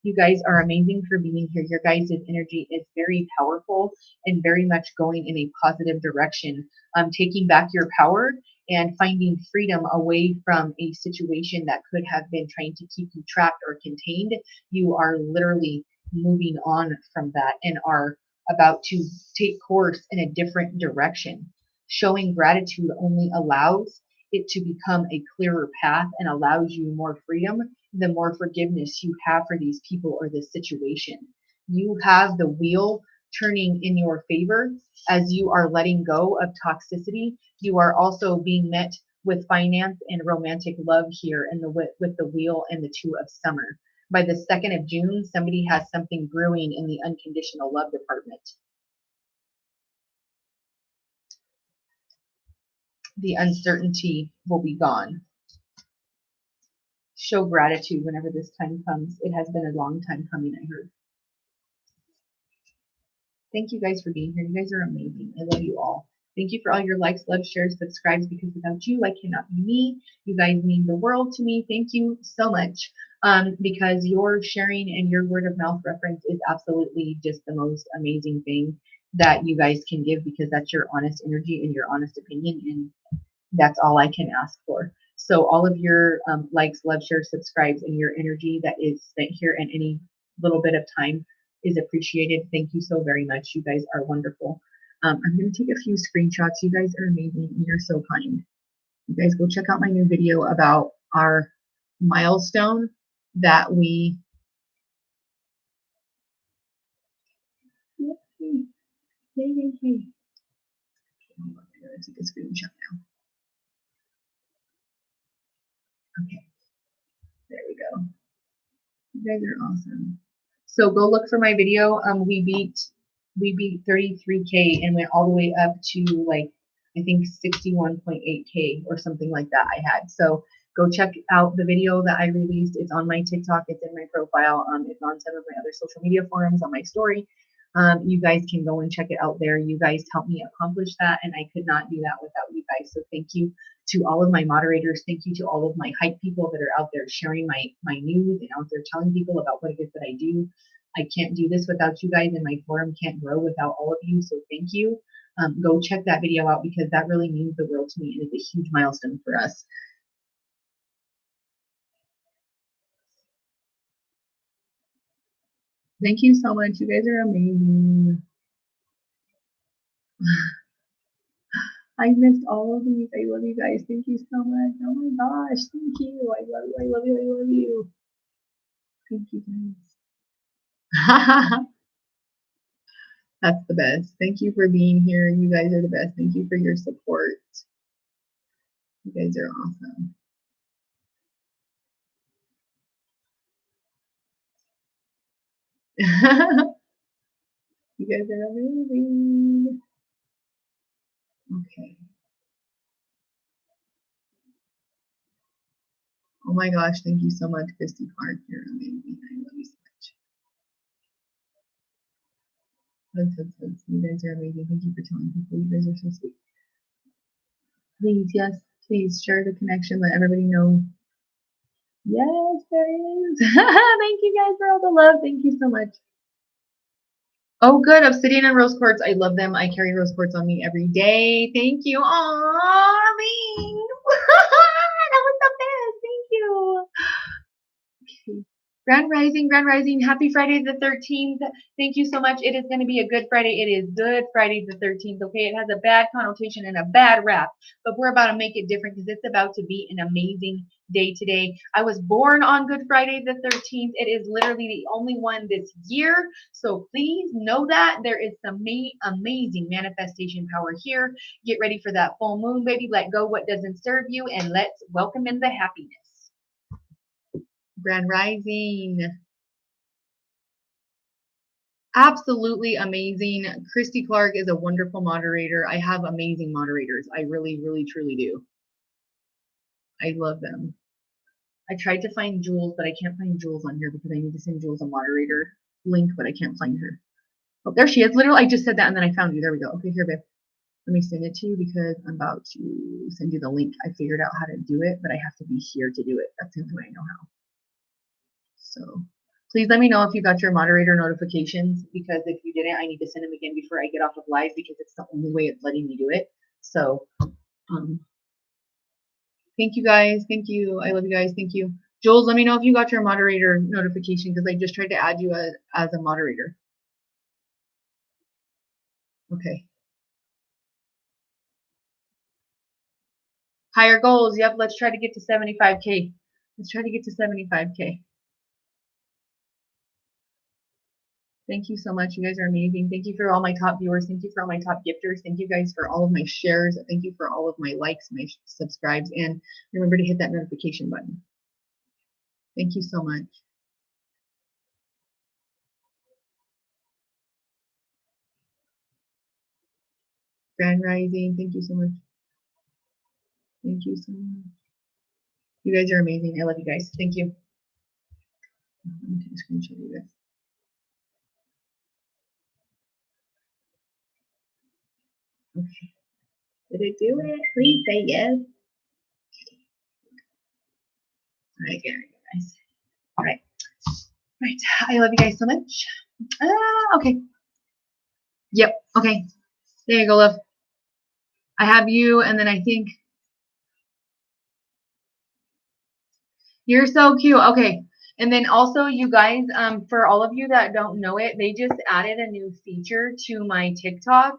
S1: You guys are amazing for being here. Your guys' energy is very powerful and very much going in a positive direction. Taking back your power and finding freedom away from a situation that could have been trying to keep you trapped or contained. You are literally moving on from that and are about to take course in a different direction. Showing gratitude only allows it to become a clearer path and allows you more freedom, the more forgiveness you have for these people or this situation. You have the wheel turning in your favor as you are letting go of toxicity. You are also being met with finance and romantic love here in with the wheel and the 2 of summer. By the 2nd of June, somebody has something brewing in the unconditional love department. The uncertainty will be gone. Show gratitude whenever this time comes. It has been a long time coming, I heard. Thank you guys for being here. You guys are amazing. I love you all. Thank you for all your likes, loves, shares, subscribes, because without you, I cannot be me. You guys mean the world to me. Thank you so much. Because your sharing and your word of mouth reference is absolutely just the most amazing thing that you guys can give, because that's your honest energy and your honest opinion, and that's all I can ask for. So all of your likes, love, shares, subscribes, and your energy that is spent here and any little bit of time is appreciated. Thank you so very much. You guys are wonderful. I'm going to take a few screenshots. You guys are amazing and you're so kind. You guys go check out my new video about our milestone that we I'm going to take a screenshot now. Okay, there we go. You guys are awesome. So go look for my video. We beat 33K and went all the way up to like I think 61.8K or something like that I had. So go check out the video that I released. It's on my TikTok. It's in my profile. It's on some of my other social media forums, on my story. You guys can go and check it out there. You guys helped me accomplish that, and I could not do that without you guys. So thank you to all of my moderators. Thank you to all of my hype people that are out there sharing my news and out there telling people about what it is that I do. I can't do this without you guys, and my forum can't grow without all of you. So thank you. Go check that video out because that really means the world to me and is a huge milestone for us. Thank you so much. You guys are amazing. I missed all of these. I love you guys. Thank you so much. Oh my gosh. Thank you. I love you. I love you. I love you. Thank you guys. That's the best. Thank you for being here. You guys are the best. Thank you for your support. You guys are awesome. You guys are amazing. Okay. Oh my gosh, thank you so much, Christy Clark. You're amazing. I love you so much. Hugs. You guys are amazing. Thank you for telling people. You guys are so sweet. Please, yes, please share the connection. Let everybody know. Yes, there is. Thank you guys for all the love. Thank you so much. Oh, good. Obsidian and rose quartz. I love them. I carry rose quartz on me every day. Thank you. Aww, Lee. That was the best. Thank you. Okay. Grand Rising. Happy Friday the 13th. Thank you so much. It is going to be a good Friday. It is Good Friday the 13th. Okay, it has a bad connotation and a bad rap, but we're about to make it different because it's about to be an amazing day today. I was born on Good Friday the 13th. It is literally the only one this year. So please know that there is some amazing manifestation power here. Get ready for that full moon, baby. Let go what doesn't serve you, and let's welcome in the happiness. Grand Rising. Absolutely amazing. Christy Clark is a wonderful moderator. I have amazing moderators. I really, really, truly do. I love them. I tried to find Jules, but I can't find Jules on here because I need to send Jules a moderator link, but I can't find her. Oh, there she is. Literally, I just said that and then I found you. There we go. Okay, here, babe. Let me send it to you because I'm about to send you the link. I figured out how to do it, but I have to be here to do it. That's the only way I know how. So please let me know if you got your moderator notifications, because if you didn't, I need to send them again before I get off of live because it's the only way it's letting me do it. So thank you guys. Thank you. I love you guys. Thank you. Jules, let me know if you got your moderator notification because I just tried to add you as a moderator. Okay. Higher goals. Yep. Let's try to get to 75K. Let's try to get to 75K. Thank you so much. You guys are amazing. Thank you for all my top viewers. Thank you for all my top gifters. Thank you guys for all of my shares. Thank you for all of my likes, my subscribes, and remember to hit that notification button. Thank you so much. Grand Rising. Thank you so much. Thank you so much. You guys are amazing. I love you guys. Thank you. Let me take a screenshot of you guys. Okay. Did it do it? Please say yes. All right, guys. All right. Right. I love you guys so much. Okay. Yep. Okay. There you go, love. I have you, and then I think you're so cute. Okay. And then also, you guys, for all of you that don't know it, they just added a new feature to my TikTok.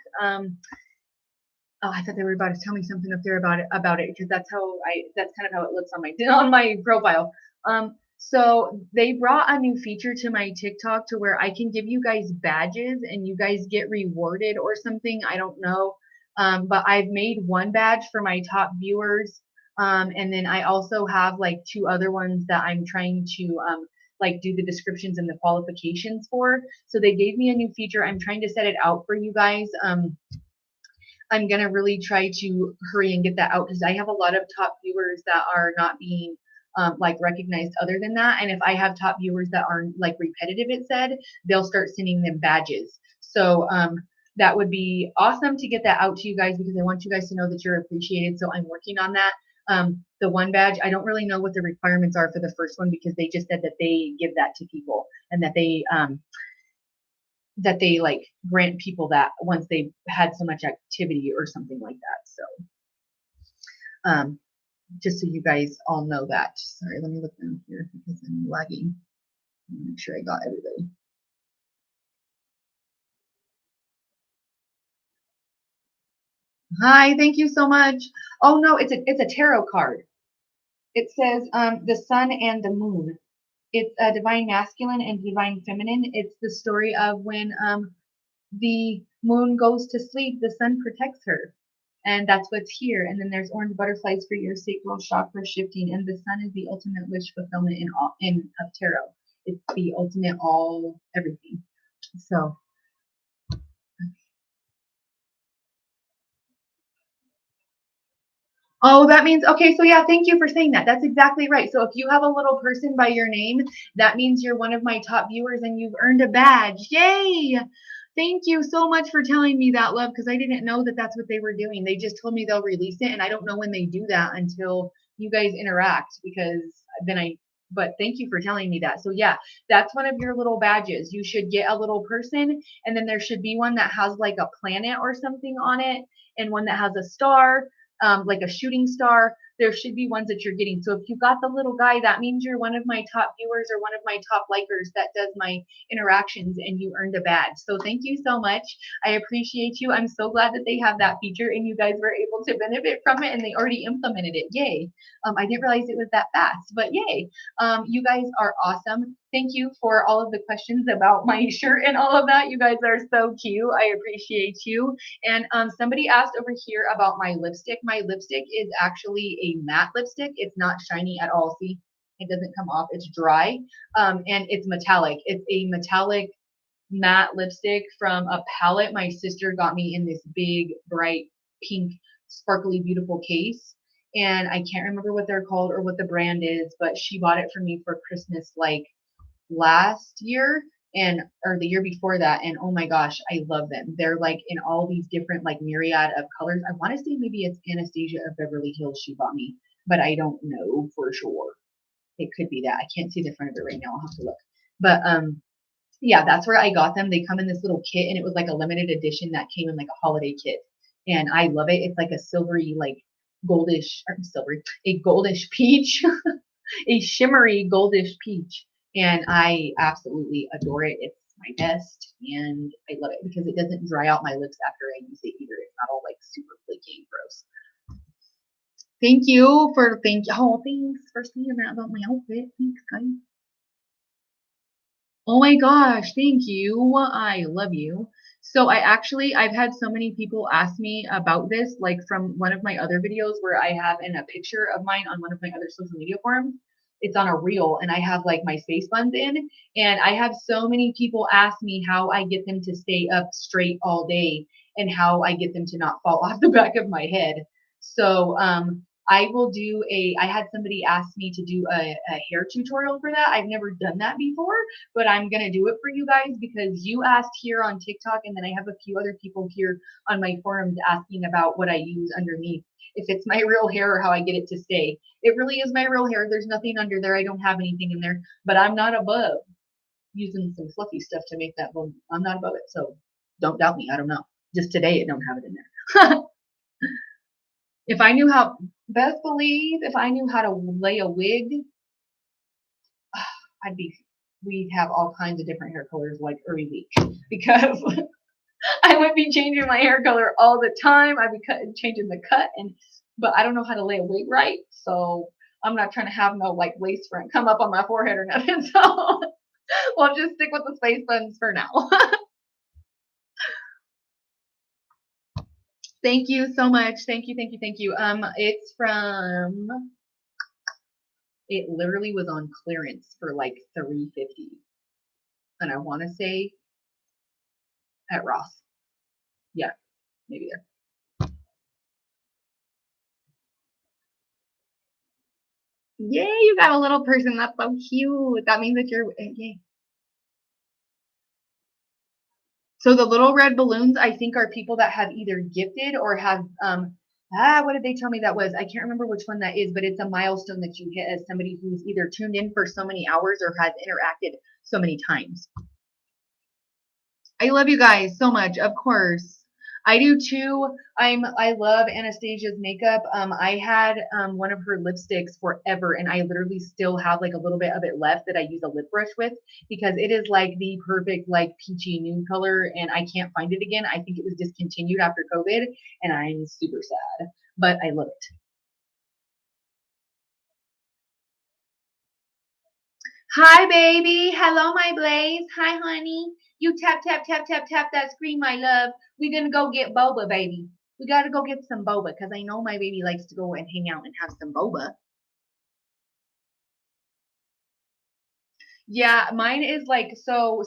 S1: Oh, I thought they were about to tell me something up there about it because that's kind of how it looks on my profile. So they brought a new feature to my TikTok to where I can give you guys badges and you guys get rewarded or something. I don't know. But I've made one badge for my top viewers. And then I also have like 2 other ones that I'm trying to like do the descriptions and the qualifications for. So they gave me a new feature. I'm trying to set it out for you guys. I'm going to really try to hurry and get that out because I have a lot of top viewers that are not being like recognized other than that. And if I have top viewers that aren't like repetitive, it said, they'll start sending them badges. So that would be awesome to get that out to you guys because I want you guys to know that you're appreciated. So I'm working on that. The one badge, I don't really know what the requirements are for the first one because they just said that they give that to people and that they like grant people that once they've had so much activity or something like that. So just so you guys all know that. Sorry, let me look down here because I'm lagging. Make sure I got everybody. Hi, thank you so much. Oh no, it's a tarot card. It says the sun and the moon. It's a divine masculine and divine feminine. It's the story of when the moon goes to sleep, the sun protects her. And that's what's here. And then there's orange butterflies for your sacral chakra shifting. And the sun is the ultimate wish fulfillment in of tarot. It's the ultimate all everything. So oh, that means, okay, so yeah, thank you for saying that. That's exactly right. So if you have a little person by your name, that means you're one of my top viewers and you've earned a badge. Yay! Thank you so much for telling me that, love, because I didn't know that that's what they were doing. They just told me they'll release it, and I don't know when they do that until you guys interact because then but thank you for telling me that. So yeah, that's one of your little badges. You should get a little person, and then there should be one that has like a planet or something on it, and one that has a star, like a shooting star. There should be ones that you're getting. So if you got the little guy, that means you're one of my top viewers or one of my top likers that does my interactions and you earned a badge. So thank you so much. I appreciate you. I'm so glad that they have that feature and you guys were able to benefit from it and they already implemented it. Yay. I didn't realize it was that fast, but yay. You guys are awesome. Thank you for all of the questions about my shirt and all of that. You guys are so cute. I appreciate you. And somebody asked over here about my lipstick. My lipstick is actually a matte lipstick. It's not shiny at all. See, it doesn't come off. It's dry and it's metallic. It's a metallic matte lipstick from a palette my sister got me in this big, bright, pink, sparkly, beautiful case. And I can't remember what they're called or what the brand is, but she bought it for me for Christmas like last year and or the year before that, and oh my gosh, I love them. They're like in all these different like myriad of colors. I want to say maybe it's Anastasia of Beverly Hills she bought me, but I don't know for sure. It could be that. I can't see the front of it right now. I'll have to look. But yeah, that's where I got them. They come in this little kit and it was like a limited edition that came in like a holiday kit. And I love it. It's like a silvery, like goldish, or silvery, a goldish peach, a shimmery goldish peach. And I absolutely adore it. It's my best and I love it because it doesn't dry out my lips after I use it either. It's not all like super flaky and gross. Thank you for oh thanks for saying that about my outfit. Thanks guys. Oh my gosh, thank you. I love you. So I've had so many people ask me about this, like from one of my other videos where I have in a picture of mine on one of my other social media forums. It's on a reel and I have like my space buns in and I have so many people ask me how I get them to stay up straight all day and how I get them to not fall off the back of my head. So I had somebody ask me to do a hair tutorial for that. I've never done that before, but I'm going to do it for you guys because you asked here on TikTok, and then I have a few other people here on my forums asking about what I use underneath, if it's my real hair or how I get it to stay. It really is my real hair. There's nothing under there. I don't have anything in there, but I'm not above using some fluffy stuff to make that bone. I'm not above it. So don't doubt me. I don't know. Just today, it don't have it in there. If I knew how, best believe if I knew how to lay a wig, I'd be, we'd have all kinds of different hair colors like every week because I would be changing my hair color all the time. I'd be changing the cut but I don't know how to lay a wig right. So I'm not trying to have no like lace front come up on my forehead or nothing. So we'll just stick with the space buns for now. Thank you so much. Thank you, thank you, thank you. It's from, it literally was on clearance for like $3.50. And I want to say at Ross. Yeah, maybe there. Yay, you got a little person. That's so cute. That means that you're, yay. So the little red balloons, I think, are people that have either gifted or have what did they tell me that was? I can't remember which one that is, but it's a milestone that you hit as somebody who's either tuned in for so many hours or has interacted so many times. I love you guys so much. Of course. I do too. I love Anastasia's makeup. I had one of her lipsticks forever, and I literally still have like a little bit of it left that I use a lip brush with because it is like the perfect like peachy nude color, and I can't find it again. I think it was discontinued after COVID, and I'm super sad, but I love it. Hi, baby. Hello, my Blaze. Hi, honey. You tap, tap, tap, tap, tap that screen, my love. We're going to go get boba, baby. We got to go get some boba because I know my baby likes to go and hang out and have some boba. Yeah, mine is like, so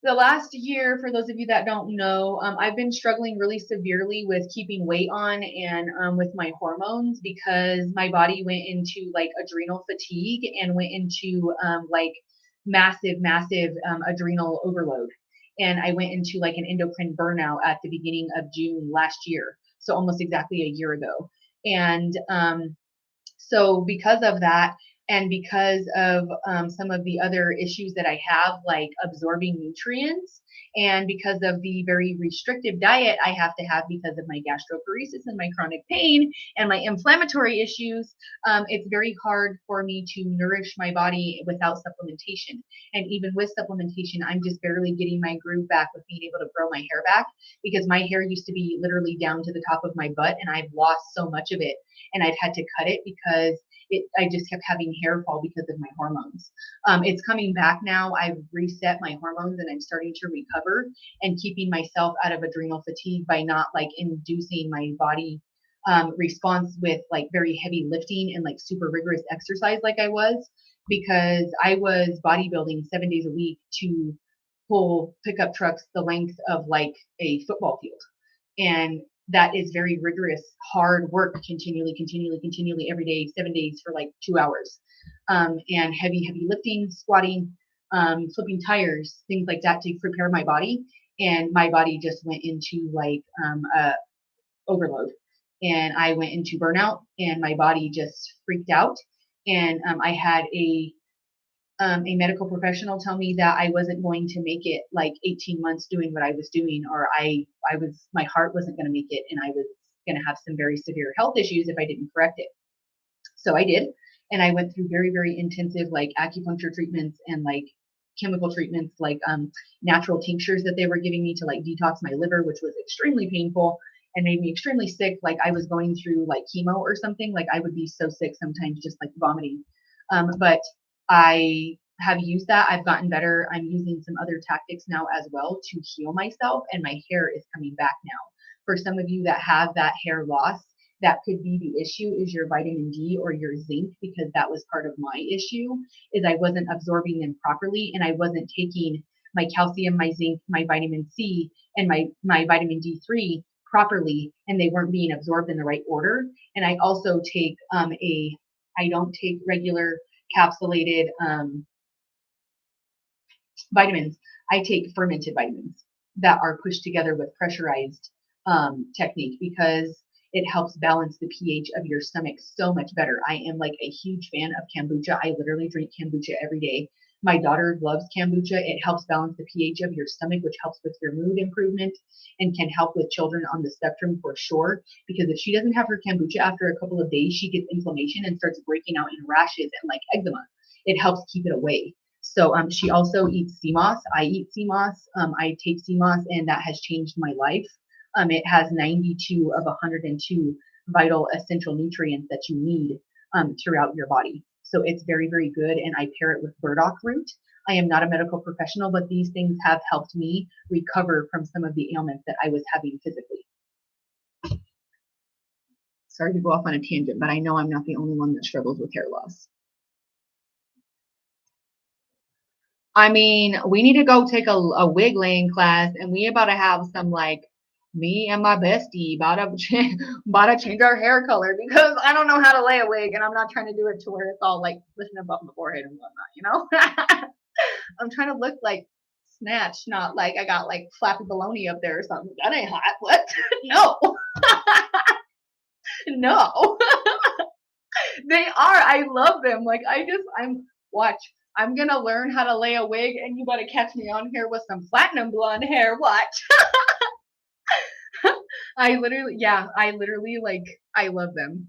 S1: the last year, for those of you that don't know, I've been struggling really severely with keeping weight on and with my hormones because my body went into like adrenal fatigue and went into like massive adrenal overload. And I went into like an endocrine burnout at the beginning of June last year. So almost exactly a year ago. And so because of that, and because of some of the other issues that I have, like absorbing nutrients, and because of the very restrictive diet I have to have because of my gastroparesis and my chronic pain and my inflammatory issues, it's very hard for me to nourish my body without supplementation. And even with supplementation, I'm just barely getting my groove back with being able to grow my hair back because my hair used to be literally down to the top of my butt, and I've lost so much of it, and I've had to cut it because I just kept having hair fall because of my hormones. It's coming back now. I've reset my hormones and I'm starting to recover and keeping myself out of adrenal fatigue by not like inducing my body response with like very heavy lifting and like super rigorous exercise like I was, because I was bodybuilding 7 days a week to pull pickup trucks the length of like a football field. And that is very rigorous, hard work, continually every day, 7 days for like 2 hours, and heavy lifting, squatting, flipping tires, things like that to prepare my body. And my body just went into like overload, and I went into burnout, and my body just freaked out. And I had a medical professional tell me that I wasn't going to make it like 18 months doing what I was doing, or my heart wasn't going to make it, and I was going to have some very severe health issues if I didn't correct it. So I did, and I went through very intensive like acupuncture treatments and like chemical treatments, like natural tinctures that they were giving me to like detox my liver, which was extremely painful and made me extremely sick. Like I was going through like chemo or something. Like I would be so sick sometimes, just like vomiting. But I have used that. I've gotten better. I'm using some other tactics now as well to heal myself, and my hair is coming back now. For some of you that have that hair loss, that could be the issue, is your vitamin D or your zinc, because that was part of my issue, is I wasn't absorbing them properly, and I wasn't taking my calcium, my zinc, my vitamin C, and my vitamin D3 properly, and they weren't being absorbed in the right order. And I also take I don't take regular capsulated vitamins. I take fermented vitamins that are pushed together with pressurized technique, because it helps balance the pH of your stomach so much better. I am like a huge fan of kombucha. I literally drink kombucha every day. My daughter loves kombucha. It helps balance the pH of your stomach, which helps with your mood improvement and can help with children on the spectrum for sure. Because if she doesn't have her kombucha after a couple of days, she gets inflammation and starts breaking out in rashes and like eczema. It helps keep it away. So she also eats sea moss. I eat sea moss. I take sea moss, and that has changed my life. It has 92 of 102 vital essential nutrients that you need throughout your body. So it's very good, and I pair it with burdock root. I am not a medical professional, but these things have helped me recover from some of the ailments that I was having physically. Sorry to go off on a tangent, but I know I'm not the only one that struggles with hair loss. I mean, we need to go take a wig laying class, and we about to have some like me and my bestie about to change our hair color, because I don't know how to lay a wig, and I'm not trying to do it to where it's all like lifting above my forehead and whatnot, you know? I'm trying to look like snatched, not like I got like flappy baloney up there or something. That ain't hot. What? No, no. They are. I love them. Like I'm watch. I'm gonna learn how to lay a wig, and you better catch me on here with some platinum blonde hair. Watch. I literally like. I love them.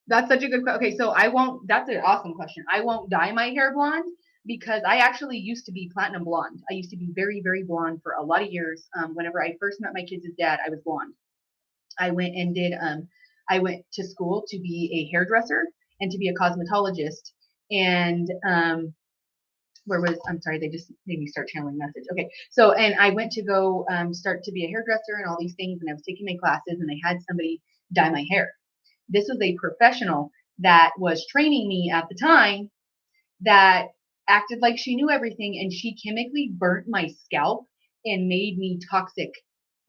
S1: That's such a good question. Okay, so I won't. That's an awesome question. I won't dye my hair blonde because I actually used to be platinum blonde. I used to be very, very blonde for a lot of years. Whenever I first met my kids' dad, I was blonde. I went and did. I went to school to be a hairdresser and to be a cosmetologist. And where was I'm sorry, they just made me start channeling message. Okay, so and I went to go start to be a hairdresser and all these things, and I was taking my classes, and they had somebody dye my hair. This was a professional that was training me at the time that acted like she knew everything, and she chemically burnt my scalp and made me toxic,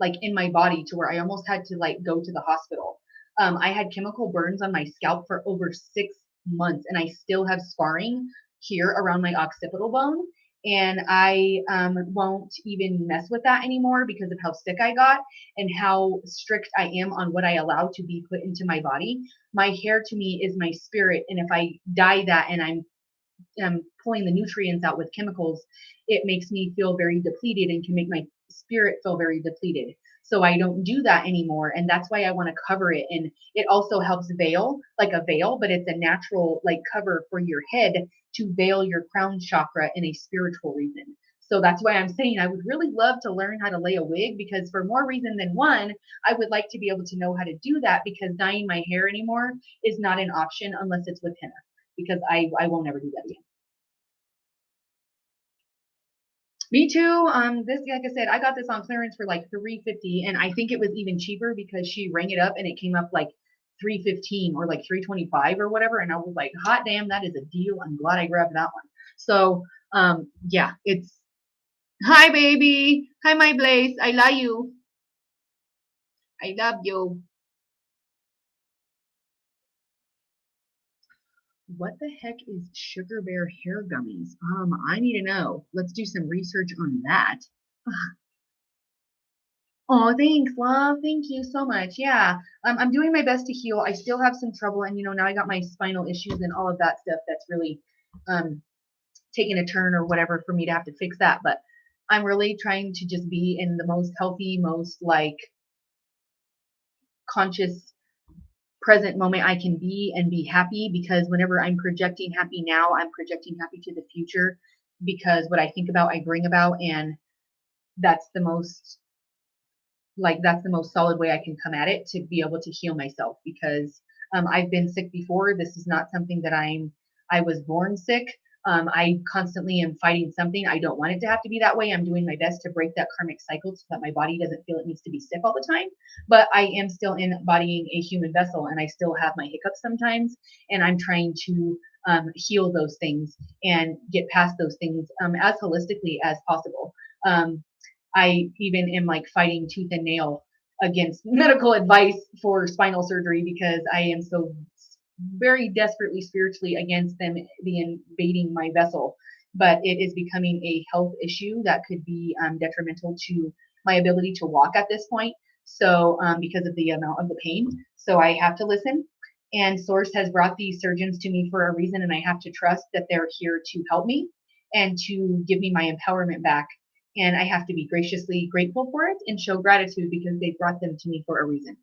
S1: like in my body, to where I almost had to like go to the hospital. I had chemical burns on my scalp for over 6 months, and I still have scarring here around my occipital bone. And I won't even mess with that anymore because of how sick I got and how strict I am on what I allow to be put into my body. My hair to me is my spirit. And if I dye that and I'm pulling the nutrients out with chemicals, it makes me feel very depleted and can make my spirit feel very depleted. So I don't do that anymore. And that's why I want to cover it. And it also helps veil, like a veil, but it's a natural like cover for your head to veil your crown chakra in a spiritual reason. So that's why I'm saying I would really love to learn how to lay a wig, because for more reason than one, I would like to be able to know how to do that, because dyeing my hair anymore is not an option unless it's with henna, because I won't ever do that again. Me too. This, like I said, I got this on clearance for like $350, and I think it was even cheaper because she rang it up and it came up like $315 or like $325 or whatever. And I was like, hot damn, that is a deal. I'm glad I grabbed that one. So, yeah, it's hi, baby. Hi, my Blaze. I love you. I love you. What the heck is Sugar Bear hair gummies? I need to know. Let's do some research on that. Oh, thanks, love. Thank you so much. Yeah, I'm doing my best to heal. I still have some trouble, and now I got my spinal issues and all of that stuff. That's really um, taking a turn or whatever for me to have to fix that. But I'm really trying to just be in the most healthy, most like conscious, present moment I can be and be happy, because whenever I'm projecting happy now, I'm projecting happy to the future, because what I think about, I bring about, and that's the most that's the most solid way I can come at it to be able to heal myself, because I've been sick before. This is not something that I was born sick. I constantly am fighting something. I don't want it to have to be that way. I'm doing my best to break that karmic cycle so that my body doesn't feel it needs to be sick all the time. But I am still embodying a human vessel, and I still have my hiccups sometimes. And I'm trying to heal those things and get past those things as holistically as possible. I even am like fighting tooth and nail against medical advice for spinal surgery, because I am so very desperately spiritually against them invading my vessel. But it is becoming a health issue that could be detrimental to my ability to walk at this point. So, because of the amount of the pain, so I have to listen. And Source has brought these surgeons to me for a reason, and I have to trust that they're here to help me and to give me my empowerment back. And I have to be graciously grateful for it and show gratitude, because they brought them to me for a reason.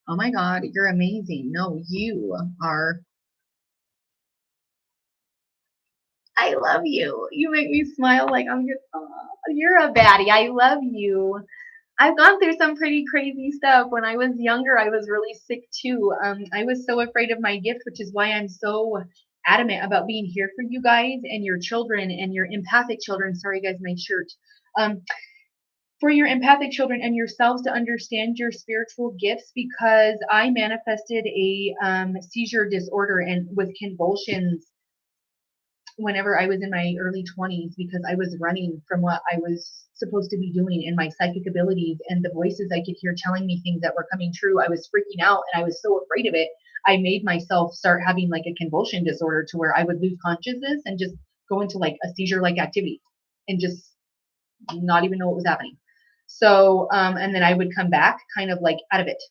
S1: Oh my God, you're amazing. No, you are. I love you. You make me smile like I'm just, oh, you're a baddie. I love you. I've gone through some pretty crazy stuff. When I was younger, I was really sick too. I was so afraid of my gift, which is why I'm so adamant about being here for you guys and your children and your empathic children. Sorry, guys, my shirt. Um, for your empathic children and yourselves to understand your spiritual gifts, because I manifested a seizure disorder and with convulsions whenever I was in my early 20s, because I was running from what I was supposed to be doing in my psychic abilities, and the voices I could hear telling me things that were coming true. I was freaking out and I was so afraid of it. I made myself start having like a convulsion disorder to where I would lose consciousness and just go into like a seizure like activity and just not even know what was happening. So, and then I would come back kind of like out of it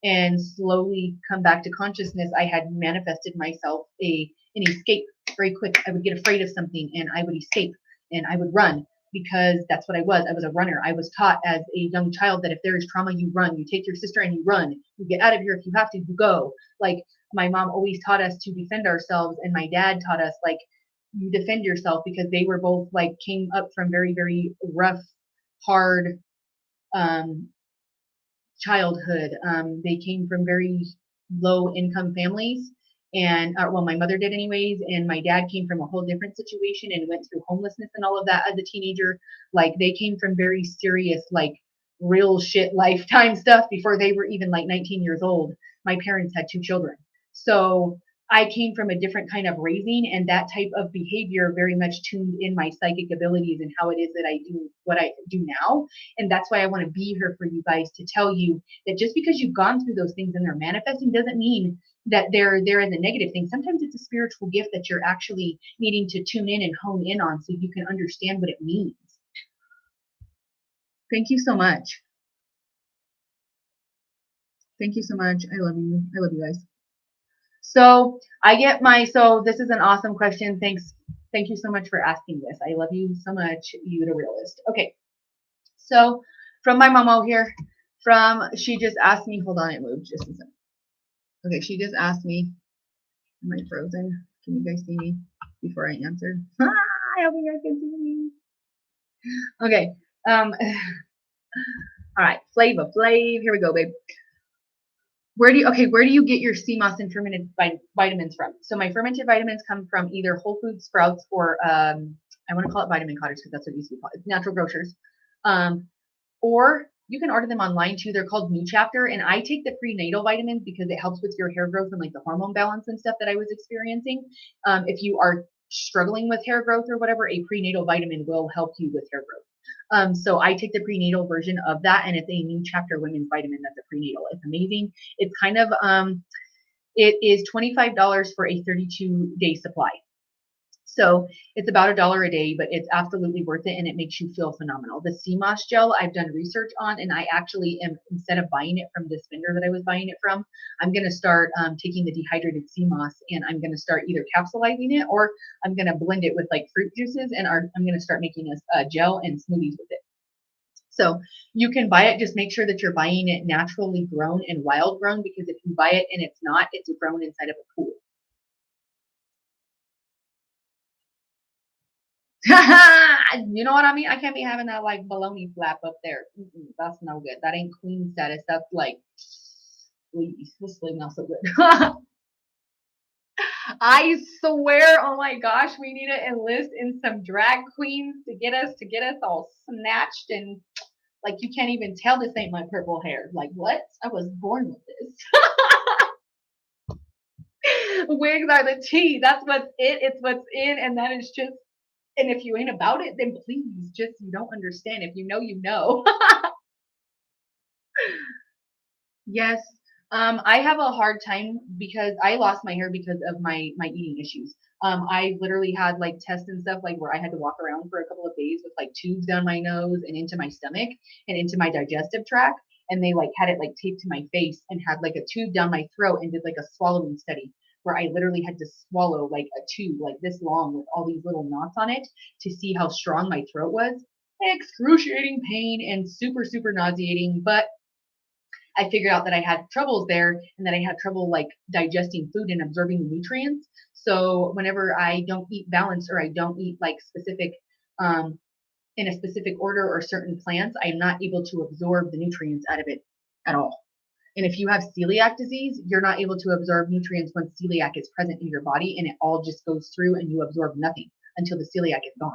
S1: and slowly come back to consciousness. I had manifested myself an escape very quick. I would get afraid of something and I would escape and I would run because that's what I was. I was a runner. I was taught as a young child that if there is trauma, you run. You take your sister and you run. You get out of here if you have to. You go. Like my mom always taught us to defend ourselves, and my dad taught us like you defend yourself because they were both like came up from very very rough, hard um, childhood. They came from very low income families. And well, my mother did anyways, and my dad came from a whole different situation and went through homelessness and all of that as a teenager. Like they came from very serious, like real shit lifetime stuff before they were even like 19 years old. My parents had 2 children. So I came from a different kind of raising, and that type of behavior very much tuned in my psychic abilities and how it is that I do what I do now. And that's why I want to be here for you guys to tell you that just because you've gone through those things and they're manifesting doesn't mean that they're there as a negative thing. Sometimes it's a spiritual gift that you're actually needing to tune in and hone in on so you can understand what it means. Thank you so much. Thank you so much. I love you. I love you guys. So so this is an awesome question. Thanks. Thank you so much for asking this. I love you so much, you the realist. Okay. So from my mom here, she just asked me, hold on, it moved just a second. Okay, she just asked me, am I frozen? Can you guys see me before I answer? I hope you guys can see me. Okay. All right, Flava Flav. Here we go, babe. Where do you get your sea moss and fermented vitamins from? So my fermented vitamins come from either Whole Foods, Sprouts, or I want to call it Vitamin Cottage because that's what it used to be called. It's Natural Grocers. Or you can order them online too. They're called New Chapter, and I take the prenatal vitamins because it helps with your hair growth and like the hormone balance and stuff that I was experiencing. If you are struggling with hair growth or whatever, a prenatal vitamin will help you with hair growth. So I take the prenatal version of that, and it's a New Chapter women's vitamin that's a prenatal. It's amazing. It's kind of it is $25 for a 32-day supply. So it's about $1 a day, but it's absolutely worth it, and it makes you feel phenomenal. The sea moss gel I've done research on, and I actually am, instead of buying it from this vendor that I was buying it from, I'm going to start taking the dehydrated sea moss, and I'm going to start either capsulizing it or I'm going to blend it with like fruit juices, and I'm going to start making a gel and smoothies with it. So you can buy it. Just make sure that you're buying it naturally grown and wild grown, because if you buy it and it's not, it's grown inside of a pool. You know what I mean? I can't be having that like baloney flap up there. That's no good. That ain't queen status. That's like, please, this sleep not so good. I swear, oh my gosh, we need to enlist in some drag queens to get us all snatched and like you can't even tell this ain't my purple hair. Like what? I was born with this. Wigs are the tea. That's what's it. It's what's in, and that is just. And if you ain't about it, then please, just you don't understand. If you know, you know. Yes. I have a hard time because I lost my hair because of my eating issues. I literally had like tests and stuff like where I had to walk around for a couple of days with like tubes down my nose and into my stomach and into my digestive tract. And they like had it like taped to my face and had like a tube down my throat and did like a swallowing study where I literally had to swallow like a tube like this long with all these little knots on it to see how strong my throat was. Excruciating pain and super, super nauseating, but I figured out that I had troubles there and that I had trouble like digesting food and absorbing the nutrients. So whenever I don't eat balanced or I don't eat like specific in a specific order or certain plants, I'm not able to absorb the nutrients out of it at all. And if you have celiac disease, you're not able to absorb nutrients once celiac is present in your body, and it all just goes through and you absorb nothing until the celiac is gone.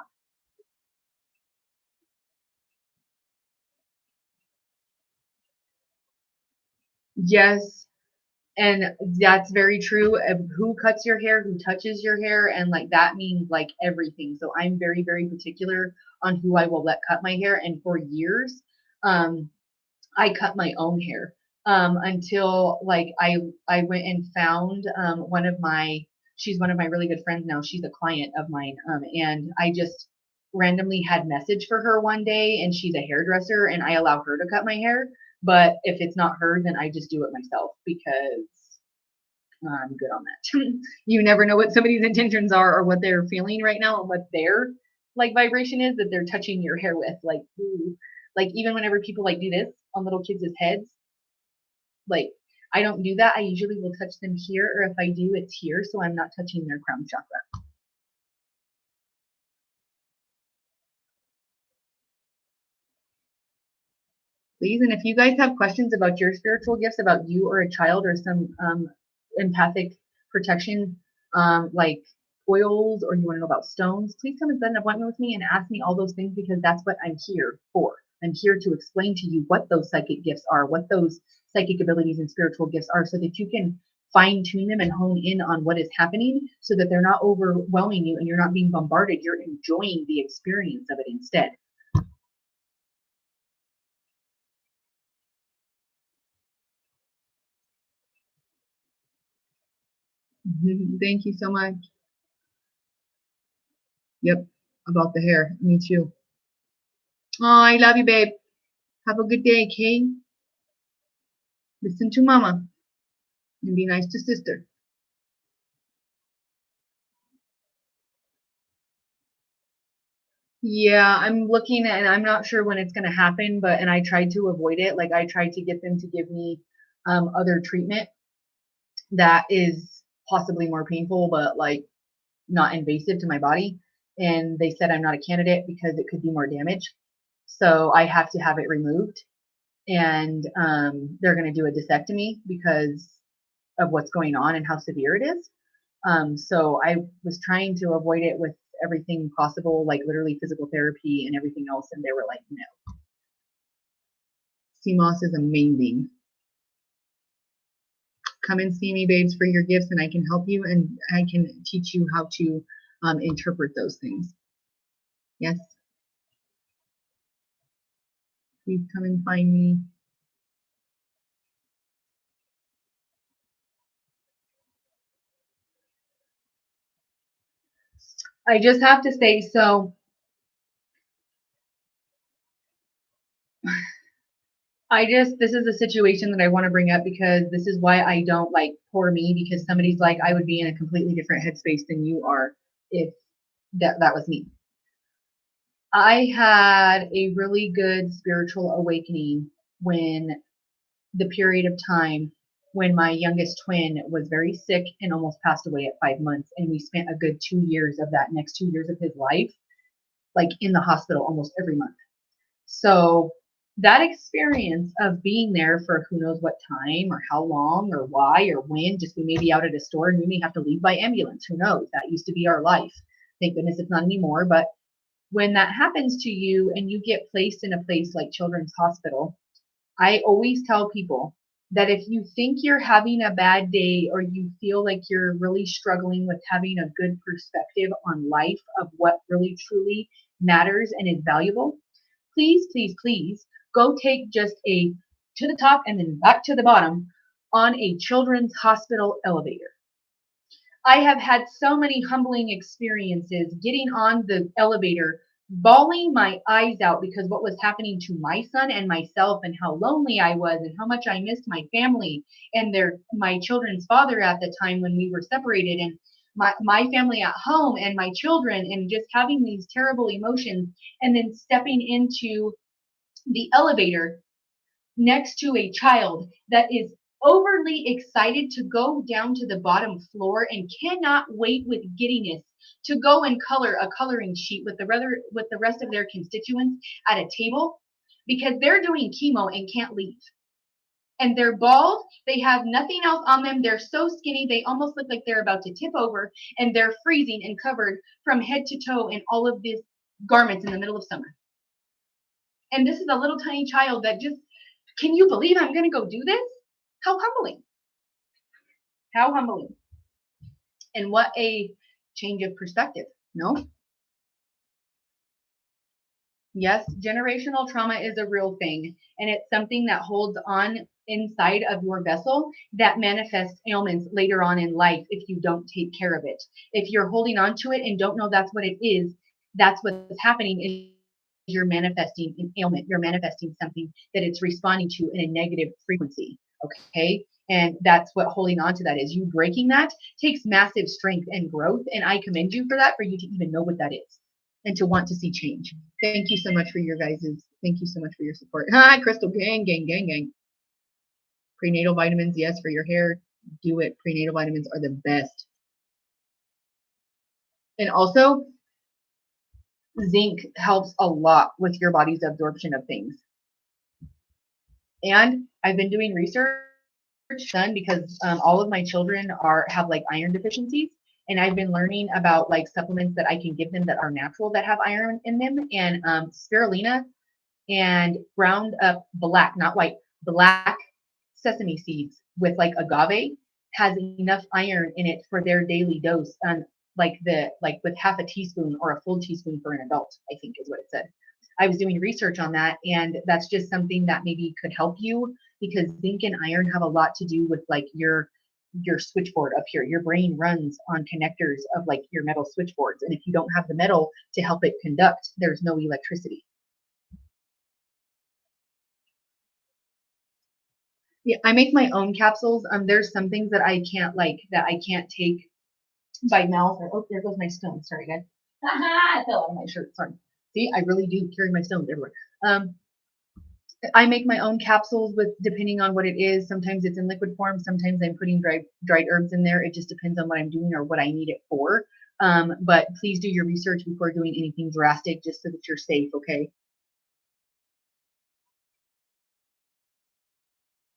S1: Yes. And that's very true of who cuts your hair, who touches your hair, and like that means like everything. So I'm very, very particular on who I will let cut my hair. And for years, I cut my own hair. until like I went and found she's one of my really good friends now. She's a client of mine. And I just randomly had message for her one day, and she's a hairdresser, and I allow her to cut my hair. But if it's not her, then I just do it myself because I'm good on that. You never know what somebody's intentions are or what they're feeling right now and what their like vibration is that they're touching your hair with. Like, ooh, like even whenever people like do this on little kids' heads, like I don't do that. I usually will touch them here, or if I do, it's here, so I'm not touching their crown chakra. Please, and if you guys have questions about your spiritual gifts, about you or a child or some empathic protection, like oils, or you want to know about stones, please come and set an appointment with me and ask me all those things because that's what I'm here for. I'm here to explain to you what those psychic gifts are, what those psychic abilities and spiritual gifts are, so that you can fine tune them and hone in on what is happening so that they're not overwhelming you and you're not being bombarded. You're enjoying the experience of it instead. Thank you so much. Yep, about the hair. Me too. Oh, I love you, babe. Have a good day, okay? Listen to mama and be nice to sister. Yeah, I'm looking at, and I'm not sure when it's going to happen, but, and I tried to avoid it. Like, I tried to get them to give me other treatment that is possibly more painful, but like not invasive to my body. And they said I'm not a candidate because it could do more damage. So I have to have it removed. And they're going to do a disectomy because of what's going on and how severe it is. So I was trying to avoid it with everything possible, like literally physical therapy and everything else. And they were like, no. CMOS is amazing. Come and see me, babes, for your gifts, and I can help you and I can teach you how to interpret those things. Yes. Please come and find me. I just have to say, so this is a situation that I want to bring up because this is why I don't like poor me, because somebody's like, I would be in a completely different headspace than you are if that was me. I had a really good spiritual awakening when the period of time when my youngest twin was very sick and almost passed away at 5 months. And we spent a good 2 years of that next 2 years of his life, like in the hospital almost every month. So that experience of being there for who knows what time or how long or why or when, just we may be out at a store and we may have to leave by ambulance. Who knows? That used to be our life. Thank goodness it's not anymore. But when that happens to you and you get placed in a place like Children's Hospital, I always tell people that if you think you're having a bad day or you feel like you're really struggling with having a good perspective on life of what really truly matters and is valuable, please, please, please go take just a to the top and then back to the bottom on a Children's Hospital elevator. I have had so many humbling experiences getting on the elevator, bawling my eyes out because what was happening to my son and myself and how lonely I was and how much I missed my family and my children's father at the time when we were separated, and my family at home and my children, and just having these terrible emotions, and then stepping into the elevator next to a child that is overly excited to go down to the bottom floor and cannot wait with giddiness to go and color a coloring sheet with the rest of their constituents at a table because they're doing chemo and can't leave. And they're bald, they have nothing else on them, they're so skinny they almost look like they're about to tip over, and they're freezing and covered from head to toe in all of these garments in the middle of summer. And this is a little tiny child that just, can you believe I'm going to go do this? How humbling. How humbling. And what a change of perspective. No? Yes, generational trauma is a real thing, and it's something that holds on inside of your vessel that manifests ailments later on in life if you don't take care of it. If you're holding on to it and don't know that's what it is, that's what's happening is you're manifesting an ailment. You're manifesting something that it's responding to in a negative frequency. Okay. And that's what holding on to that is. You breaking that takes massive strength and growth. And I commend you for that, for you to even know what that is and to want to see change. Thank you so much for your guys's. Thank you so much for your support. Hi, Crystal, gang, gang, gang, gang. Prenatal vitamins, yes, for your hair. Do it. Prenatal vitamins are the best. And also, zinc helps a lot with your body's absorption of things. And I've been doing research done because all of my children have like iron deficiencies, and I've been learning about like supplements that I can give them that are natural that have iron in them. And spirulina and ground up black, not white, black sesame seeds with like agave has enough iron in it for their daily dose. Like with half a teaspoon or a full teaspoon for an adult, I think is what it said. I was doing research on that, and that's just something that maybe could help you, because zinc and iron have a lot to do with like your switchboard up here. Your brain runs on connectors of like your metal switchboards, and if you don't have the metal to help it conduct, there's no electricity. Yeah, I make my own capsules. There's some things that I can't take by mouth. Or, oh, there goes my stone. Sorry, guys. I fell out of my shirt. Sorry. See, I really do carry my stones everywhere. Um, I make my own capsules with depending on what it is. Sometimes it's in liquid form. Sometimes I'm putting dried herbs in there. It just depends on what I'm doing or what I need it for. But please do your research before doing anything drastic, just so that you're safe. Okay.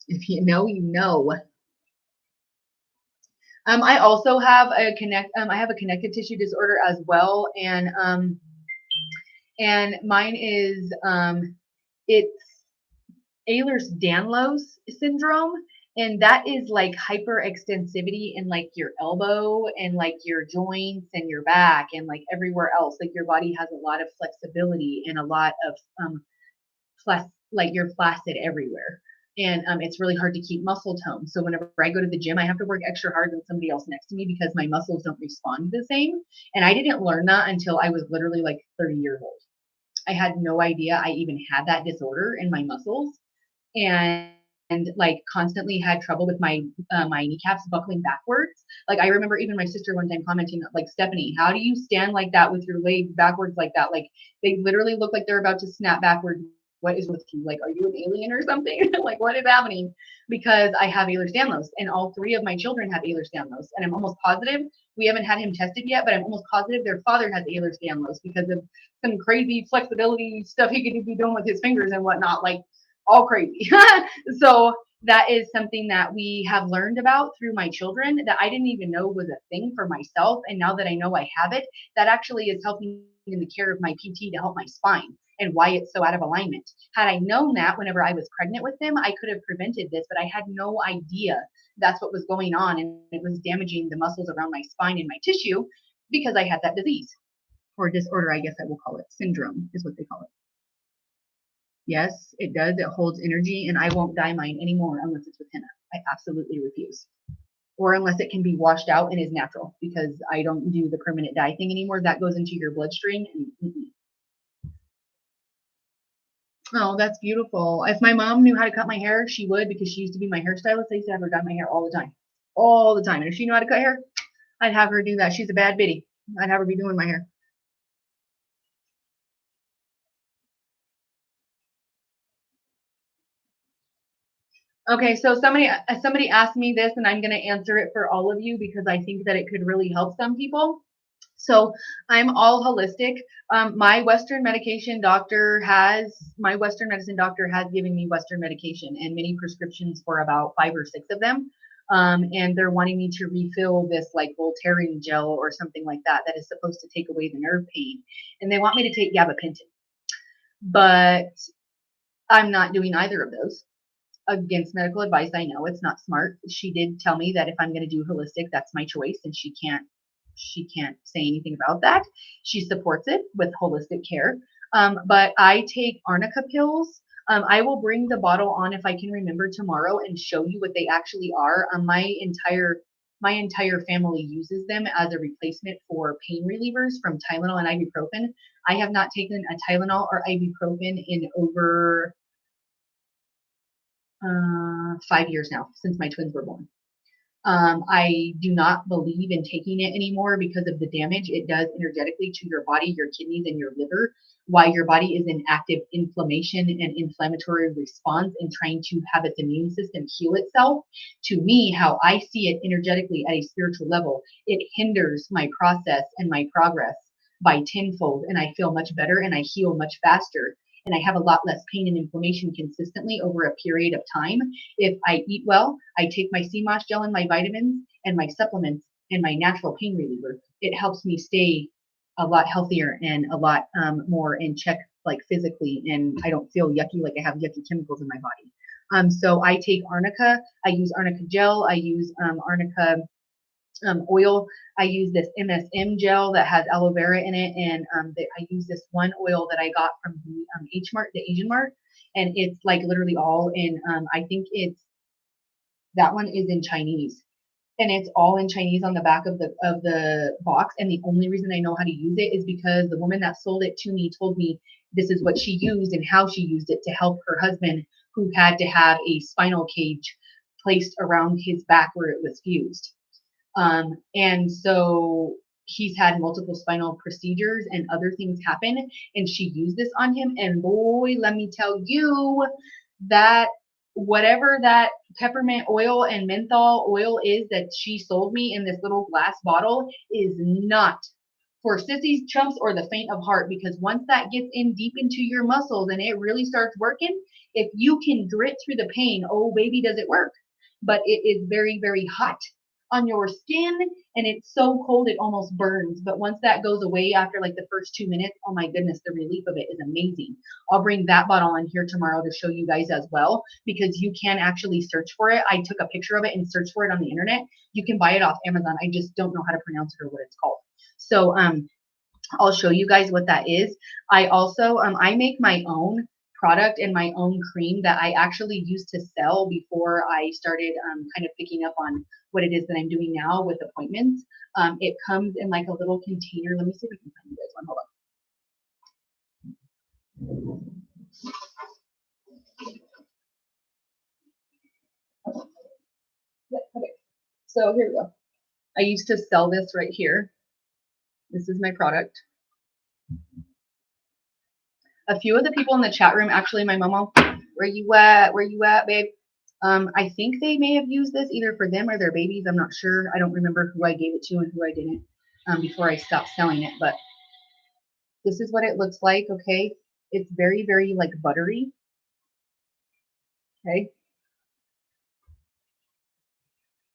S1: If you know, you know. I also have I have a connective tissue disorder as well, and mine is it's Ehlers-Danlos syndrome, and that is like hyperextensivity in like your elbow and like your joints and your back and like everywhere else. Like your body has a lot of flexibility and a lot of like you're flaccid everywhere. And it's really hard to keep muscle tone. So whenever I go to the gym, I have to work extra hard than somebody else next to me because my muscles don't respond the same. And I didn't learn that until I was literally like 30 years old. I had no idea I even had that disorder in my muscles, and like constantly had trouble with my kneecaps buckling backwards. Like I remember even my sister one time commenting like, Stephanie, how do you stand like that with your legs backwards like that? Like they literally look like they're about to snap backwards. What is with you? Like, are you an alien or something? Like, what is happening? Because I have Ehlers-Danlos, and all three of my children have Ehlers-Danlos, and I'm almost positive we haven't had him tested yet, but I'm almost positive their father has Ehlers-Danlos because of some crazy flexibility stuff he could be doing with his fingers and whatnot, like all crazy. So that is something that we have learned about through my children that I didn't even know was a thing for myself. And now that I know I have it, that actually is helping in the care of my PT to help my spine and why it's so out of alignment. Had I known that whenever I was pregnant with them, I could have prevented this, but I had no idea that's what was going on. And it was damaging the muscles around my spine and my tissue because I had that disease or disorder, I guess I will call it. Syndrome is what they call it. Yes, it does. It holds energy, and I won't dye mine anymore unless it's with henna. I absolutely refuse. Or unless it can be washed out and is natural, because I don't do the permanent dye thing anymore. That goes into your bloodstream. Oh, that's beautiful. If my mom knew how to cut my hair, she would, because she used to be my hairstylist. I used to have her dye my hair all the time. All the time. And if she knew how to cut hair, I'd have her do that. She's a bad biddy. I'd have her be doing my hair. Okay, so somebody asked me this, and I'm going to answer it for all of you because I think that it could really help some people. So I'm all holistic. My Western medicine doctor has given me Western medication and many prescriptions for about 5 or 6 of them. And they're wanting me to refill this like Voltaren gel or something like that that is supposed to take away the nerve pain. And they want me to take gabapentin. But I'm not doing either of those. Against medical advice, I know it's not smart. She did tell me that if I'm going to do holistic, that's my choice, and she can't say anything about that. She supports it with holistic care. But I take arnica pills. I will bring the bottle on if I can remember tomorrow and show you what they actually are. My entire family uses them as a replacement for pain relievers from Tylenol and ibuprofen. I have not taken a Tylenol or ibuprofen in over 5 years now, since my twins were born. I do not believe in taking it anymore because of the damage it does energetically to your body, your kidneys, and your liver, while your body is in active inflammation and inflammatory response and trying to have its immune system heal itself. To me, how I see it energetically at a spiritual level, it hinders my process and my progress by tenfold, and I feel much better and I heal much faster. And I have a lot less pain and inflammation consistently over a period of time if I eat well. I take my sea moss gel and my vitamins and my supplements and my natural pain reliever. It helps me stay a lot healthier and a lot more in check, like physically, and I don't feel yucky like I have yucky chemicals in my body. So I take arnica. I use arnica gel. I use arnica oil. I use this MSM gel that has aloe vera in it, and I use this one oil that I got from the H Mart, the Asian Mart, and it's like literally all in. I think it's that one is in Chinese, and it's all in Chinese on the back of the box. And the only reason I know how to use it is because the woman that sold it to me told me this is what she used and how she used it to help her husband, who had to have a spinal cage placed around his back where it was fused. And so he's had multiple spinal procedures and other things happen. And she used this on him. And boy, let me tell you that whatever that peppermint oil and menthol oil is that she sold me in this little glass bottle is not for sissies, chumps, or the faint of heart, because once that gets in deep into your muscles and it really starts working, if you can grit through the pain, oh baby, does it work. But it is very, very hot on your skin, and it's so cold it almost burns. But once that goes away after like the first 2 minutes, oh my goodness, the relief of it is amazing. I'll bring that bottle in here tomorrow to show you guys as well, because you can actually search for it. I took a picture of it and searched for it on the internet. You can buy it off Amazon. I just don't know how to pronounce it or what it's called. So I'll show you guys what that is. I also I make my own product and my own cream that I actually used to sell before I started kind of picking up on what it is that I'm doing now with appointments. It comes in like a little container. Let me see if I can find you guys one. Hold on. Yeah, okay. So here we go. I used to sell this right here. This is my product. A few of the people in the chat room, actually, my mama, where you at? Where you at, babe? I think they may have used this either for them or their babies. I'm not sure. I don't remember who I gave it to and who I didn't before I stopped selling it. But this is what it looks like. Okay, it's very, very like buttery. Okay,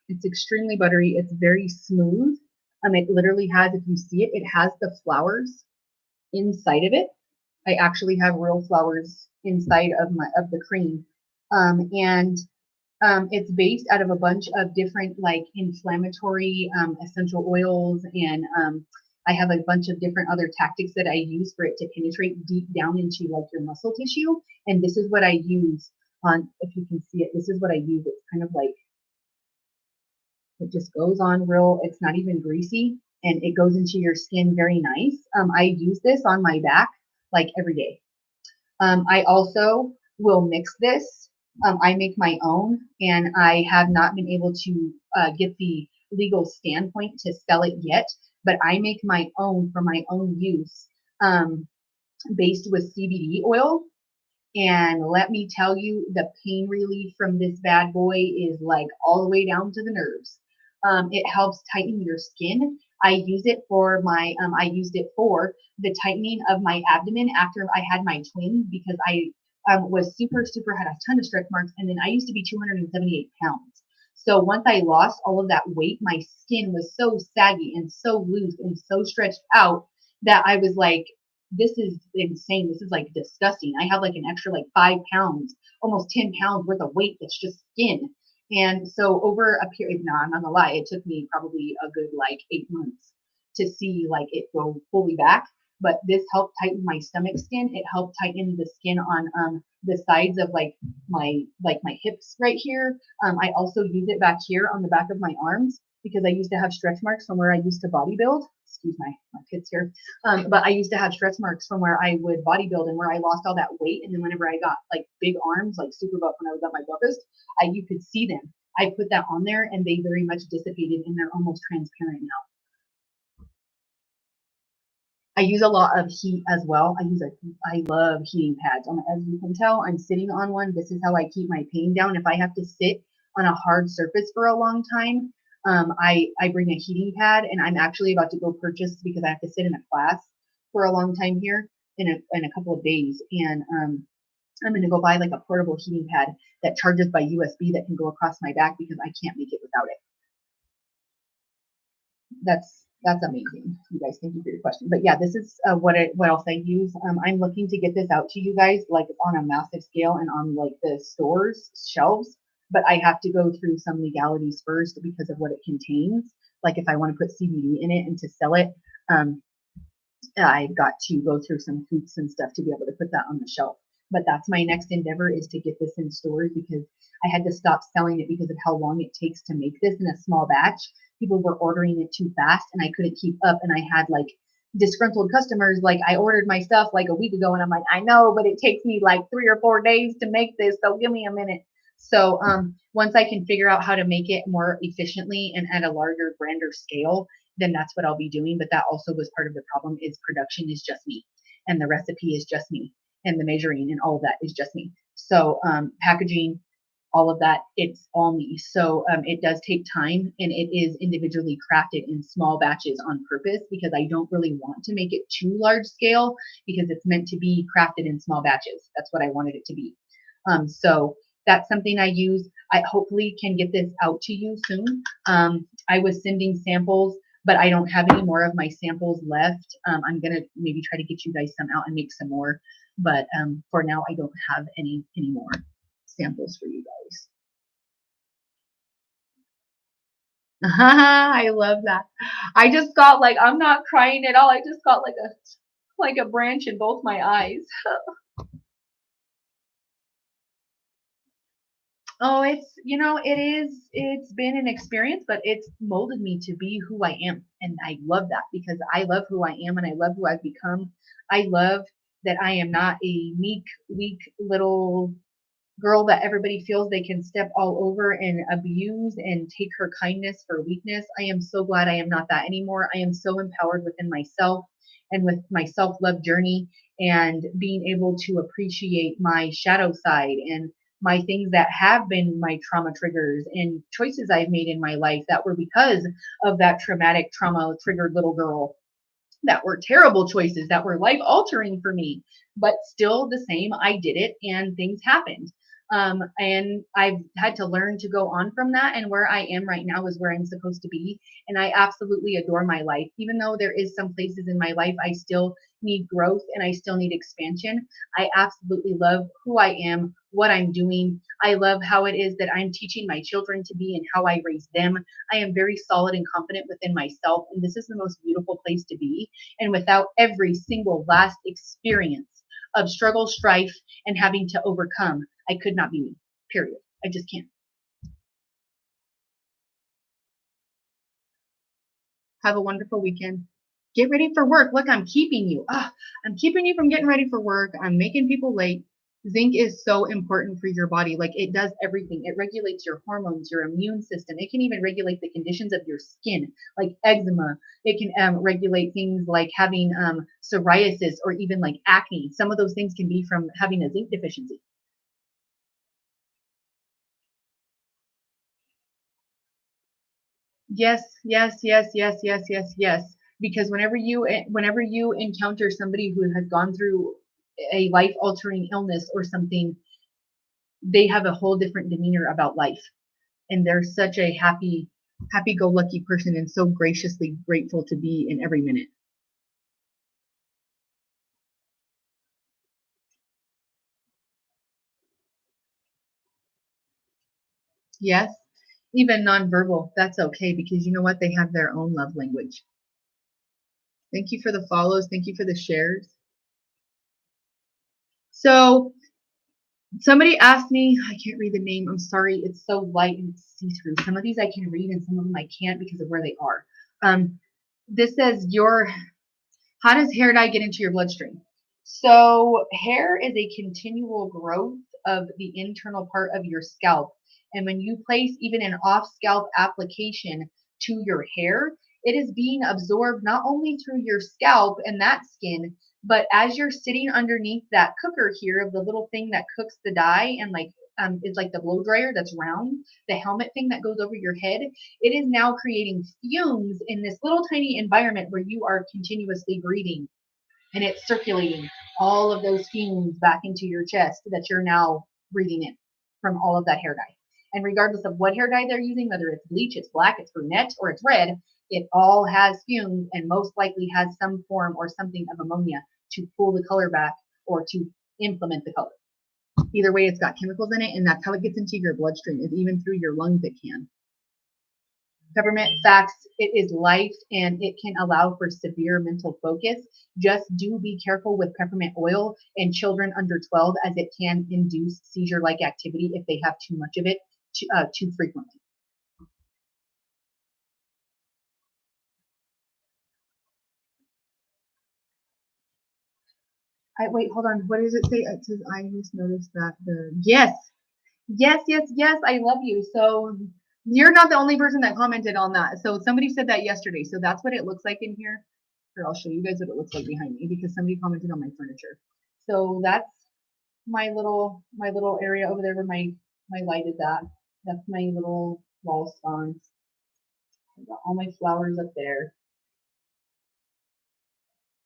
S1: it's extremely buttery. It's very smooth. It literally has, if you see it, it has the flowers inside of it. I actually have real flowers inside of the cream, and it's based out of a bunch of different like inflammatory essential oils, and I have a bunch of different other tactics that I use for it to penetrate deep down into like your muscle tissue. And this is what I use on, if you can see it, this is what I use. It's kind of like, it just goes on real, it's not even greasy, and it goes into your skin very nice. I use this on my back like every day. I also will mix this. I make my own, and I have not been able to get the legal standpoint to sell it yet, but I make my own for my own use, based with CBD oil. And let me tell you, the pain relief from this bad boy is like all the way down to the nerves. It helps tighten your skin. I use it for I used it for the tightening of my abdomen after I had my twins, because I was super, had a ton of stretch marks. And then I used to be 278 pounds. So once I lost all of that weight, my skin was so saggy and so loose and so stretched out that I was like, this is insane. This is like disgusting. I have like an extra like 5 pounds, almost 10 pounds worth of weight that's just skin. And so over a period, now I'm not gonna lie, it took me probably a good like 8 months to see like it go fully back. but this helped tighten my stomach skin. It helped tighten the skin on the sides of my hips right here. I also use it back here on the back of my arms because I used to have stretch marks from where I used to bodybuild. Excuse my kids here. But I used to have stretch marks from where I would bodybuild and where I lost all that weight. And then whenever I got like big arms, like super buff when I was at my buffest, you could see them. I put that on there and they very much dissipated and they're almost transparent now. I use a lot of heat as well. I love heating pads. As you can tell, I'm sitting on one. This is how I keep my pain down. If I have to sit on a hard surface for a long time, I bring a heating pad, and I'm actually about to go purchase because I have to sit in a class for a long time here in a couple of days, and I'm going to go buy like a portable heating pad that charges by USB that can go across my back because I can't make it without it. That's amazing. You guys, thank you for your question. But yeah, this is what else I use. I'm looking to get this out to you guys like on a massive scale and on like the stores shelves. But I have to go through some legalities first because of what it contains. Like if I want to put CBD in it and to sell it, I've got to go through some hoops and stuff to be able to put that on the shelf. But that's my next endeavor, is to get this in stores because I had to stop selling it because of how long it takes to make this in a small batch. People were ordering it too fast and I couldn't keep up, and I had like disgruntled customers. Like, I ordered my stuff like a week ago and I'm like, I know, but it takes me like 3 or 4 days to make this, so give me a minute. So once I can figure out how to make it more efficiently and at a larger, grander scale, then that's what I'll be doing. But that also was part of the problem, is production is just me and the recipe is just me and the measuring and all of that is just me. So packaging, all of that, it's all me. So it does take time, and it is individually crafted in small batches on purpose because I don't really want to make it too large scale because it's meant to be crafted in small batches. That's what I wanted it to be. So that's something I use. I hopefully can get this out to you soon. I was sending samples, but I don't have any more of my samples left. I'm gonna maybe try to get you guys some out and make some more, but for now I don't have any more samples for you guys. I love that. I just got like, I'm not crying at all. I just got like a branch in both my eyes. Oh, it's been an experience, but it's molded me to be who I am. And I love that because I love who I am and I love who I've become. I love that I am not a meek, weak little girl that everybody feels they can step all over and abuse and take her kindness for weakness. I am so glad I am not that anymore. I am so empowered within myself and with my self-love journey and being able to appreciate my shadow side and my things that have been my trauma triggers and choices I've made in my life that were because of that traumatic trauma triggered little girl, that were terrible choices that were life altering for me, but still the same. I did it and things happened. And I've had to learn to go on from that. And where I am right now is where I'm supposed to be. And I absolutely adore my life. Even though there is some places in my life I still need growth and I still need expansion, I absolutely love who I am, what I'm doing. I love how it is that I'm teaching my children to be and how I raise them. I am very solid and confident within myself. And this is the most beautiful place to be. And without every single last experience of struggle, strife, and having to overcome, I could not be me, period. I just can't. Have a wonderful weekend. Get ready for work. Look, I'm keeping you. I'm keeping you from getting ready for work. I'm making people late. Zinc is so important for your body. Like, it does everything. It regulates your hormones, your immune system. It can even regulate the conditions of your skin, like eczema. It can regulate things like having psoriasis or even like acne. Some of those things can be from having a zinc deficiency. Yes, yes, yes, yes, yes, yes, yes. Because whenever you encounter somebody who has gone through a life altering illness or something, they have a whole different demeanor about life, and they're such a happy go lucky person and so graciously grateful to be in every minute. Yes, even nonverbal, that's okay because you know what? They have their own love language. Thank you for the follows. Thank you for the shares. So somebody asked me, I can't read the name. I'm sorry. It's so light and see-through. Some of these I can read and some of them I can't because of where they are. This says how does hair dye get into your bloodstream? So hair is a continual growth of the internal part of your scalp. And when you place even an off scalp application to your hair, it is being absorbed not only through your scalp and that skin, but as you're sitting underneath that cooker here of the little thing that cooks the dye and is like the blow dryer that's round, the helmet thing that goes over your head, it is now creating fumes in this little tiny environment where you are continuously breathing, and it's circulating all of those fumes back into your chest that you're now breathing in from all of that hair dye. And regardless of what hair dye they're using, whether it's bleach, it's black, it's brunette, or it's red, it all has fumes and most likely has some form or something of ammonia to pull the color back or to implement the color. Either way, it's got chemicals in it, and that's how it gets into your bloodstream, is even through your lungs it can. Peppermint facts, it is life and it can allow for severe mental focus. Just do be careful with peppermint oil in children under 12 as it can induce seizure-like activity if they have too much of it too frequently. Wait, hold on. What does it say? It says, I just noticed that yes, I love you. So you're not the only person that commented on that. So somebody said that yesterday. So that's what it looks like in here. Here, I'll show you guys what it looks like behind me because somebody commented on my furniture. So that's my little area over there where my light is at. That's my little wall sconce. I've got all my flowers up there.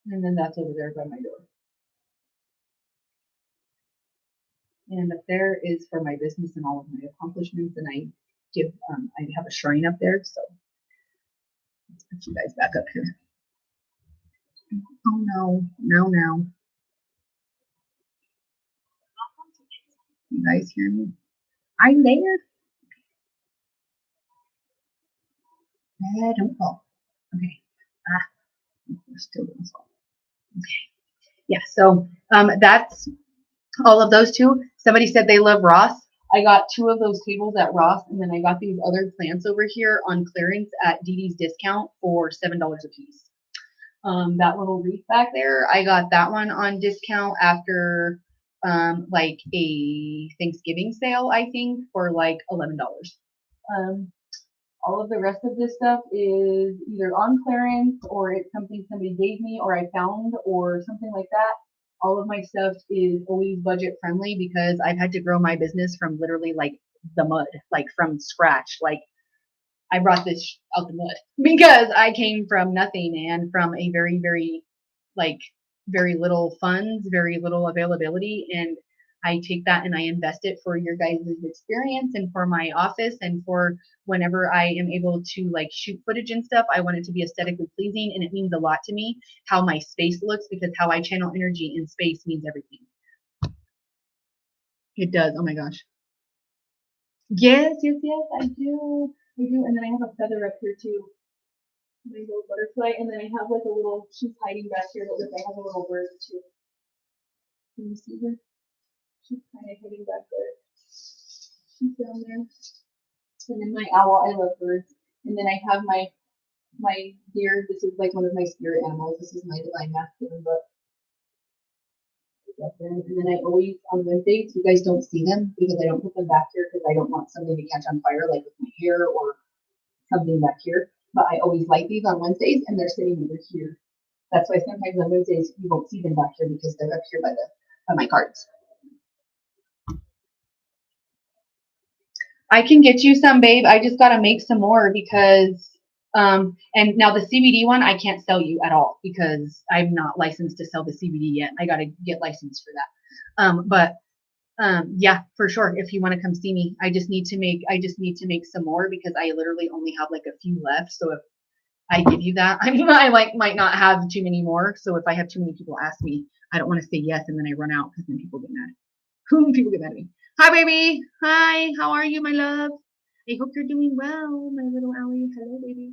S1: And then that's over there by my door. And up there is for my business and all of my accomplishments. And I have a shrine up there. So let's put you guys back up here. Oh no, no. You guys hear me? I'm there. Don't fall. Okay. We're still gonna fall. Okay. Yeah. So that's all of those two. Somebody said they love Ross. I got 2 of those tables at Ross, and then I got these other plants over here on clearance at Dee Dee's discount for $7 a piece. That little wreath back there, I got that one on discount after like a Thanksgiving sale, I think, for like $11. All of the rest of this stuff is either on clearance or it's something somebody gave me or I found or something like that. All of my stuff is always budget friendly because I've had to grow my business from literally like the mud, like from scratch. Like I brought this out the mud because I came from nothing and from a very, very like very little funds, very little availability. And I take that and I invest it for your guys' experience and for my office and for whenever I am able to like shoot footage and stuff. I want it to be aesthetically pleasing, and it means a lot to me how my space looks because how I channel energy in space means everything. It does. Oh my gosh. Yes, I do. I do. And then I have a feather up here too. My little butterfly. And then I have like a little, she's hiding back here, but look, I have a little bird too. Can you see her? She's kind of hiding back there. She's down there. And then my owl, I love birds. And then I have my deer. This is like one of my spirit animals. This is my divine masculine book. And then I always, on Wednesdays, you guys don't see them because I don't put them back here because I don't want something to catch on fire, like with my hair or something back here. But I always light these on Wednesdays and they're sitting over here. That's why sometimes on Wednesdays you won't see them back here because they're up here by my cards. I can get you some, babe. I just gotta make some more because and now the CBD one I can't sell you at all because I'm not licensed to sell the CBD yet. I gotta get licensed for that. But yeah, for sure. If you want to come see me, I just need to make some more because I literally only have like a few left. So if I give you that, I mean, I like might not have too many more. So if I have too many people ask me, I don't want to say yes and then I run out because then people get mad. People get mad at me. Hi, baby. Hi. How are you, my love? I hope you're doing well, my little Allie. Hello, baby.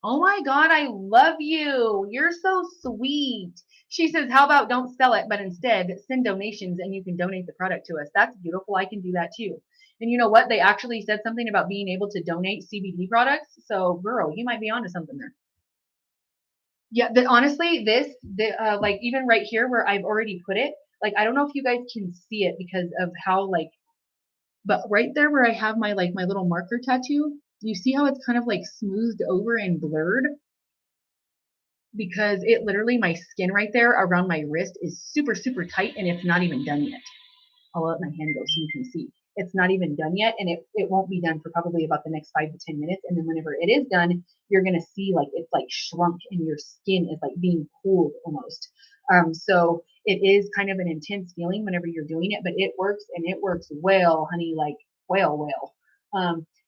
S1: Oh my God, I love you. You're so sweet. She says, how about don't sell it, but instead send donations and you can donate the product to us. That's beautiful. I can do that too. And you know what? They actually said something about being able to donate CBD products. So, girl, you might be onto something there. Yeah, honestly, like even right here where I've already put it, like I don't know if you guys can see it because of how like, but right there where I have my like my little marker tattoo, you see how it's kind of like smoothed over and blurred because it literally my skin right there around my wrist is super super tight and it's not even done yet. I'll let my hand go so you can see. It's not even done yet, and it won't be done for probably about the next 5 to 10 minutes. And then whenever it is done, you're gonna see like it's like shrunk and your skin is like being cooled almost. So it is kind of an intense feeling whenever you're doing it, but it works and it works well, honey, like well.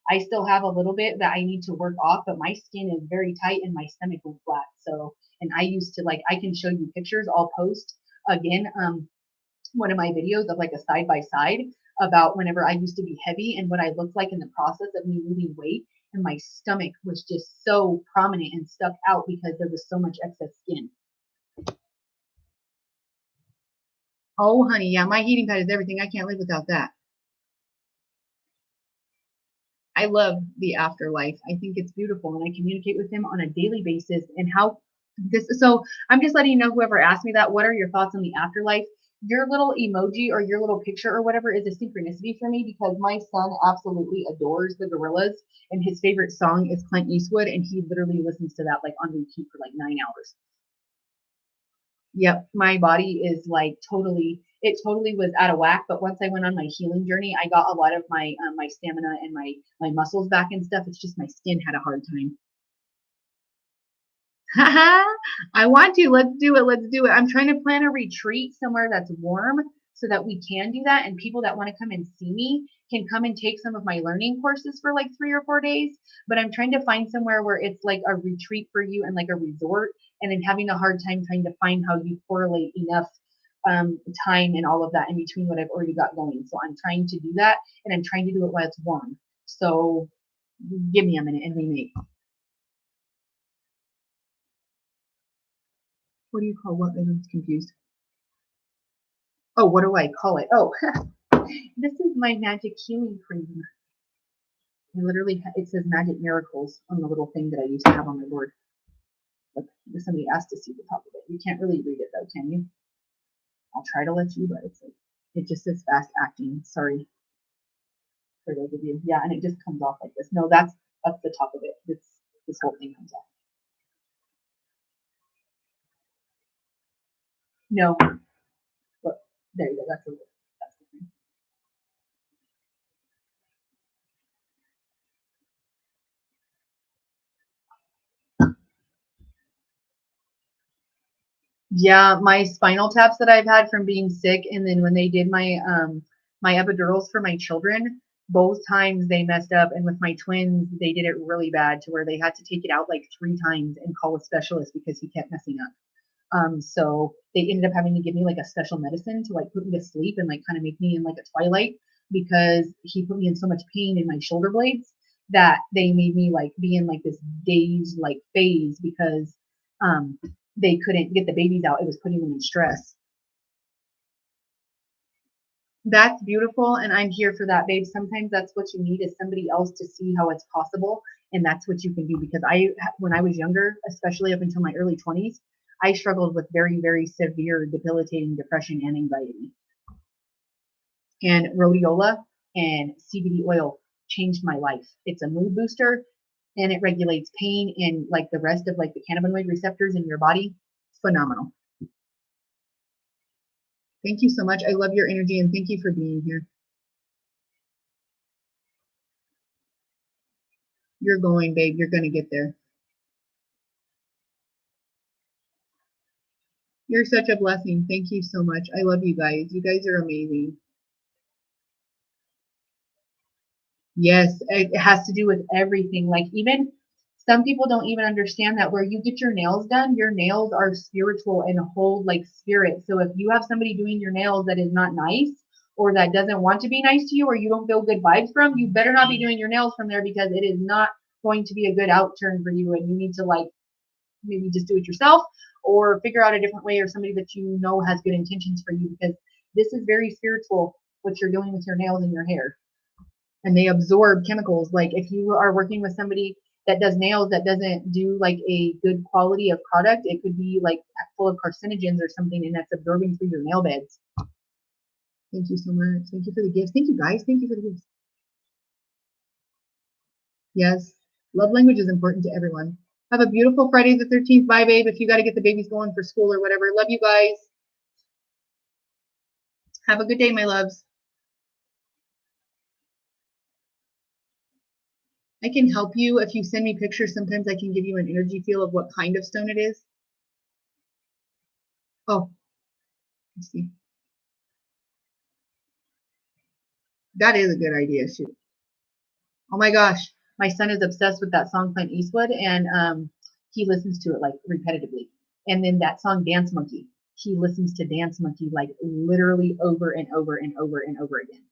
S1: I still have a little bit that I need to work off, but my skin is very tight and my stomach went flat. So, and I used to like I can show you pictures. I'll post again. One of my videos of like a side by side about whenever I used to be heavy and what I looked like in the process of me losing weight. And my stomach was just so prominent and stuck out because there was so much excess skin. Oh, honey, yeah, my heating pad is everything. I can't live without that. I love the afterlife. I think it's beautiful, and I communicate with him on a daily basis. And how this, so I'm just letting you know, whoever asked me that, what are your thoughts on the afterlife? Your little emoji or your little picture or whatever is a synchronicity for me because my son absolutely adores the Gorillas, and his favorite song is Clint Eastwood, and he literally listens to that like on repeat for like 9 hours. Yep, my body is like totally, it totally was out of whack. But once I went on my healing journey, I got a lot of my stamina and my muscles back and stuff. It's just my skin had a hard time. I want to. Let's do it. Let's do it. I'm trying to plan a retreat somewhere that's warm so that we can do that. And people that want to come and see me can come and take some of my learning courses for like 3 or 4 days. But I'm trying to find somewhere where it's like a retreat for you and like a resort. And then having a hard time trying to find how you correlate enough time and all of that in between what I've already got going. So I'm trying to do that and I'm trying to do it while it's warm. So give me a minute and we make. What do you call what? I'm confused. Oh, what do I call it? Oh, this is my magic healing cream. I literally, it says Magic Miracles on the little thing that I used to have on my board. Look, somebody asked to see the top of it. You can't really read it though, can you? I'll try to let you, but it's like, it just says fast acting. Sorry for those of you. Yeah, and it just comes off like this. No, that's the top of it. This whole thing comes off. No, but there you go. That's the thing. Yeah, my spinal taps that I've had from being sick, and then when they did my epidurals for my children, both times they messed up, and with my twins, they did it really bad to where they had to take it out like 3 times and call a specialist because he kept messing up. So they ended up having to give me like a special medicine to like put me to sleep and like kind of make me in like a twilight because he put me in so much pain in my shoulder blades that they made me like be in like this dazed like phase because um they couldn't get the babies out. It was putting them in stress. That's beautiful, and I'm here for that, babe. Sometimes that's what you need is somebody else to see how it's possible, and that's what you can do. Because when I was younger, especially up until my early 20s, I struggled with very, very severe, debilitating depression and anxiety. And rhodiola and CBD oil changed my life. It's a mood booster, and it regulates pain and like the rest of like the cannabinoid receptors in your body. Phenomenal. Thank you so much. I love your energy and thank you for being here. You're going, babe. You're going to get there. You're such a blessing. Thank you so much. I love you guys. You guys are amazing. Yes, it has to do with everything. Like, even some people don't even understand that where you get your nails done, your nails are spiritual and hold like spirit. So if you have somebody doing your nails that is not nice or that doesn't want to be nice to you or you don't feel good vibes from, you better not be doing your nails from there because it is not going to be a good outturn for you and you need to like maybe just do it yourself or figure out a different way or somebody that you know has good intentions for you, because this is very spiritual what you're doing with your nails and your hair. And they absorb chemicals. Like if you are working with somebody that does nails that doesn't do like a good quality of product, it could be like full of carcinogens or something, and that's absorbing through your nail beds. Thank you so much. Thank you for the gifts. Thank you guys. Thank you for the gifts. Yes. Love language is important to everyone. Have a beautiful Friday the 13th. Bye, babe. If you got to get the babies going for school or whatever. Love you guys. Have a good day, my loves. I can help you if you send me pictures. Sometimes I can give you an energy feel of what kind of stone it is. Oh, let's see. That is a good idea. Shoot. Oh my gosh. My son is obsessed with that song Clint Eastwood, and he listens to it like repetitively. And then that song Dance Monkey. He listens to Dance Monkey like literally over and over and over and over again.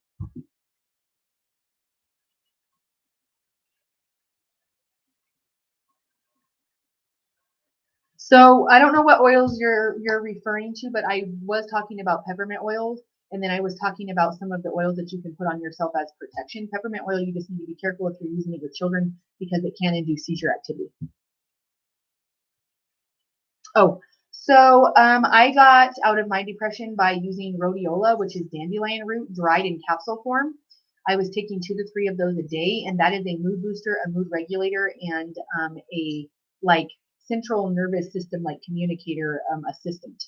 S1: So I don't know what oils you're referring to, but I was talking about peppermint oils, and then I was talking about some of the oils that you can put on yourself as protection. Peppermint oil, you just need to be careful if you're using it with children because it can induce seizure activity. Oh, so I got out of my depression by using rhodiola, which is dandelion root, dried in capsule form. I was taking 2 to 3 of those a day, and that is a mood booster, a mood regulator, and a like central nervous system like communicator assistant.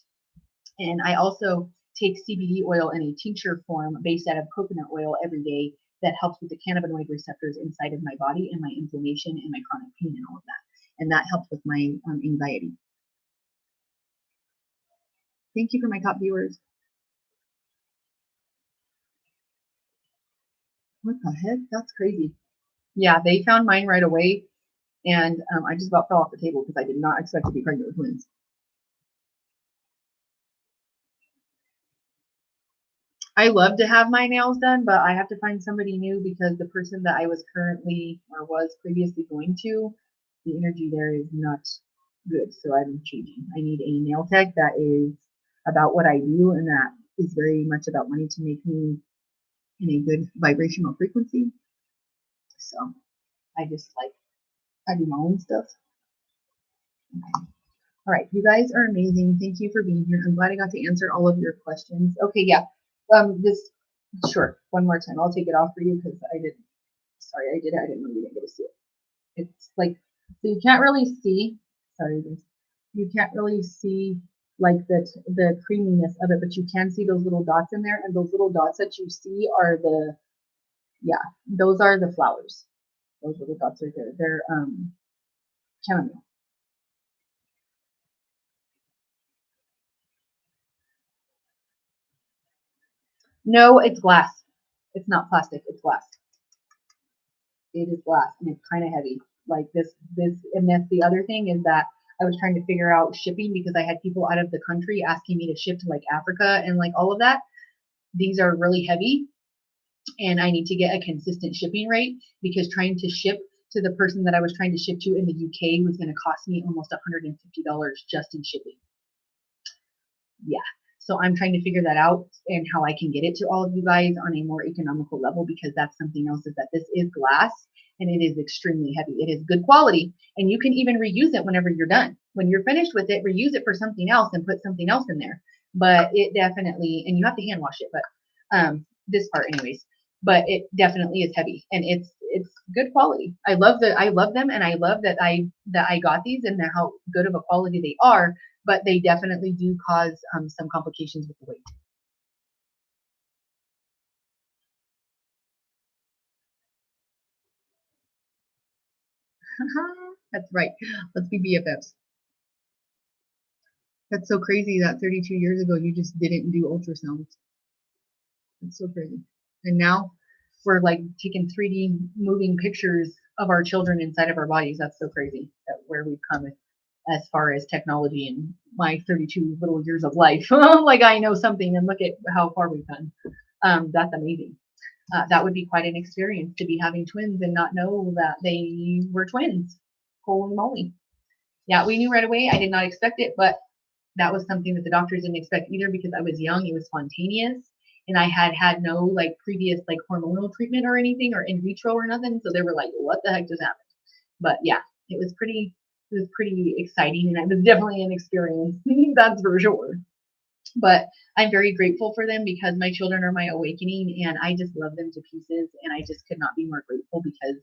S1: And I also take CBD oil in a tincture form based out of coconut oil every day that helps with the cannabinoid receptors inside of my body and my inflammation and my chronic pain and all of that. And that helps with my anxiety. Thank you for my top viewers. What the heck? That's crazy. Yeah, they found mine right away, and I just about fell off the table because I did not expect to be pregnant with twins. I love to have my nails done, but I have to find somebody new because the person that I was currently or was previously going to, the energy there is not good. So I'm changing. I need a nail tech that is about what I do and that is very much about wanting to make me in a good vibrational frequency. So I just like, I do my own stuff. Okay. All right, you guys are amazing. Thank you for being here. I'm glad I got to answer all of your questions. Okay, yeah. This sure. One more time. I'll take it off for you because I didn't. Sorry, I did it. I didn't know you didn't get to see it. It's like so you can't really see. Sorry, guys. You can't really see like the creaminess of it, but you can see those little dots in there, and those little dots that you see are the those are the flowers. Those little dots are there. They're chamomile. No, it's glass. It's not plastic. It's glass. It is glass, and it's kind of heavy. Like and that's the other thing is that I was trying to figure out shipping because I had people out of the country asking me to ship to like Africa and like all of that. These are really heavy, and I need to get a consistent shipping rate because trying to ship to the person that I was trying to ship to in the UK was going to cost me almost $150 just in shipping. Yeah. So I'm trying to figure that out and how I can get it to all of you guys on a more economical level because that's something else is that this is glass and it is extremely heavy. It is good quality and you can even reuse it whenever you're done. When you're finished with it, reuse it for something else and put something else in there. But it definitely, and you have to hand wash it, but this part anyways, but it definitely is heavy and it's good quality. I love them and I love that I got these and how good of a quality they are, but they definitely do cause some complications with the weight. That's right. Let's be BFFs. That's so crazy that 32 years ago you just didn't do ultrasounds. That's so crazy. And now we're like taking 3D moving pictures of our children inside of our bodies. That's so crazy that where we've come as far as technology in my 32 little years of life. Like I know something and look at how far we've come. That's amazing. That would be quite an experience to be having twins and not know that they were twins. Holy moly. Yeah, we knew right away. I did not expect it, but that was something that the doctors didn't expect either because I was young. It was spontaneous. And I had had no like previous like hormonal treatment or anything or in vitro or nothing. So they were like, what the heck just happened? But yeah, it was pretty exciting and it was definitely an experience. That's for sure. But I'm very grateful for them because my children are my awakening and I just love them to pieces. And I just could not be more grateful because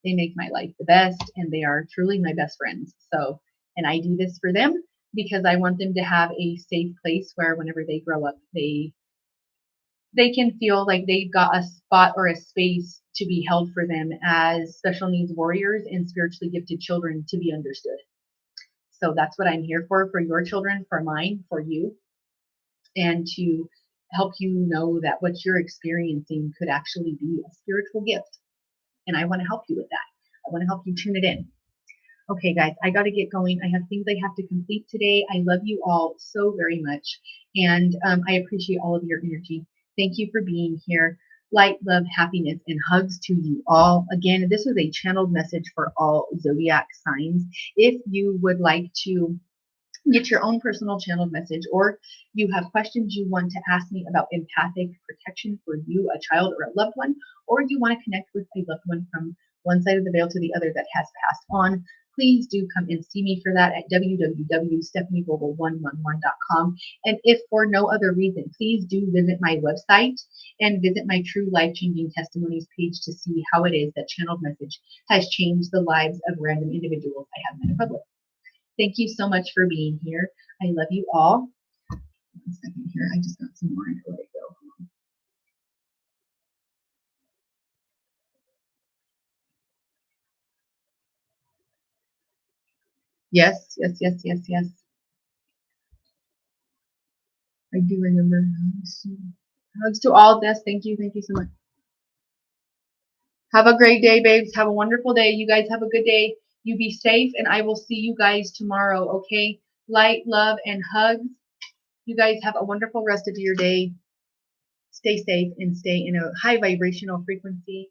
S1: they make my life the best and they are truly my best friends. So, and I do this for them because I want them to have a safe place where whenever they grow up, they can feel like they've got a spot or a space to be held for them as special needs warriors and spiritually gifted children to be understood. So that's what I'm here for your children, for mine, for you, and to help you know that what you're experiencing could actually be a spiritual gift. And I want to help you with that. I want to help you tune it in. Okay, guys, I got to get going. I have things I have to complete today. I love you all so very much. And I appreciate all of your energy. Thank you for being here. Light, love, happiness, and hugs to you all. Again, this is a channeled message for all zodiac signs. If you would like to get your own personal channeled message, or you have questions you want to ask me about empathic protection for you, a child, or a loved one, or you want to connect with a loved one from one side of the veil to the other that has passed on, please do come and see me for that at www.stephanieglobal111.com. And if for no other reason, please do visit my website and visit my True Life Changing Testimonies page to see how it is that channeled message has changed the lives of random individuals I have met in public. Thank you so much for being here. I love you all. 1 second here. I just got some more. Let it go. Yes, yes, yes, yes, yes. I do remember. Hugs to all. Yes, thank you. Thank you so much. Have a great day, babes. Have a wonderful day. You guys have a good day. You be safe, and I will see you guys tomorrow, okay? Light, love, and hugs. You guys have a wonderful rest of your day. Stay safe and stay in a high vibrational frequency.